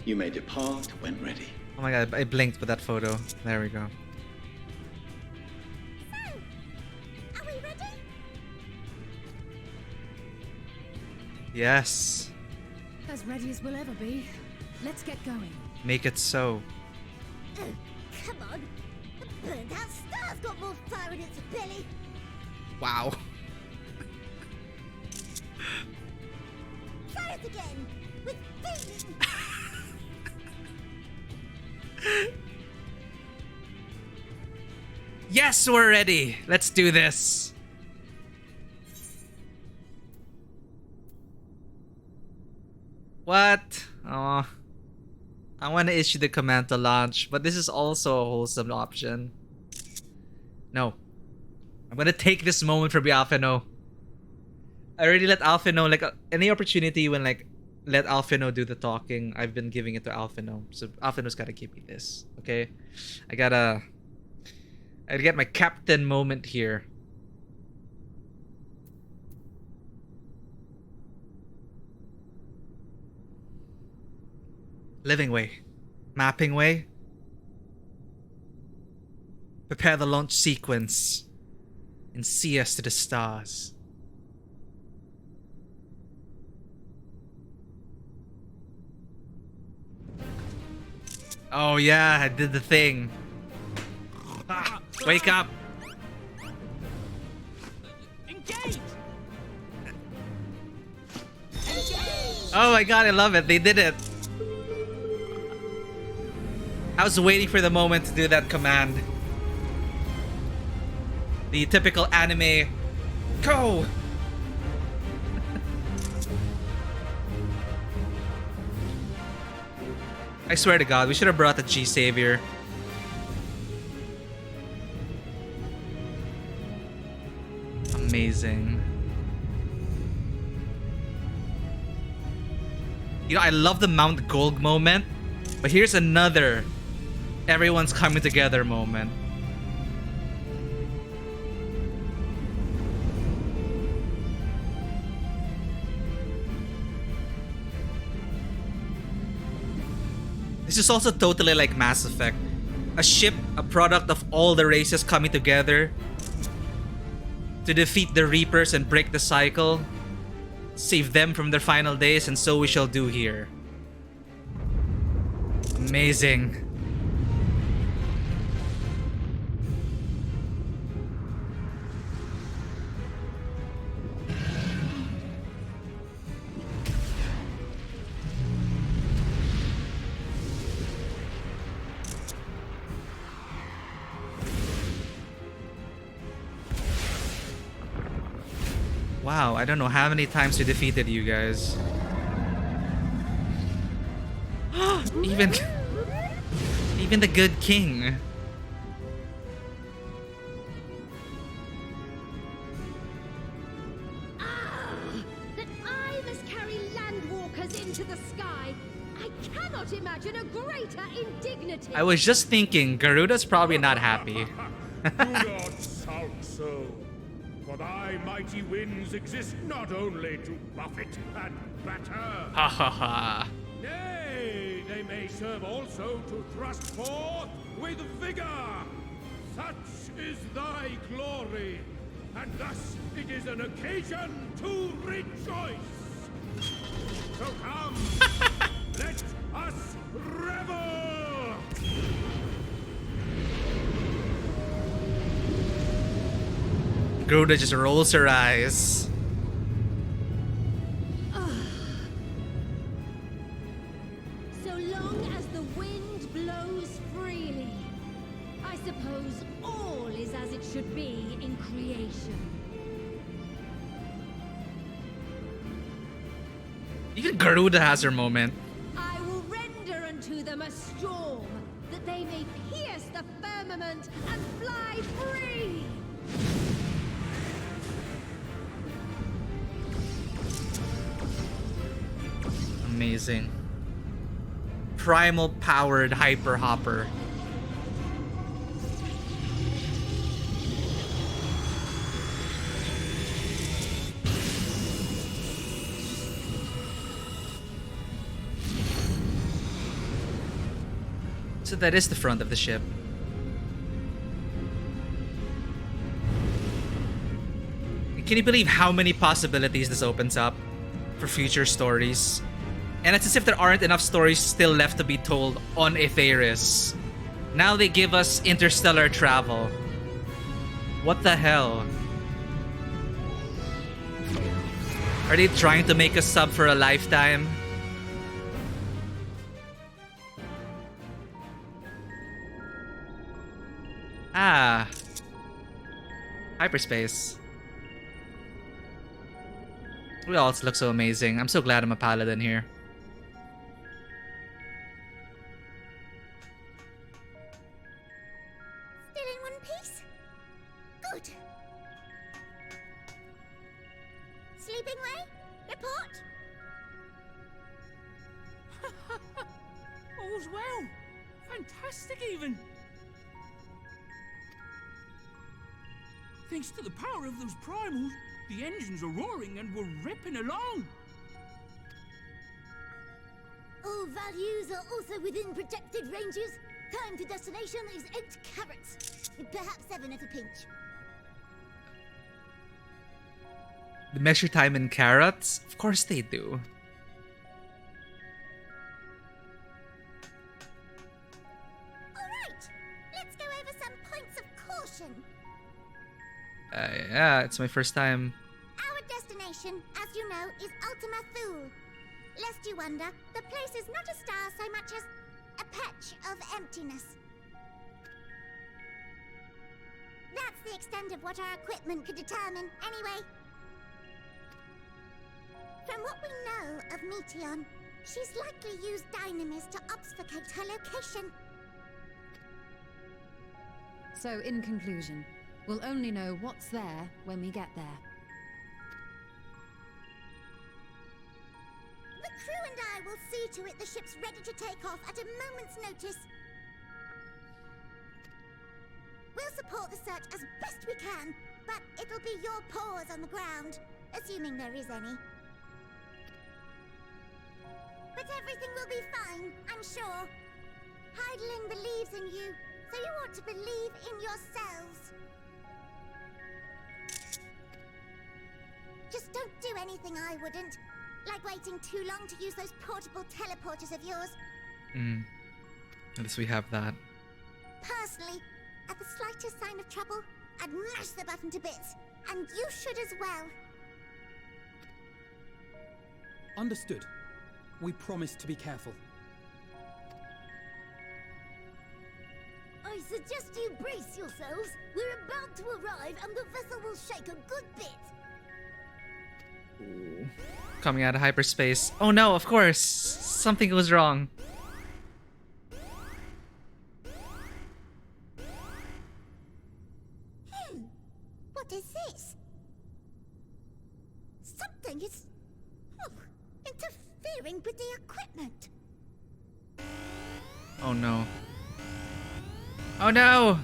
You may depart when ready. Oh my god, I blinked with that photo. There we go. Are we ready? Yes. As ready as we'll ever be. Let's get going. Make it so. Oh, come on. The burned out star's got more fire in its belly. Wow. Try it again. With feeling. Yes, we're ready. Let's do this. What? Oh, I want to issue the command to launch, but this is also a wholesome option. No. I'm gonna take this moment from Alpha know. I already let Alpha know, like, any opportunity when, like, let Alpha know do the talking, I've been giving it to Alpha know. So Alpha know's gotta give me this, okay? I gotta get my captain moment here. Living way. Mapping way. Prepare the launch sequence. And see us to the stars. Oh yeah, I did the thing. Ah, wake up! Engage! Oh my god, I love it. They did it. I was waiting for the moment to do that command. The typical anime. Go! I swear to god, we should have brought the G Savior. Amazing. You know, I love the Mount Gold moment, but here's another everyone's coming together moment. This is also totally like Mass Effect. A ship, a product of all the races coming together to defeat the Reapers and break the cycle. Save them from their final days, and so we shall do here. Amazing. Wow, I don't know how many times we defeated you guys. Even the good king. That I must carry landwalkers into the sky. I cannot imagine a greater indignity. I was just thinking, Garuda's probably not happy. Do not sulk so. For thy mighty winds exist not only to buffet and batter. Ha ha ha. Nay, they may serve also to thrust forth with vigor. Such is thy glory, and thus it is an occasion to rejoice. So come, let us revel! Garuda just rolls her eyes. So long as the wind blows freely, I suppose all is as it should be in creation. Even Garuda has her moment. I will render unto them a storm, that they may pierce the firmament and fly free. Amazing. Primal powered hyper hopper. So that is the front of the ship. Can you believe how many possibilities this opens up for future stories? And it's as if there aren't enough stories still left to be told on Aetheris. Now they give us interstellar travel. What the hell? Are they trying to make us sub for a lifetime? Ah. Hyperspace. We all look so amazing. I'm so glad I'm a paladin here. Still in one piece? Good. Sleeping way? Report? All's well. Fantastic, even. Thanks to the power of those primals, the engines are roaring and we're ripping along. All values are also within protected ranges. Time to destination is 8 carats. Perhaps 7 at a pinch. They measure time in carats? Of course they do. Alright, let's go over some points of caution. Yeah, it's my first time. Our destination, as you know, is Ultima Thule. Lest you wonder, the place is not a star so much as a patch of emptiness. That's the extent of what our equipment could determine, anyway. From what we know of Meteon, she's likely used dynamis to obfuscate her location. So, in conclusion, we'll only know what's there when we get there. The crew and I will see to it the ship's ready to take off at a moment's notice. We'll support the search as best we can, but it'll be your paws on the ground, assuming there is any. But everything will be fine, I'm sure. Hydaelyn believes in you, so you ought to believe in yourselves. Just don't do anything I wouldn't. Like waiting too long to use those portable teleporters of yours. At least we have that. Personally, at the slightest sign of trouble, I'd mash the button to bits. And you should as well. Understood. We promise to be careful. I suggest you brace yourselves. We're about to arrive and the vessel will shake a good bit. Coming out of hyperspace. Oh no, of course! Something goes wrong. What is this? Something is interfering with the equipment. Oh no. Oh no!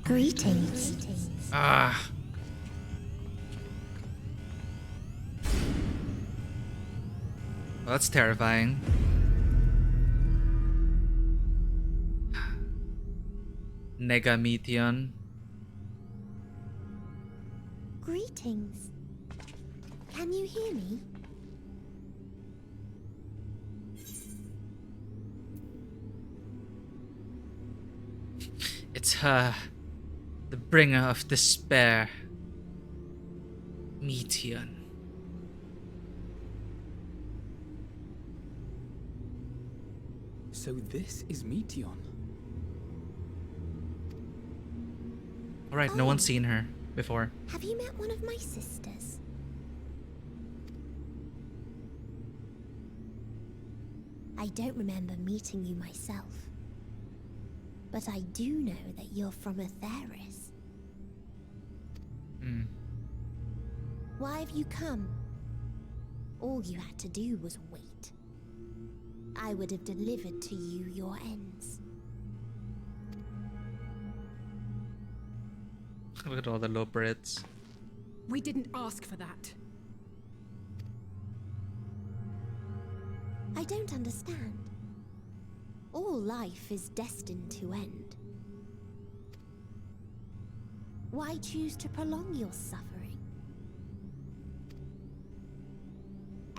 Greetings. Ah. Well, that's terrifying. Negametion. Greetings. Can you hear me? It's her, the bringer of despair. Metion. So this is Metion. Alright, no one's seen her before. Have you met one of my sisters? I don't remember meeting you myself. But I do know that you're from Atheris. Why have you come? All you had to do was wait. I would have delivered to you your ends. Look at all the low Brits. We didn't ask for that. I don't understand. All life is destined to end. Why choose to prolong your suffering?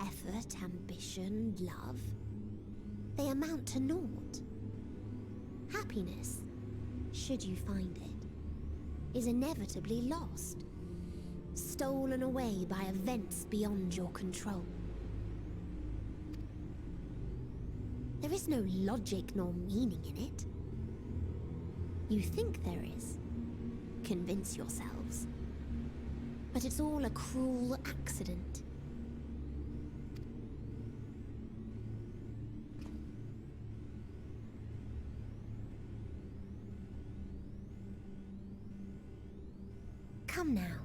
Effort, ambition, love, they amount to naught. Happiness, should you find it, is inevitably lost, stolen away by events beyond your control. There is no logic nor meaning in it. You think there is. Convince yourselves. But it's all a cruel accident. Come now.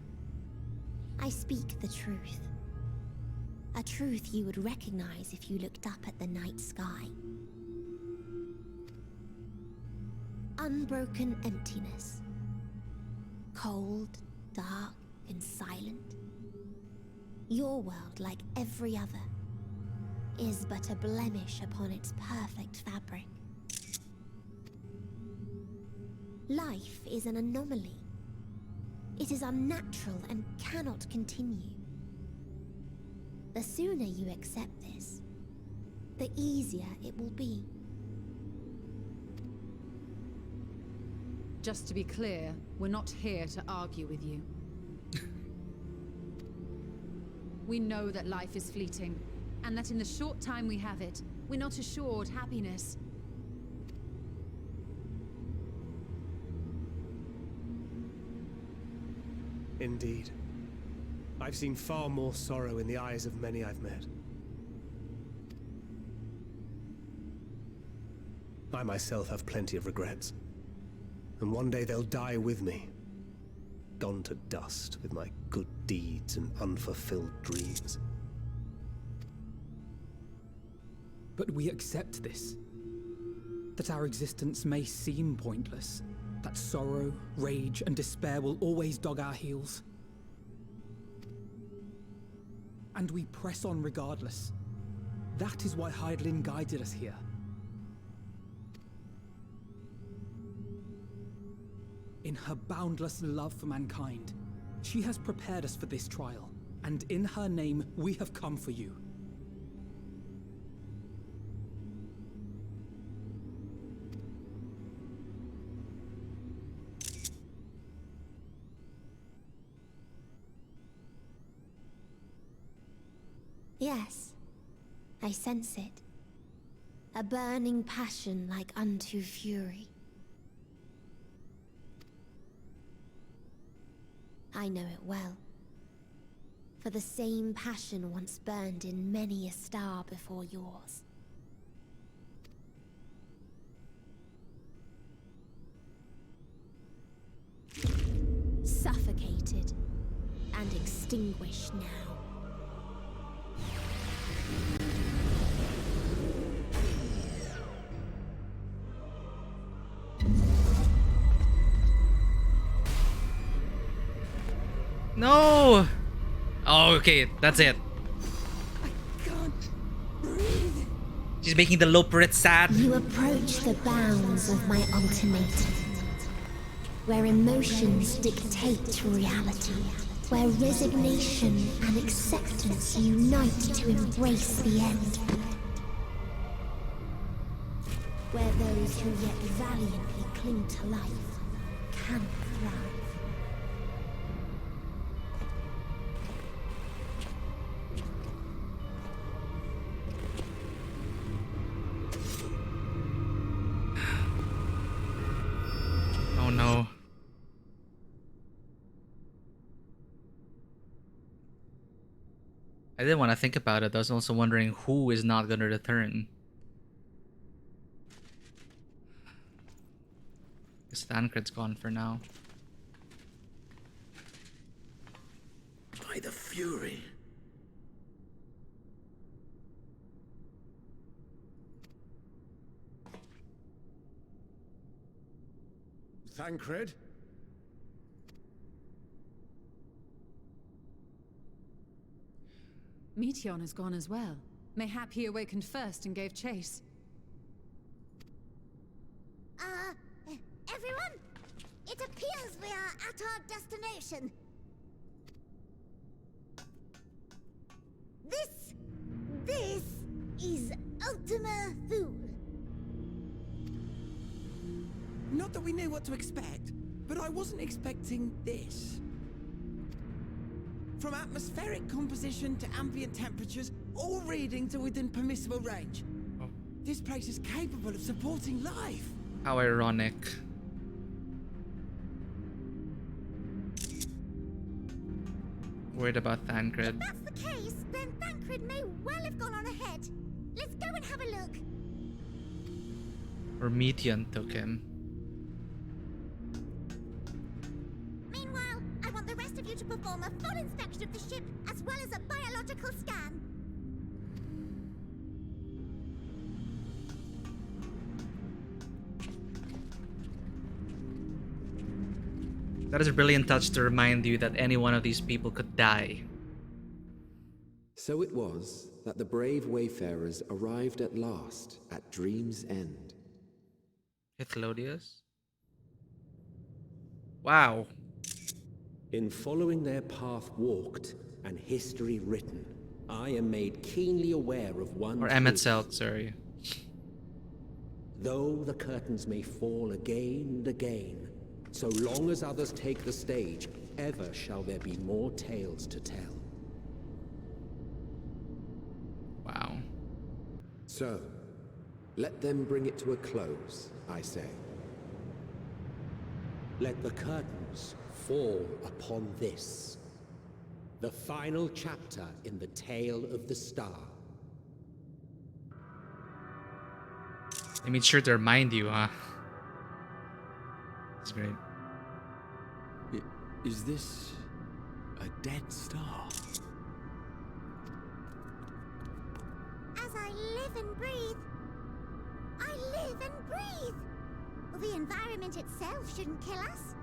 I speak the truth. A truth you would recognize if you looked up at the night sky. Unbroken emptiness. Cold, dark, and silent. Your world, like every other, is but a blemish upon its perfect fabric. Life is an anomaly. It is unnatural and cannot continue. The sooner you accept this, the easier it will be. Just to be clear, we're not here to argue with you. We know that life is fleeting, and that in the short time we have it, we're not assured happiness. Indeed. I've seen far more sorrow in the eyes of many I've met. I myself have plenty of regrets. And one day they'll die with me. Gone to dust with my good deeds and unfulfilled dreams. But we accept this. That our existence may seem pointless. That sorrow, rage, and despair will always dog our heels. And we press on regardless. That is why Hydaelyn guided us here. In her boundless love for mankind, she has prepared us for this trial, and in her name, we have come for you. Yes, I sense it. A burning passion like unto fury. I know it well. For the same passion once burned in many a star before yours. Suffocated and extinguished now. No! Oh, okay, that's it. She's making the Loperit sad. You approach the bounds of my ultimatum, where emotions dictate reality, where resignation and acceptance unite to embrace the end, where those who yet valiantly cling to life can thrive. Oh no. I didn't want to think about it. I was also wondering who is not going to return. This Thancred's gone for now. By the Fury. Thancred? Meteion has gone as well. Mayhap he awakened first and gave chase. Everyone? It appears we are at our destination. This is Ultima Thule. Not that we knew what to expect, but I wasn't expecting this. From atmospheric composition to ambient temperatures, all reading to within permissible range. This place is capable of supporting life. How ironic. Worried about Thancred. If that's the case, then Thancred may well have gone on ahead. Let's go and have a look. Or Meteion took him. Meanwhile, I want the rest of you to perform a full inspection of the ship, as well as a biological scan. That is a brilliant touch to remind you that any one of these people could die. So it was that the brave wayfarers arrived at last at Dream's End. Hythlodius? Wow. In following their path walked and history written, I am made keenly aware of one Or Emmett truth. Selk, sorry. Though the curtains may fall again and again, so long as others take the stage, ever shall there be more tales to tell. Wow. So, let them bring it to a close, I say. Let the curtains fall upon this, the final chapter in the tale of the star. I made sure to remind you, huh? That's great. Is this a dead star? As I live and breathe, I live and breathe. Well, the environment itself shouldn't kill us.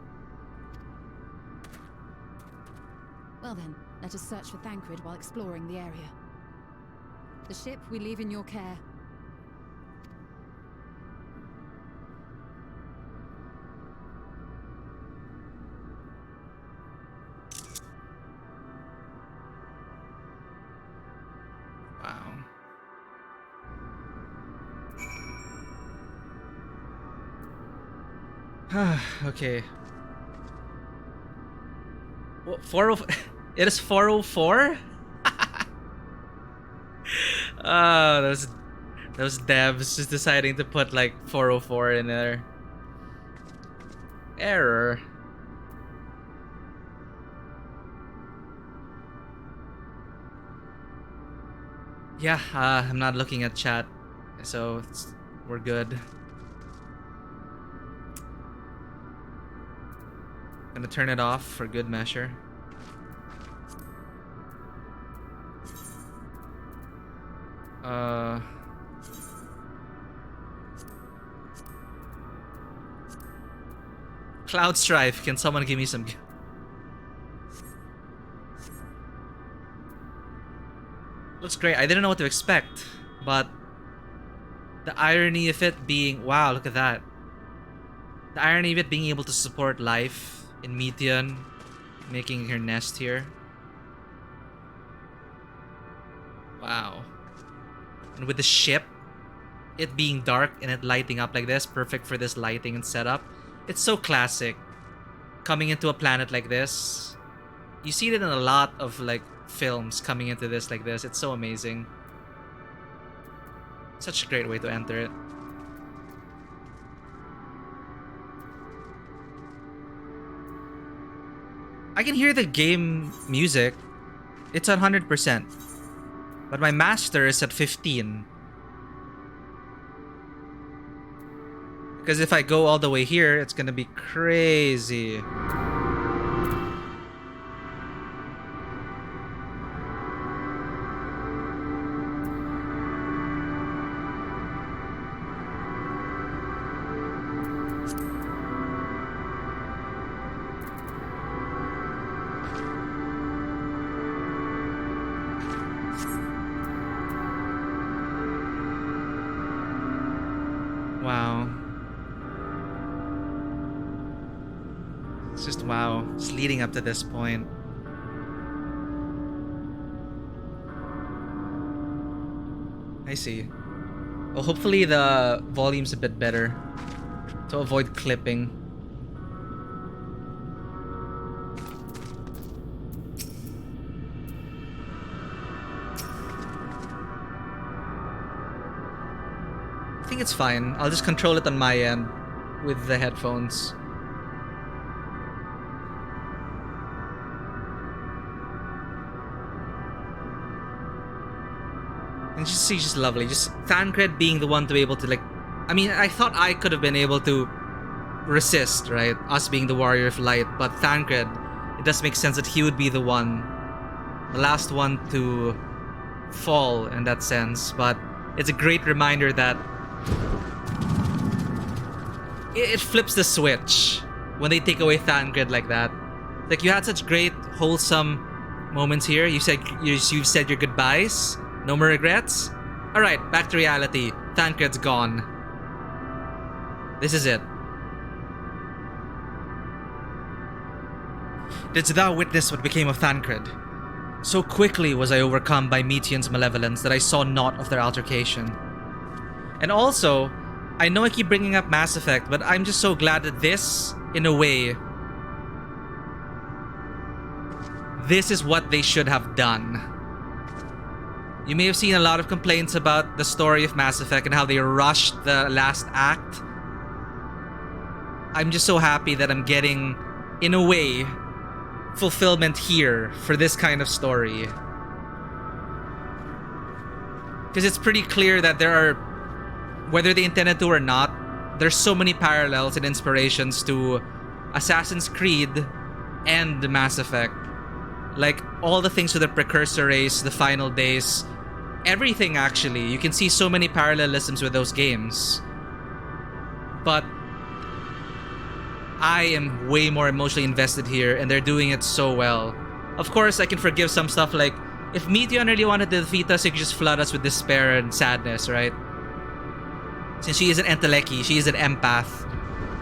Well then, let us search for Thancred while exploring the area. The ship we leave in your care. Okay. Well, 40. It is 404. Those devs just deciding to put like 404 in there. Error. Yeah, I'm not looking at chat, so we're good. Gonna turn it off for good measure. Cloud Strife, can someone give me some... Looks great. I didn't know what to expect, but the irony of it being... Wow, look at that. The irony of it being able to support life in Meteon, making her nest here. Wow. And with the ship, it being dark and it lighting up like this, perfect for this lighting and setup. It's so classic. Coming into a planet like this. You see it in a lot of like films coming into this like this. It's so amazing. Such a great way to enter it. I can hear the game music. It's 100%. But my master is at 15. Because if I go all the way here, it's gonna be crazy. Wow. It's just wow. Just leading up to this point. I see. Well, hopefully the volume's a bit better to avoid clipping. I think it's fine. I'll just control it on my end with the headphones. And she's lovely. Just Thancred being the one to be able to like... I mean, I thought I could have been able to resist, right? Us being the Warrior of Light. But Thancred, it does make sense that he would be the one. The last one to fall in that sense. But it's a great reminder that it flips the switch when they take away Thancred like that. Like, you had such great, wholesome moments here. You've said your goodbyes. No more regrets? Alright, back to reality. Thancred's gone. This is it. Didst thou witness what became of Thancred? So quickly was I overcome by Meteon's malevolence that I saw naught of their altercation. And also, I know I keep bringing up Mass Effect, but I'm just so glad that this, in a way, this is what they should have done. You may have seen a lot of complaints about the story of Mass Effect and how they rushed the last act. I'm just so happy that I'm getting, in a way, fulfillment here for this kind of story. Because it's pretty clear that there are, whether they intended to or not, there's so many parallels and inspirations to Assassin's Creed and the Mass Effect. Like, all the things with the precursor race, the final days, everything actually. You can see so many parallelisms with those games. But I am way more emotionally invested here, and they're doing it so well. Of course, I can forgive some stuff like, if Meteon really wanted to defeat us, he could just flood us with despair and sadness, right? Since she is an Enteleki, she is an empath.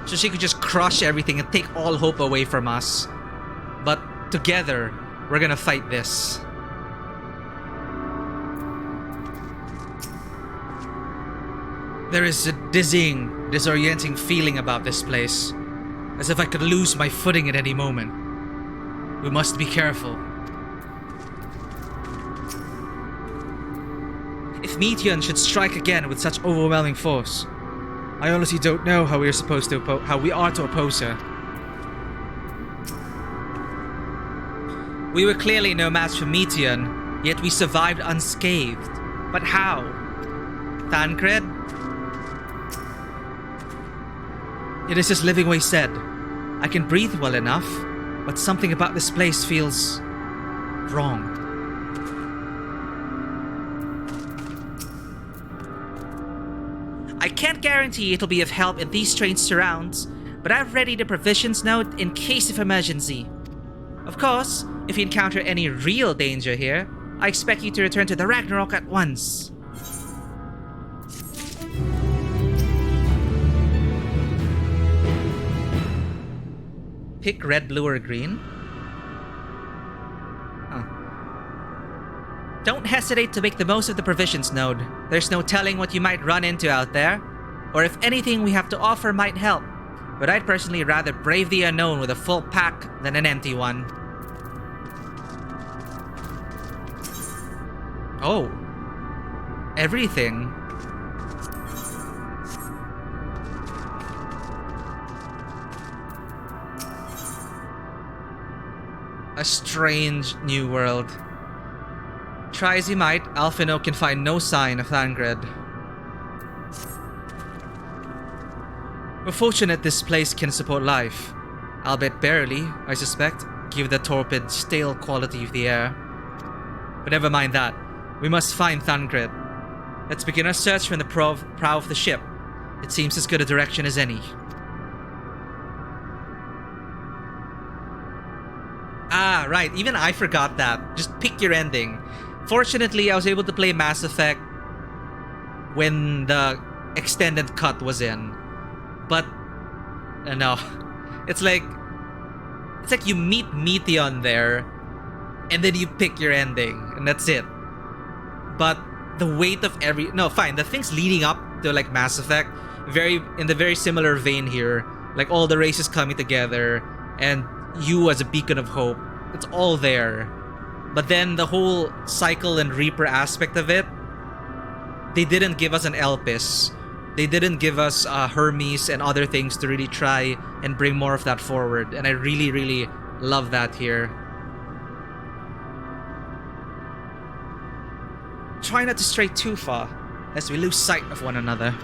So she could just crush everything and take all hope away from us. But together, we're gonna fight this. There is a dizzying, disorienting feeling about this place. As if I could lose my footing at any moment. We must be careful. If Meteon should strike again with such overwhelming force, I honestly don't know how we are to oppose her. We were clearly no match for Meteon, yet we survived unscathed. But how? Thancred? It is as Livingway said. I can breathe well enough, but something about this place feels wrong. I can't guarantee it'll be of help in these strange surrounds, but I've readied a provisions note in case of emergency. Of course, if you encounter any real danger here, I expect you to return to the Ragnarok at once. Pick red, blue, or green? Huh. Don't hesitate to make the most of the provisions node. There's no telling what you might run into out there, or if anything we have to offer might help. But I'd personally rather brave the unknown with a full pack than an empty one. Oh. Everything. A strange new world. Try as he might, Alphino can find no sign of Thancred. We're fortunate this place can support life. Albeit barely, I suspect, given the torpid, stale quality of the air. But never mind that. We must find Thancred. Let's begin our search from the prow of the ship. It seems as good a direction as any. Ah, right. Even I forgot that. Just pick your ending. Fortunately, I was able to play Mass Effect when the extended cut was in. But, no. It's like you meet Meteon there, and then you pick your ending, and that's it. But the weight of the things leading up to like Mass Effect, in the very similar vein here, like all the races coming together, and you as a beacon of hope, it's all there. But then the whole cycle and Reaper aspect of it, they didn't give us an Elpis. They didn't give us Hermes and other things to really try and bring more of that forward. And I really, really love that here. Try not to stray too far, lest we lose sight of one another.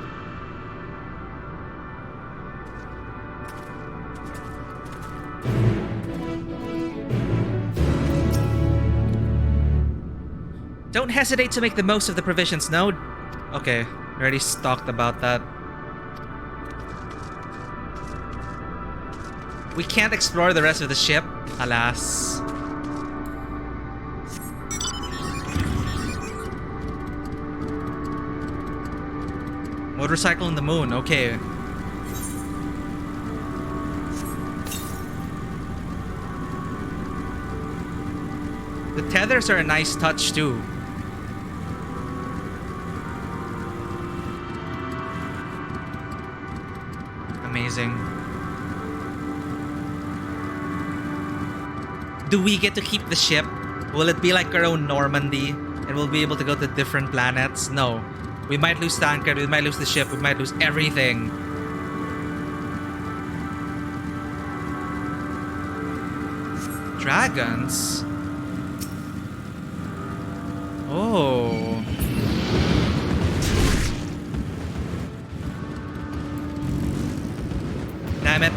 Don't hesitate to make the most of the provisions node. Okay, we already talked about that. We can't explore the rest of the ship, alas. Motorcycle on the moon, okay. The tethers are a nice touch too. Amazing. Do we get to keep the ship? Will it be like our own Normandy and we'll be able to go to different planets? No. We might lose Thancred, we might lose the ship, we might lose everything. Dragons? Oh. Damn it.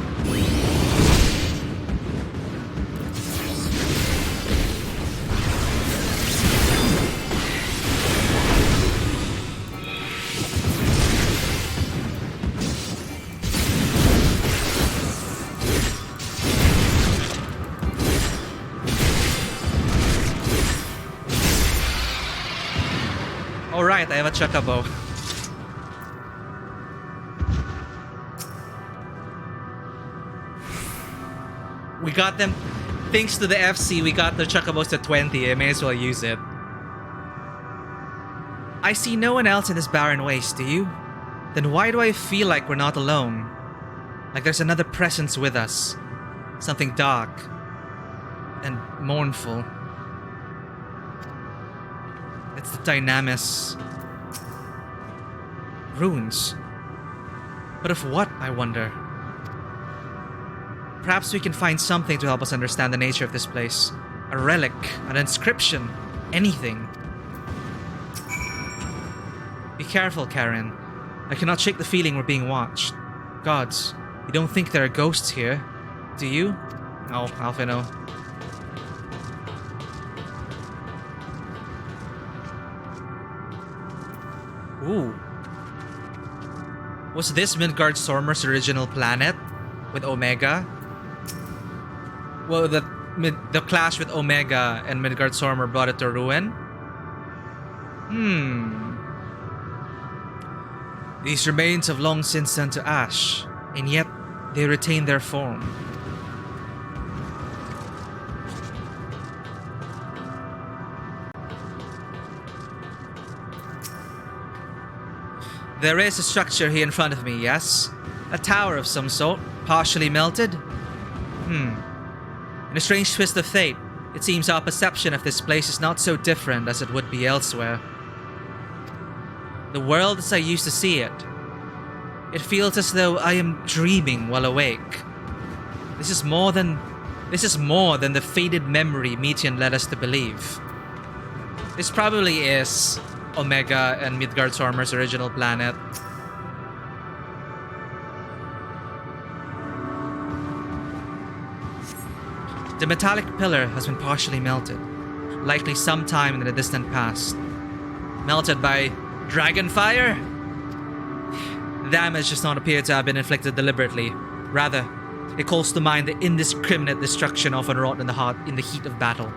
Alright, I have a chocobo. We got them, thanks to the FC, we got the chocobos to 20. I may as well use it. I see no one else in this barren waste, do you? Then why do I feel like we're not alone? Like there's another presence with us. Something dark and mournful. It's the Dynamis. Runes. But of what, I wonder? Perhaps we can find something to help us understand the nature of this place. A relic, an inscription, anything. Be careful, Karen. I cannot shake the feeling we're being watched. Gods, you don't think there are ghosts here, do you? Oh, Alpha, no. Ooh. Was this Midgard Stormer's original planet? With Omega? Well, the clash with Omega and Midgard Stormer brought it to ruin? These remains have long since turned to ash, and yet they retain their form. There is a structure here in front of me, yes? A tower of some sort, partially melted? In a strange twist of fate, it seems our perception of this place is not so different as it would be elsewhere. The world as I used to see it. It feels as though I am dreaming while awake. This is more than the faded memory Meteon led us to believe. This probably is Omega and Midgard Stormer's original planet. The metallic pillar has been partially melted, likely sometime in the distant past. Melted by dragon fire? Damage does not appear to have been inflicted deliberately. Rather, it calls to mind the indiscriminate destruction often wrought in the heat of battle.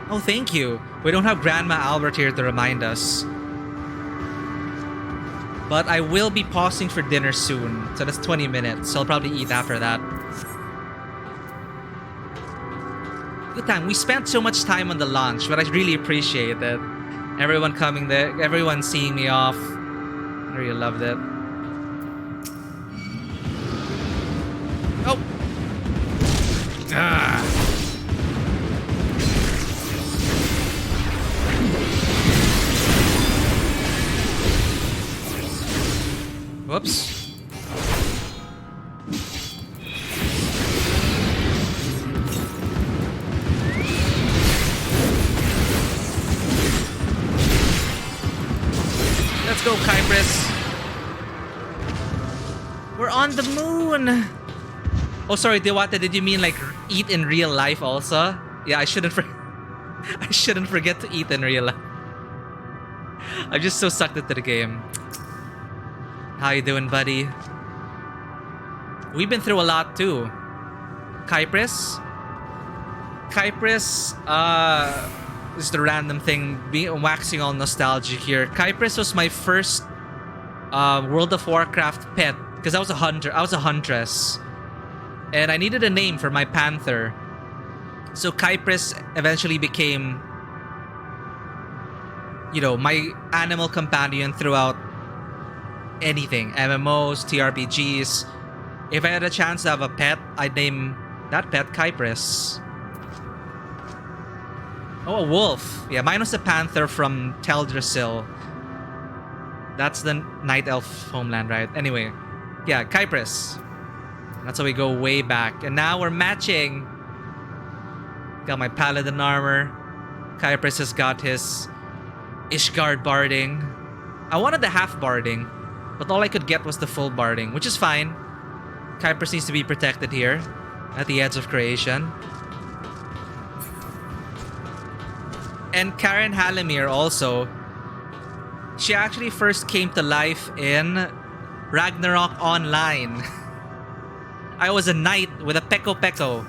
Oh, thank you. We don't have Grandma Albert here to remind us. But I will be pausing for dinner soon, so that's 20 minutes, so I'll probably eat after that. Good time. We spent so much time on the launch, but I really appreciate it. Everyone coming there, everyone seeing me off. I really loved it. Oh! Ah! Whoops. Let's go, Kypris. We're on the moon. Oh, sorry, Dewata, did you mean like eat in real life also? Yeah, I shouldn't forget to eat in real life. I'm just so sucked into the game. How you doing, buddy? We've been through a lot too. Kypris? Kypris, just a random thing, waxing all nostalgic here. Kypris was my first World of Warcraft pet, because I was a hunter. I was a huntress. And I needed a name for my panther. So Kypris eventually became, you know, my animal companion throughout anything. MMOs, TRPGs. If I had a chance to have a pet, I'd name that pet Kypris. Oh, a wolf. Yeah, mine was a panther from Teldrassil. That's the Night Elf homeland, right? Anyway, yeah, Kypris. That's how we go way back. And now we're matching. Got my paladin armor. Kypris has got his Ishgard barding. I wanted the half barding, but all I could get was the full barding, which is fine. Kypris needs to be protected here at the edge of creation. And Karen Halimir also. She actually first came to life in Ragnarok Online. I was a knight with a Peko Peko.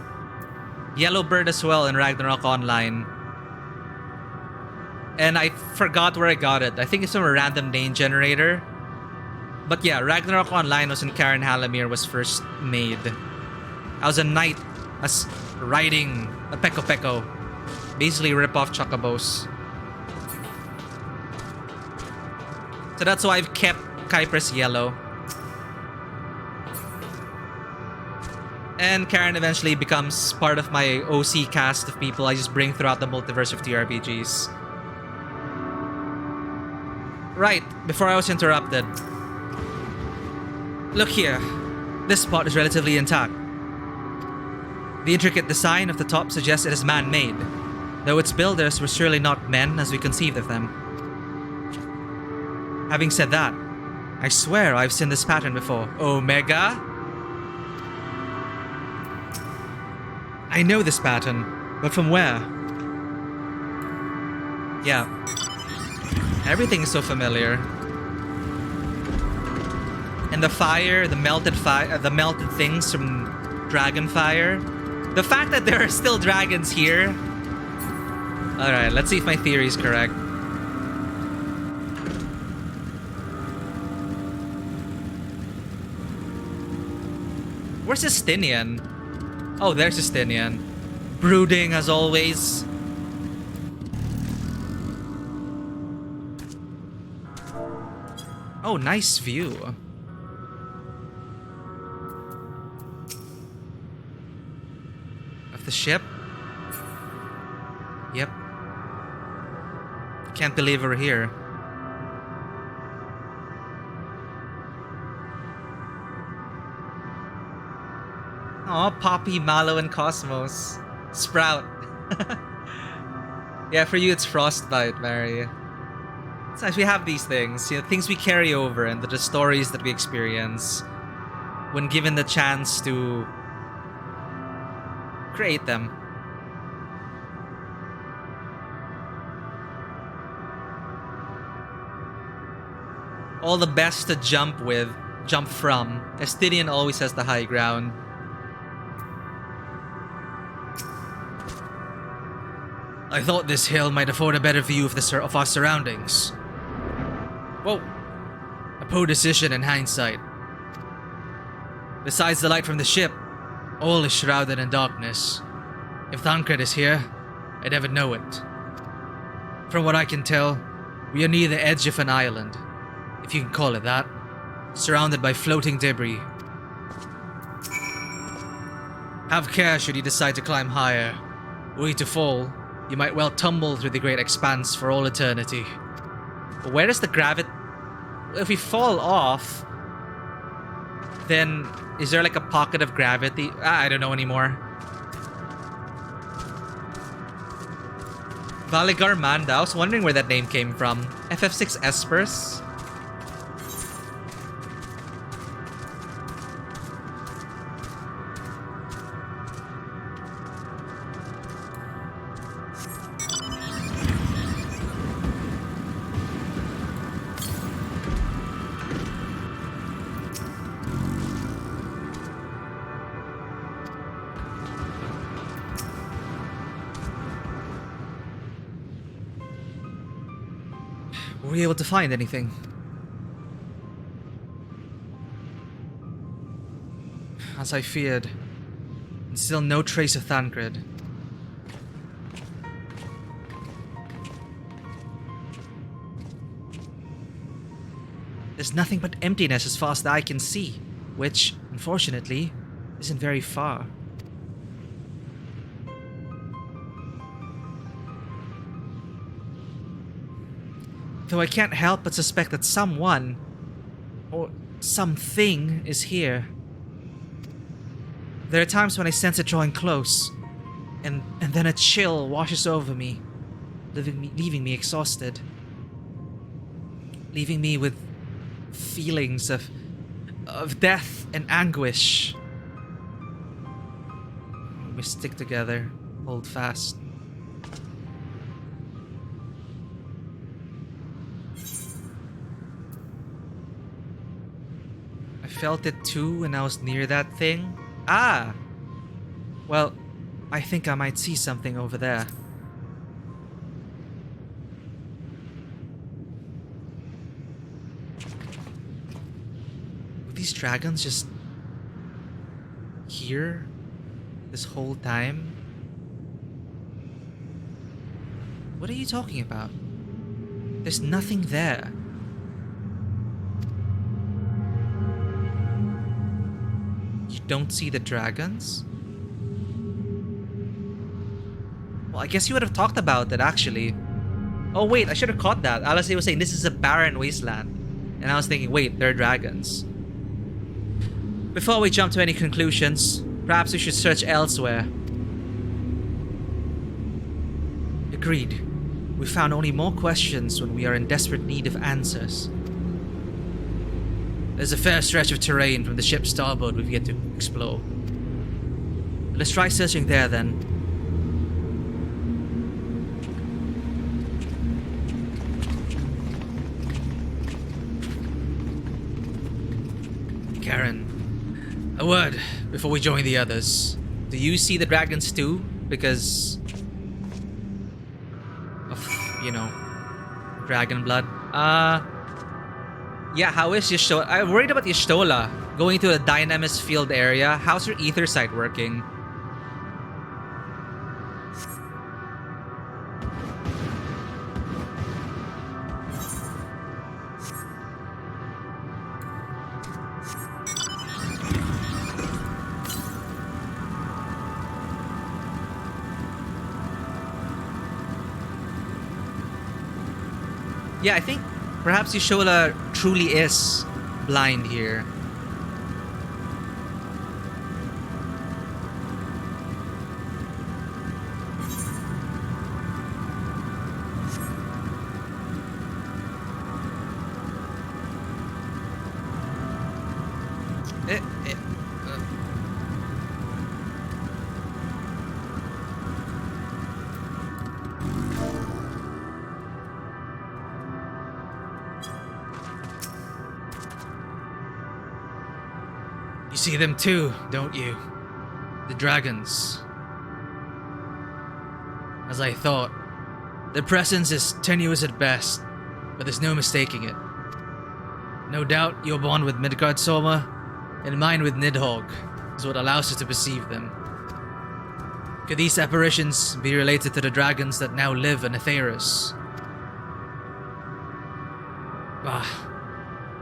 Yellow bird as well in Ragnarok Online. And I forgot where I got it. I think it's from a random name generator. But yeah, Ragnarok Online was when Karen Halimir was first made. I was a knight riding a Peko Peko. Basically rip-off chocobos. So that's why I've kept Kypris yellow. And Karen eventually becomes part of my OC cast of people I just bring throughout the multiverse of TRPGs. Right, before I was interrupted. Look here. This spot is relatively intact. The intricate design of the top suggests it is man-made. though its builders were surely not men as we conceived of them. Having said that, I swear I've seen this pattern before. Omega? I know this pattern, but from where? Yeah. Everything is so familiar. And the fire, the melted things from Dragonfire. The fact that there are still dragons here. Alright, let's see if my theory is correct. Where's Justinian? Oh, there's Justinian. Brooding as always. Oh, nice view. Of the ship? Yep. Can't believe we're here. Aw, Poppy, Mallow, and Cosmos. Sprout. Yeah, for you it's Frostbite, Mary. It's nice we have these things, you know, things we carry over and the stories that we experience when given the chance to create them. All the best to jump from. Estinian always has the high ground. I thought this hill might afford a better view of our surroundings. Whoa. A poor decision in hindsight. Besides the light from the ship, all is shrouded in darkness. If Thancred is here, I'd never know it. From what I can tell, we are near the edge of an island, if you can call it that, surrounded by floating debris. Have care should you decide to climb higher. Were you to fall, you might well tumble through the great expanse for all eternity. But where is the gravity? If we fall off, then is there like a pocket of gravity? I don't know anymore. Valigar Manda, I was wondering where that name came from. FF6 Espers? Were we able to find anything? As I feared, and still no trace of Thancred. There's nothing but emptiness as far as the eye can see, which, unfortunately, isn't very far. Though I can't help but suspect that someone, or something, is here. There are times when I sense it drawing close, and then a chill washes over me, leaving me exhausted. Leaving me with feelings of death and anguish. We stick together, hold fast. I felt it too when I was near that thing. Ah! Well, I think I might see something over there. Were these dragons just here this whole time? What are you talking about? There's nothing there. You don't see the dragons? Well, I guess you would have talked about that actually. Oh wait, I should have caught that. Alice was saying this is a barren wasteland. And I was thinking, wait, there are dragons. Before we jump to any conclusions, perhaps we should search elsewhere. Agreed. We found only more questions when we are in desperate need of answers. There's a fair stretch of terrain from the ship's starboard we've yet to explore. Let's try searching there then. Karen, a word before we join the others. Do you see the dragons too? Because of, you know, dragon blood. Yeah, how is Y'shtola? I'm worried about Y'shtola going to a dynamis field area. How's her ether sight working? Yeah, I think perhaps Y'shtola truly is blind here. You see them too, don't you? The dragons. As I thought, their presence is tenuous at best, but there's no mistaking it. No doubt your bond with Midgard Soma and mine with Nidhogg is what allows us to perceive them. Could these apparitions be related to the dragons that now live in Aetheris?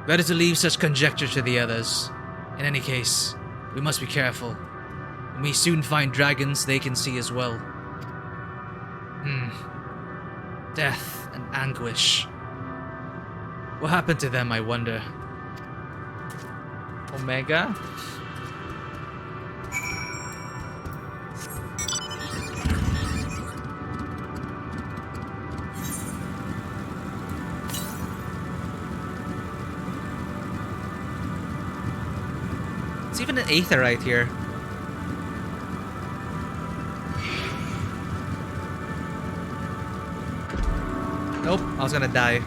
Better to leave such conjecture to the others. In any case, we must be careful. When we soon find dragons they can see as well. Death and anguish. What happened to them, I wonder? Omega? It's even an Aether right here. Nope, I was gonna die.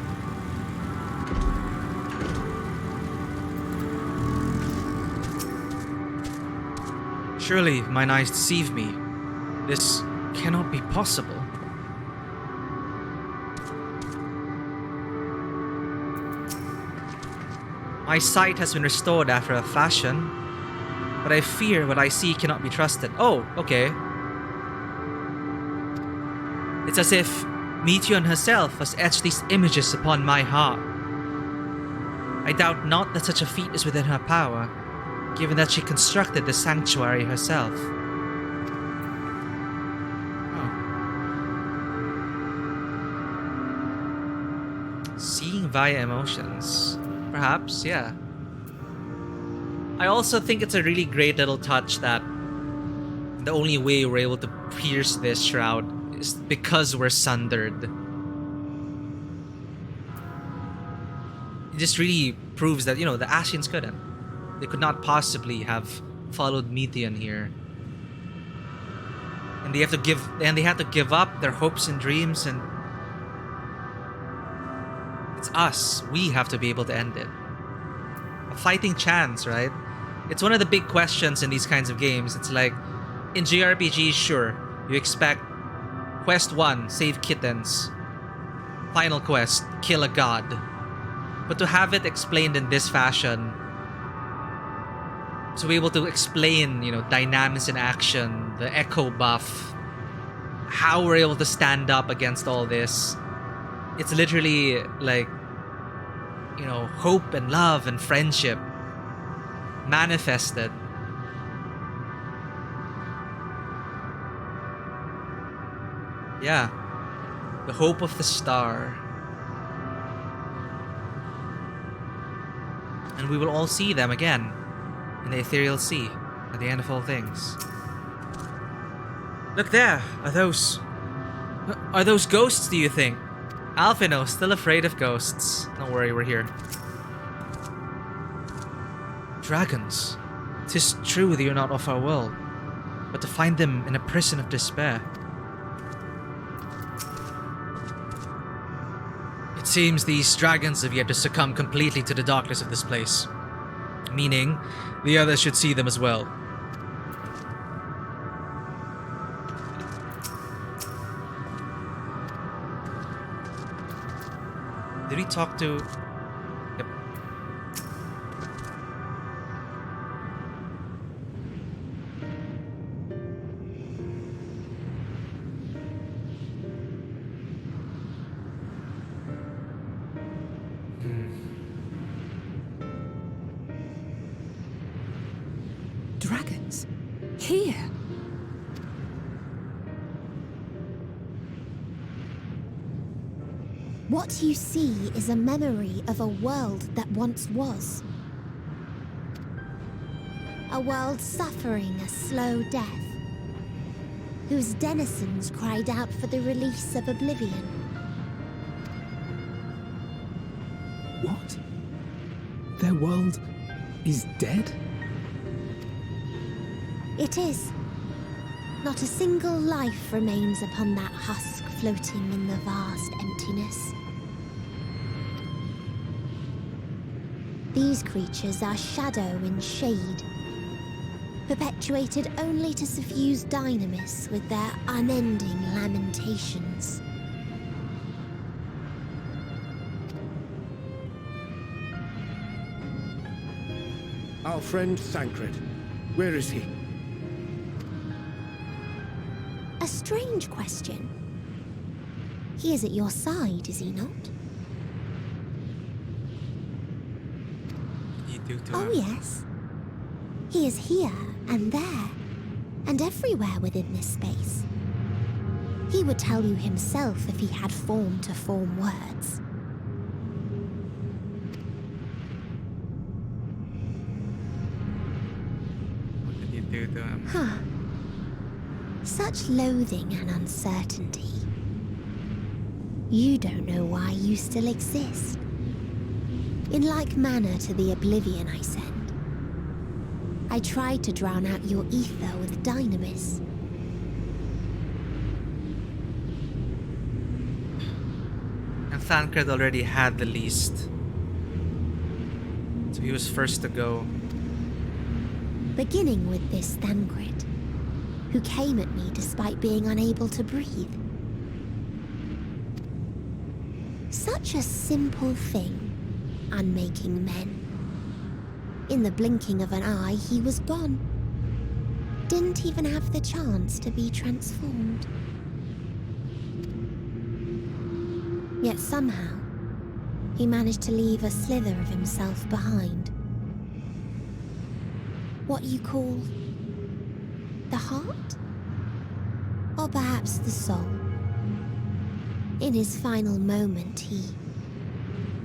Surely mine eyes deceive me. This cannot be possible. My sight has been restored after a fashion, but I fear what I see cannot be trusted. Oh, okay. It's as if Meteion herself has etched these images upon my heart. I doubt not that such a feat is within her power, given that she constructed the sanctuary herself. Seeing via emotions. Perhaps, yeah. I also think it's a really great little touch that the only way we're able to pierce this shroud is because we're sundered. It just really proves that, you know, the Ascians couldn't. They could not possibly have followed Meteion here. And they have to give up their hopes and dreams, and it's us. We have to be able to end it. A fighting chance, right? It's one of the big questions in these kinds of games. It's like, in JRPGs, sure, you expect Quest 1, save kittens. Final quest, kill a god. But to have it explained in this fashion, to be able to explain, you know, dynamics in action, the echo buff, how we're able to stand up against all this, it's literally like, you know, hope and love and friendship manifested. Yeah. The hope of the star. And we will all see them again in the ethereal sea at the end of all things. Look, there are those Are those ghosts, do you think? Alphino, still afraid of ghosts. Don't worry, we're here. Dragons. 'Tis true they are not of our world, but to find them in a prison of despair. It seems these dragons have yet to succumb completely to the darkness of this place. Meaning, the others should see them as well. Did we talk to... Yep. Dragons? Here? What you see is a memory of a world that once was. A world suffering a slow death, whose denizens cried out for the release of oblivion. What? Their world is dead? It is. Not a single life remains upon that husk floating in the vast emptiness. These creatures are shadow and shade, perpetuated only to suffuse dynamis with their unending lamentations. Our friend Thancred, where is he? A strange question. He is at your side, is he not? Oh yes. He is here and there, and everywhere within this space. He would tell you himself if he had form to form words. What did you do to him? Huh. Such loathing and uncertainty. You don't know why you still exist. In like manner to the oblivion I send. I tried to drown out your ether with dynamis. And Thancred already had the least. So he was first to go. Beginning with this Thancred, who came at me despite being unable to breathe. Such a simple thing, unmaking men. In the blinking of an eye, he was gone. Didn't even have the chance to be transformed. Yet somehow, he managed to leave a slither of himself behind. What you call the heart? Or perhaps the soul. In his final moment, he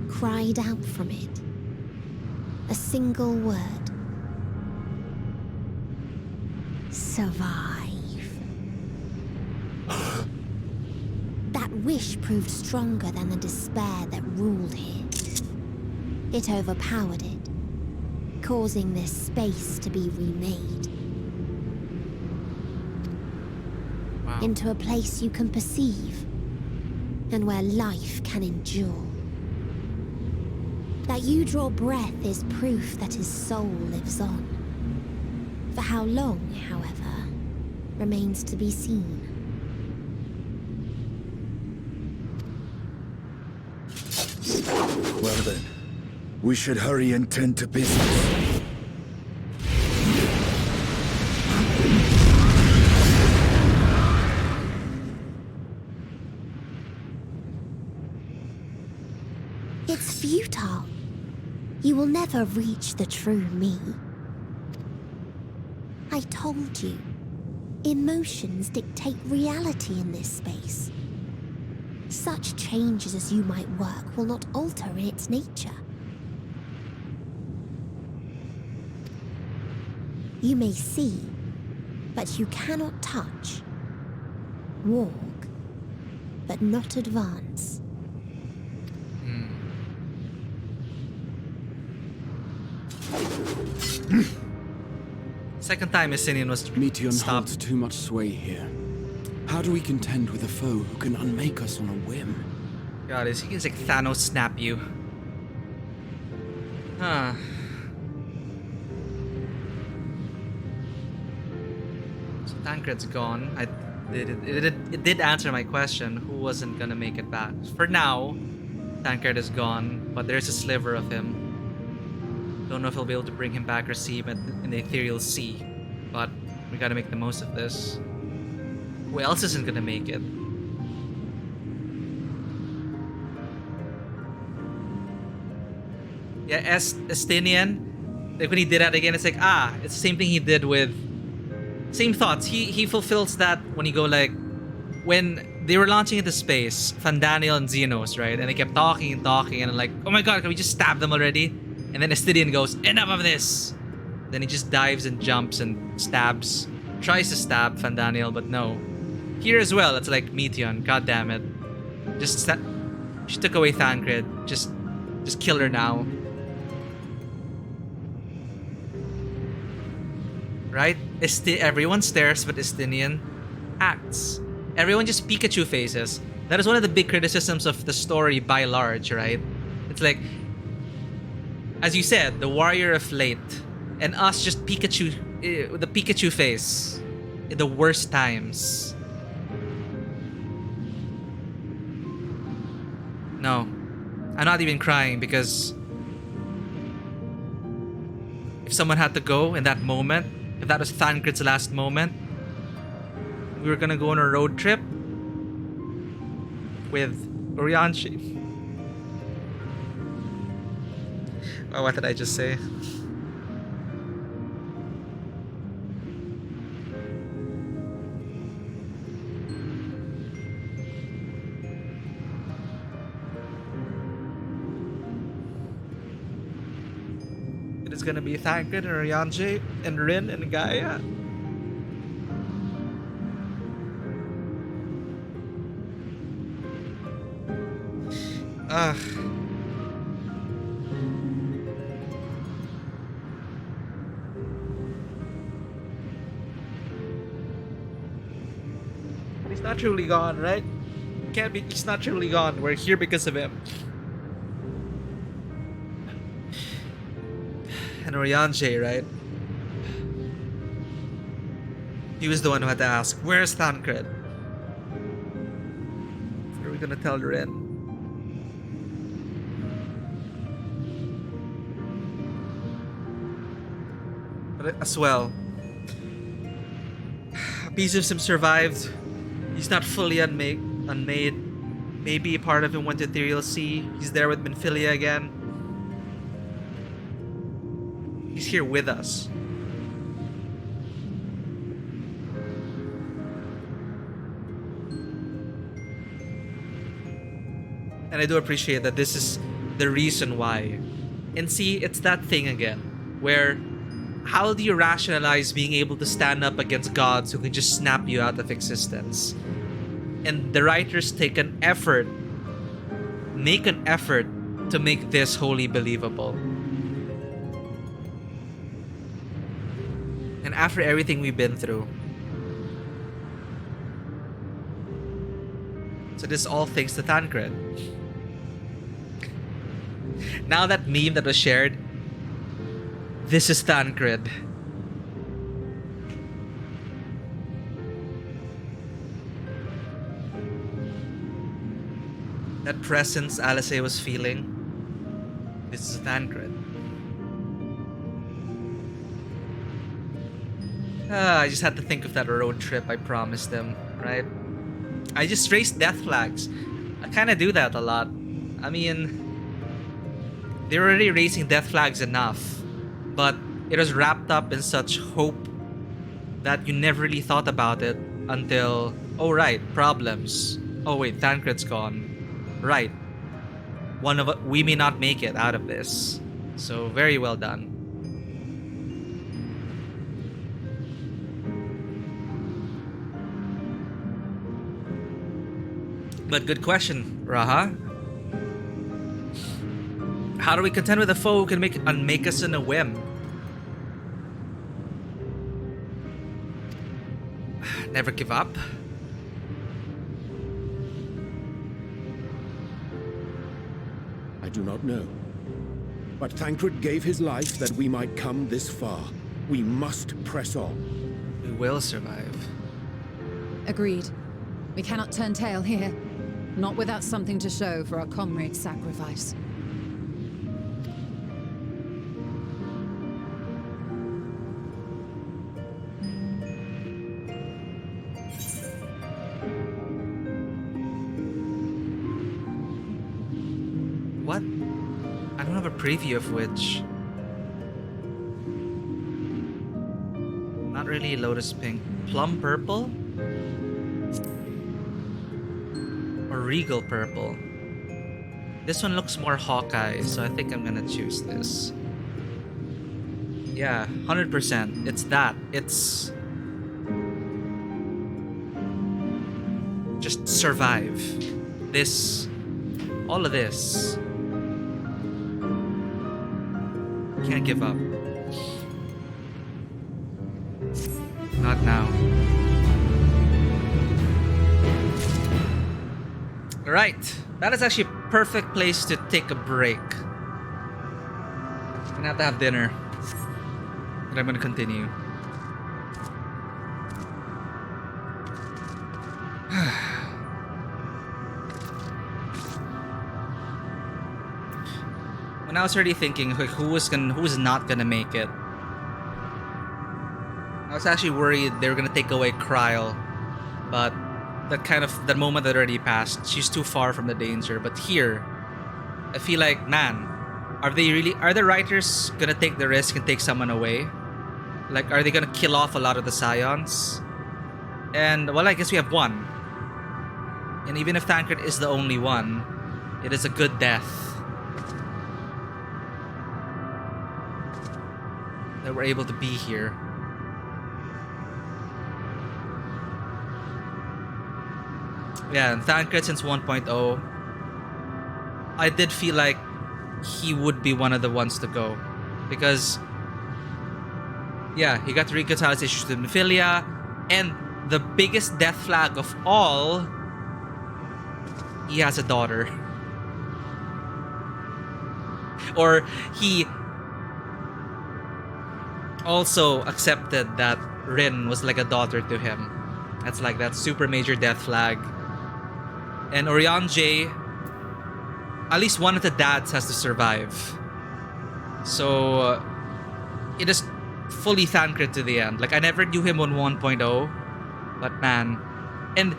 cried out from it. A single word. Survive. That wish proved stronger than the despair that ruled here. It overpowered it, causing this space to be remade. Wow. Into a place you can perceive, and where life can endure. That you draw breath is proof that his soul lives on. For how long, however, remains to be seen. Well then, we should hurry and tend to business. It's futile. You will never reach the true me. I told you, emotions dictate reality in this space. Such changes as you might work will not alter in its nature. You may see, but you cannot touch, walk, but not advance. Second time Estinian was Meteon stopped. holds too much sway here. How do we contend with a foe who can unmake us on a whim? God, he can like Thanos snap you. Huh. So Tancred's gone. It did answer my question. Who wasn't gonna make it back? For now, Tancred is gone, but there's a sliver of him. Don't know if I'll be able to bring him back or see him in the ethereal sea, but we gotta make the most of this. Who else isn't gonna make it? Yeah, Estinian, like when he did that again, it's like, it's the same thing he did with... Same thoughts. He fulfills that when you go like... When they were launching into space, Fandaniel and Xenos, right? And they kept talking and talking, and I'm like, oh my god, can we just stab them already? And then Estinian goes, enough of this! Then he just dives and jumps and stabs. Tries to stab Fandaniel, but no. Here as well, it's like Meteon, god damn it. She took away Thancred. Just kill her now. Right? Everyone stares, but Estinian acts. Everyone just Pikachu faces. That is one of the big criticisms of the story by large, right? It's like, as you said, the warrior of late, and us just Pikachu, the Pikachu face in the worst times. No, I'm not even crying because if someone had to go in that moment, if that was Thancred's last moment, we were gonna go on a road trip with Orianchi. Oh, what did I just say? It is gonna be Thancred and Orianchi and Rin and Gaia. Ugh. He's not truly gone, right? Can't be. He's not truly gone. We're here because of him. And Orianchi, right? He was the one who had to ask, "Where's Thancred?" What are we gonna tell Ren? But as well, a piece of him survived. He's not fully unmade. Maybe a part of him went to Ethereal Sea. He's there with Minfilia again. He's here with us. And I do appreciate that this is the reason why. And see, it's that thing again, where how do you rationalize being able to stand up against gods who can just snap you out of existence? And the writers make an effort to make this wholly believable. And after everything we've been through, so this is all thanks to Thancred. Now that meme that was shared, this is Thancred. That presence Alice was feeling, this is Thancred. I just had to think of that road trip I promised them, right? I just raised death flags. I kind of do that a lot. I mean, they're already raising death flags enough, but it was wrapped up in such hope that you never really thought about it until, oh right, problems. Oh wait, Thancred's gone. Right. We may not make it out of this. So very well done. But good question, Raha. How do we contend with a foe who can unmake us in a whim? Never give up. I do not know. But Thancred gave his life that we might come this far. We must press on. We will survive. Agreed. We cannot turn tail here. Not without something to show for our comrade's sacrifice. What? I don't have a preview of which. Not really lotus pink. Plum purple? Or regal purple? This one looks more Hawkeye, so I think I'm gonna choose this. Yeah, 100%. It's that. It's... just survive. This... all of this. Can't give up. Not now. Alright. That is actually a perfect place to take a break. I'm gonna have to have dinner. But I'm gonna continue. When I was already thinking like who was not gonna make it. I was actually worried they were gonna take away Kryl, but that moment that already passed. She's too far from the danger. But here, I feel like, man, are the writers gonna take the risk and take someone away? Like, are they gonna kill off a lot of the Scions? And well, I guess we have one. And even if Thancred is the only one, it is a good death. That we're able to be here. Yeah, and Thancred since 1.0, I did feel like he would be one of the ones to go. Because, yeah, he got to reconcile his issues with Myriad, and the biggest death flag of all, he has a daughter. Or he also accepted that Rin was like a daughter to him. That's like that super major death flag. And Urianger, at least one of the dads has to survive. So it is fully Thancred to the end. Like, I never knew him on 1.0, but man. And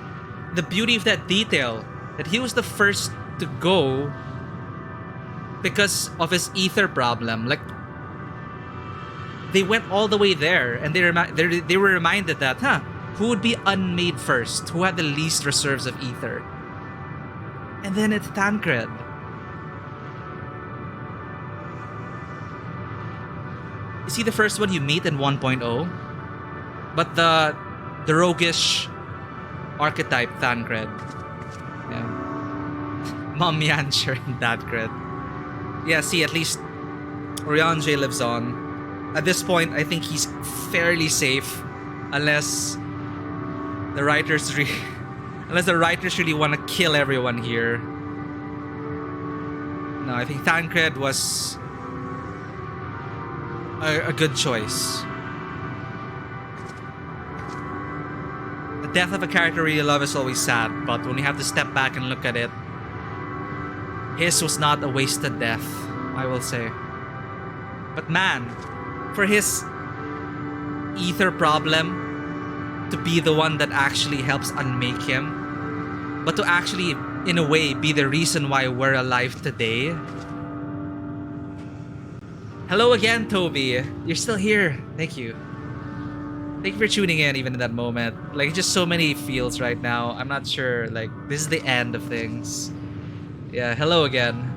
the beauty of that detail, that he was the first to go because of his ether problem. Like, they went all the way there, and they were reminded that, who would be unmade first? Who had the least reserves of ether? And then it's Thancred. Is he the first one you meet in 1.0? But the roguish archetype Thancred. Yeah. Mom Yancher in Thancred. Yeah, see, at least Urianger lives on. At this point, I think he's fairly safe, unless the writers really want to kill everyone here. No, I think Thancred was a good choice. The death of a character you love is always sad, but when you have to step back and look at it, his was not a wasted death, I will say. But man, for his ether problem to be the one that actually helps unmake him, but to actually, in a way, be the reason why we're alive today. Hello again, Toby. You're still here. Thank you. Thank you for tuning in even in that moment. Like, just so many feels right now. I'm not sure, like, this is the end of things. Yeah, hello again.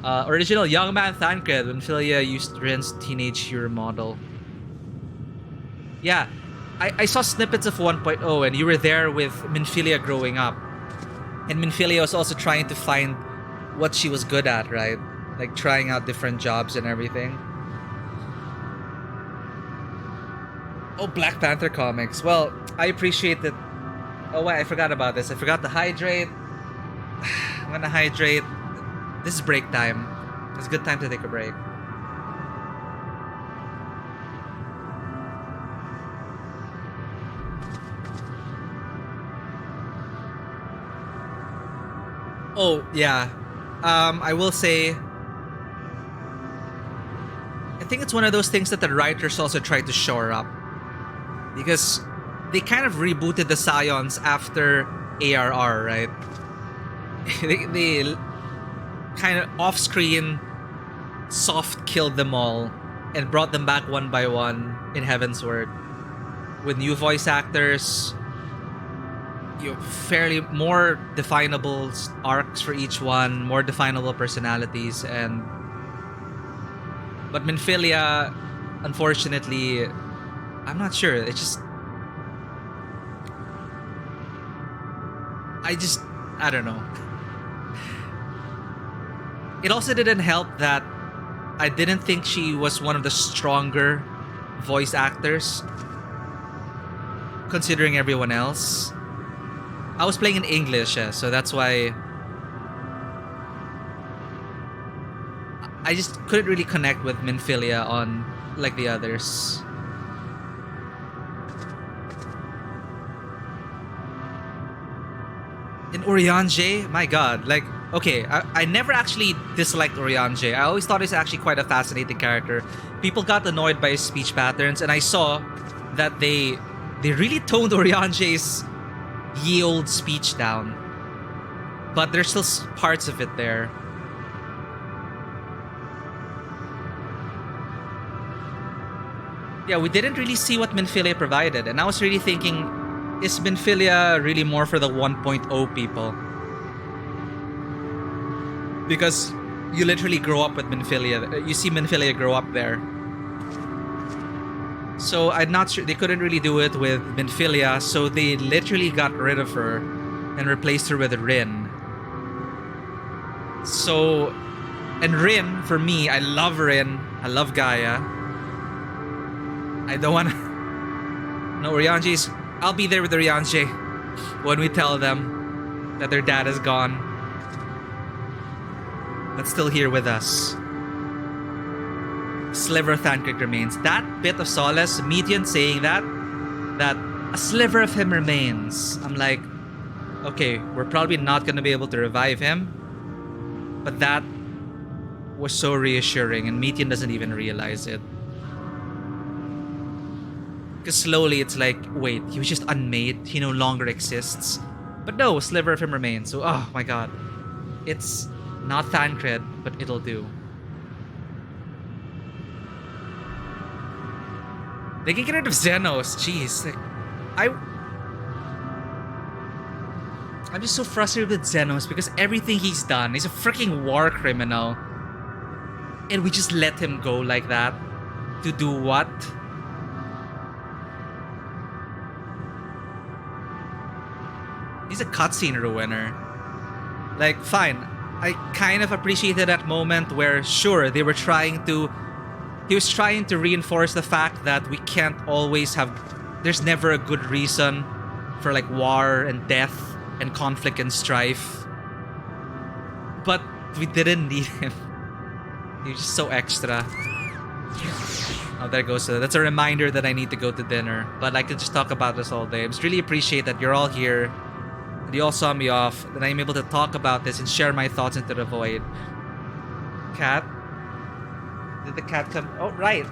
Original young man Thancred when Philia used Rin's teenage hero model. Yeah, I saw snippets of 1.0 and you were there with Minfilia growing up. And Minfilia was also trying to find what she was good at, right? Like trying out different jobs and everything. Oh, Black Panther comics. Well, I appreciate that. Oh wait, I forgot about this. I forgot to hydrate. I'm gonna hydrate. This is break time. It's a good time to take a break. Oh, yeah. I will say, I think it's one of those things that the writers also tried to shore up. Because they kind of rebooted the Scions after ARR, right? they kind of off-screen soft killed them all and brought them back one by one in Heaven's Word. With new voice actors, fairly more definable arcs for each one, more definable personalities, but Minfilia, unfortunately, I'm not sure. It's just I don't know. It also didn't help that I didn't think she was one of the stronger voice actors, considering everyone else. I was playing in English, so that's why I just couldn't really connect with Minfilia on like the others. In Urianger, my god, like, okay, I never actually disliked Urianger. I always thought he's actually quite a fascinating character. People got annoyed by his speech patterns, and I saw that they really toned Urianger's ye old speech down. But there's still parts of it there. Yeah, we didn't really see what Minfilia provided, and I was really thinking, is Minfilia really more for the 1.0 people? Because you literally grow up with Minfilia. You see Minfilia grow up there. So I'm not sure. They couldn't really do it with Minfilia, so they literally got rid of her and replaced her with Rin. So, and Rin, for me, I love Rin. I love Gaia. I don't want to... No, Urianger's... I'll be there with Urianger when we tell them that their dad is gone, but still here with us. Sliver of Thancred remains. That bit of solace, Median saying that a sliver of him remains. I'm like, okay, we're probably not going to be able to revive him, but that was so reassuring, and Median doesn't even realize it. Because slowly it's like, wait, he was just unmade. He no longer exists. But no, a sliver of him remains. So, oh my god. It's not Thancred, but it'll do. They can get rid of Xenos. Jeez. Like, I'm just so frustrated with Xenos because everything he's done, he's a freaking war criminal. And we just let him go like that. To do what? He's a cutscene ruiner. Like, fine. I kind of appreciated that moment where, sure, they were trying to... He was trying to reinforce the fact that we can't always have... There's never a good reason for, like, war and death and conflict and strife. But we didn't need him. He was just so extra. Oh, there goes. That's a reminder that I need to go to dinner. But I could just talk about this all day. I just really appreciate that you're all here. You all saw me off, that I'm able to talk about this and share my thoughts into the void. Cat? Did the cat come? Oh, right.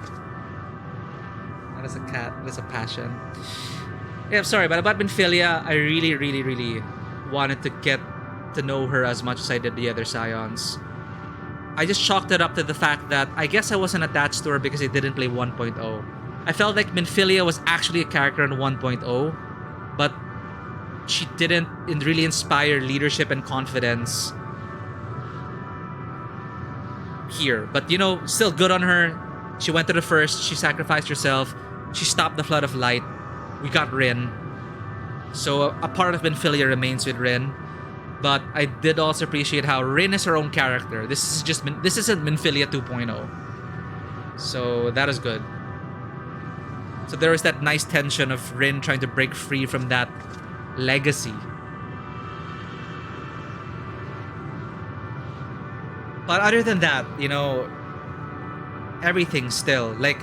That is a cat. That is a passion. Yeah, I'm sorry, but about Minfilia, I really, really, really wanted to get to know her as much as I did the other Scions. I just chalked it up to the fact that I guess I wasn't attached to her because I didn't play 1.0. I felt like Minfilia was actually a character in 1.0, but she didn't really inspire leadership and confidence here. But, you know, still good on her. She went to the first. She sacrificed herself. She stopped the flood of light. We got Rin. So a part of Minfilia remains with Rin. But I did also appreciate how Rin is her own character. This isn't Minfilia 2.0. So that is good. So there is that nice tension of Rin trying to break free from that legacy. But other than that, you know, everything still, like,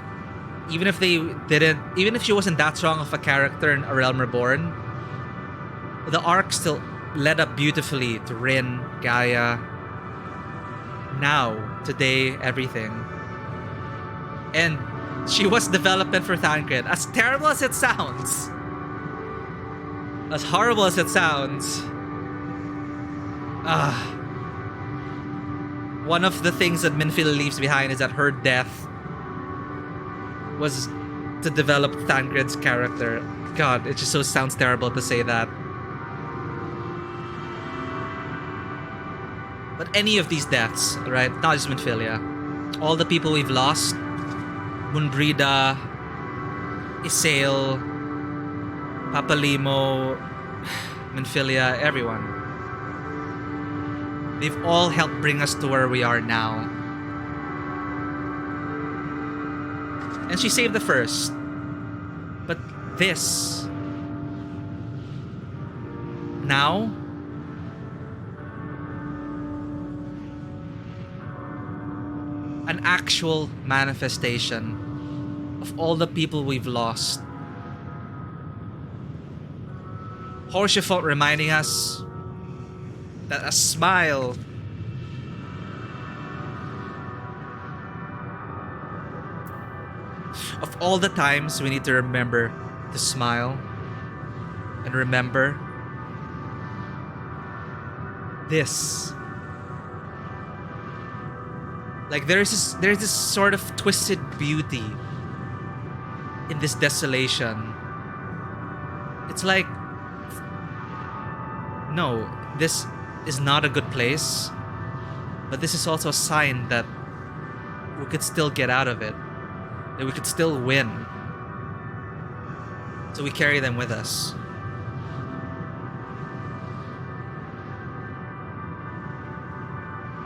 even if she wasn't that strong of a character in A Realm Reborn, the arc still led up beautifully to Rin, Gaia, now, today, everything. And she was development for Thancred. As terrible as it sounds, as horrible as it sounds, one of the things that Minfilia leaves behind is that her death was to develop Thancred's character. God, it just so sounds terrible to say that. But any of these deaths, right? Not just Minfilia. All the people we've lost, Mundrida, Isail, Papalimo, Minfilia, everyone. They've all helped bring us to where we are now. And she saved the first. But this... now... an actual manifestation of all the people we've lost. Horsefort reminding us that a smile of all the times we need to remember to smile and remember this. Like, there's this sort of twisted beauty in this desolation. It's like, no, this is not a good place, but this is also a sign that we could still get out of it, that we could still win. So we carry them with us.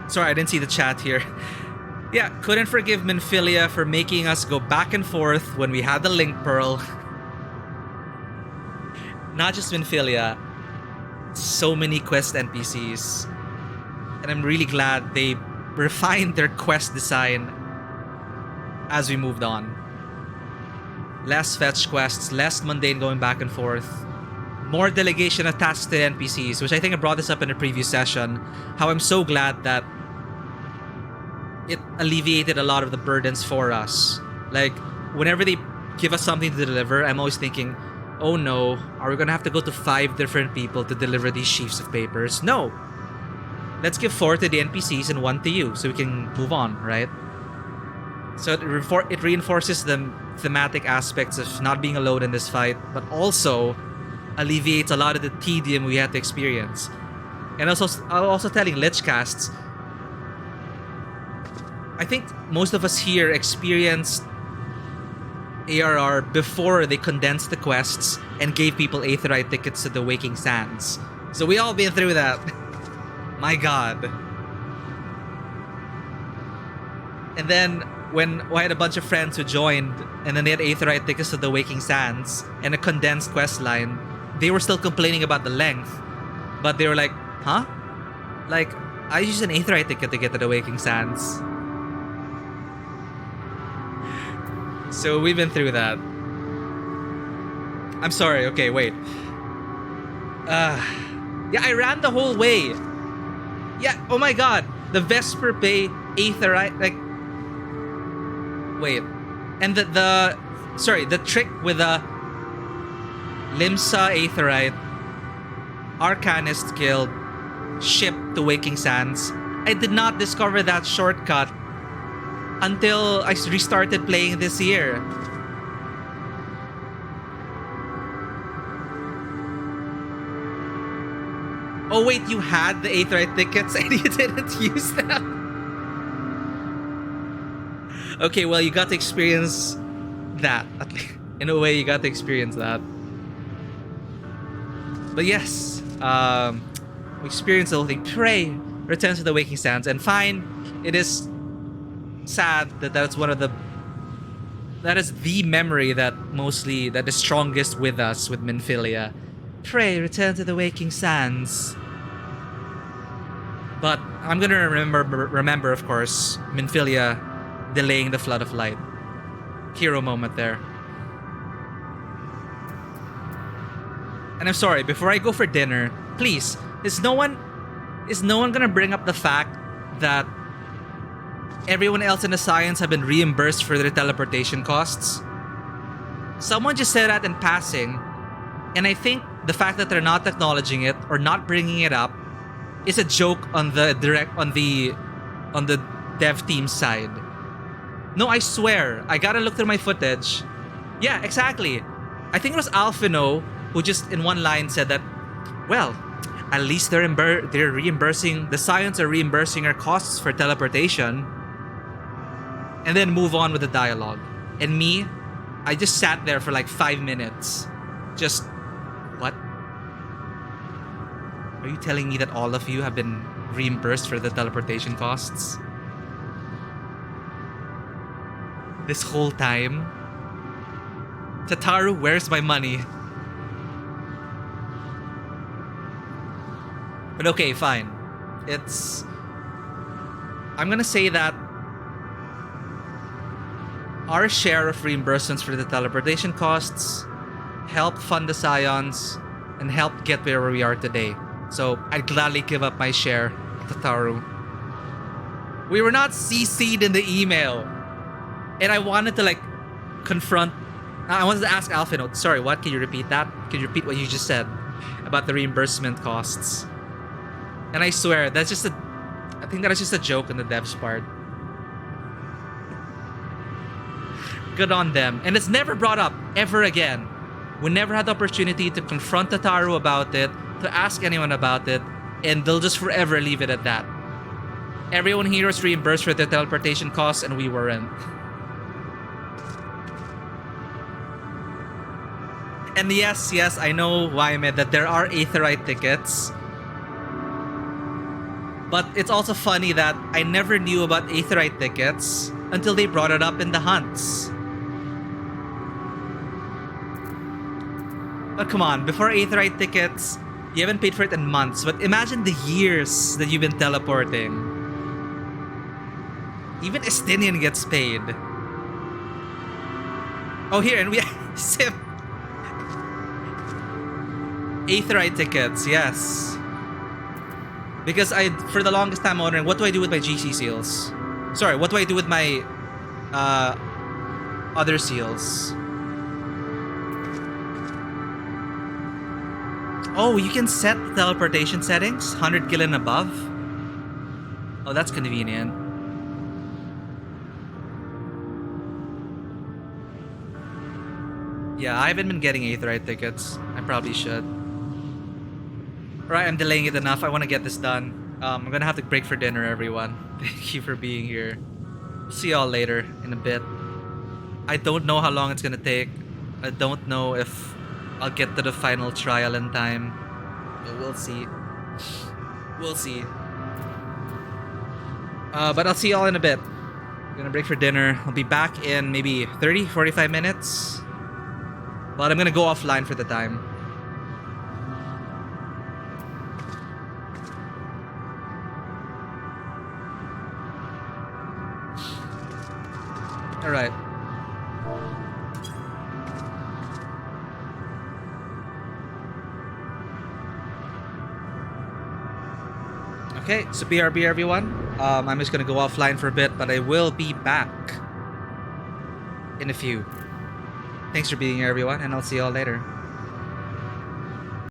Sorry, I didn't see the chat here. Yeah, couldn't forgive Minfilia for making us go back and forth when we had the Link Pearl. Not just Minfilia, so many quest NPCs. And I'm really glad they refined their quest design as we moved on. Less fetch quests, less mundane going back and forth. More delegation of tasks to NPCs, which I think I brought this up in a previous session. How I'm so glad that it alleviated a lot of the burdens for us. Like, whenever they give us something to deliver, I'm always thinking, oh no, are we gonna have to go to 5 different people to deliver these sheafs of papers? No! Let's give 4 to the NPCs and 1 to you so we can move on, right? So it reinforces the thematic aspects of not being alone in this fight, but also alleviates a lot of the tedium we had to experience. And also telling Lichcasts, I think most of us here experienced ARR before they condensed the quests and gave people Aetheryte tickets to the Waking Sands. So we all been through that. My god. And then when I had a bunch of friends who joined and then they had Aetheryte tickets to the Waking Sands and a condensed quest line, they were still complaining about the length. But they were like, huh? Like, I used an Aetheryte ticket to get to the Waking Sands. So we've been through that. I'm sorry, okay, wait. Yeah, I ran the whole way. Yeah, oh my god. The Vesper Bay Aetheryte, like... Wait. And the trick with the Limsa Aetheryte Arcanist Guild ship to Waking Sands. I did not discover that shortcut until I restarted playing this year. Oh wait, you had the Aetheryte tickets and you didn't use them? Okay, well, you got to experience that. In a way, you got to experience that. But yes, We experience the whole thing. Pray, return to the waking sands. And fine, it is sad that that's one of the... That is the memory that is strongest with us, with Minfilia. Pray, return to the waking sands. But I'm gonna remember, of course, Minfilia delaying the flood of light. Hero moment there. And I'm sorry, before I go for dinner, please, is no one gonna bring up the fact that everyone else in the Scions have been reimbursed for their teleportation costs? Someone just said that in passing, and I think the fact that they're not acknowledging it or not bringing it up is a joke on the dev team side. No, I swear, I gotta look through my footage. Yeah, exactly. I think it was Alphino who just in one line said that, well, at least they're reimbursing, the Scions are reimbursing our costs for teleportation. And then move on with the dialogue. And me, I just sat there for like 5 minutes. Just, what? Are you telling me that all of you have been reimbursed for the teleportation costs? This whole time? Tataru, where's my money? But okay, fine. I'm gonna say that our share of reimbursements for the teleportation costs helped fund the Scions and helped get where we are today. So I'd gladly give up my share, Tataru. We were not CC'd in the email. And I wanted to I wanted to ask Alphino, sorry, what? Can you repeat that? Can you repeat what you just said about the reimbursement costs? And I swear, I think that is just a joke on the devs' part. Good on them. And it's never brought up ever again. We never had the opportunity to confront Tataru about it, to ask anyone about it, and they'll just forever leave it at that. Everyone here is reimbursed for their teleportation costs, and we weren't. And yes, I know, Wymed, that there are Aetherite tickets. But it's also funny that I never knew about Aetherite tickets until they brought it up in the hunts. But come on, before Aetherite tickets, you haven't paid for it in months, but imagine the years that you've been teleporting. Even Estinian gets paid. Oh, here, and we Sim. Aetherite tickets, yes. Because for the longest time, I'm wondering, what do I do with my GC seals? Sorry, what do I do with my other seals? Oh, you can set the teleportation settings, 100 gil and above. Oh, that's convenient. Yeah, I haven't been getting Aetherite tickets. I probably should. Alright, I'm delaying it enough. I want to get this done. I'm gonna have to break for dinner, everyone. Thank you for being here. See y'all later in a bit. I don't know how long it's gonna take. I don't know if I'll get to the final trial in time. But we'll see. We'll see. But I'll see y'all in a bit. I'm gonna break for dinner. I'll be back in maybe 30, 45 minutes. But I'm gonna go offline for the time. Alright. Okay, so BRB everyone. I'm just gonna go offline for a bit, but I will be back in a few. Thanks for being here everyone, and I'll see y'all later.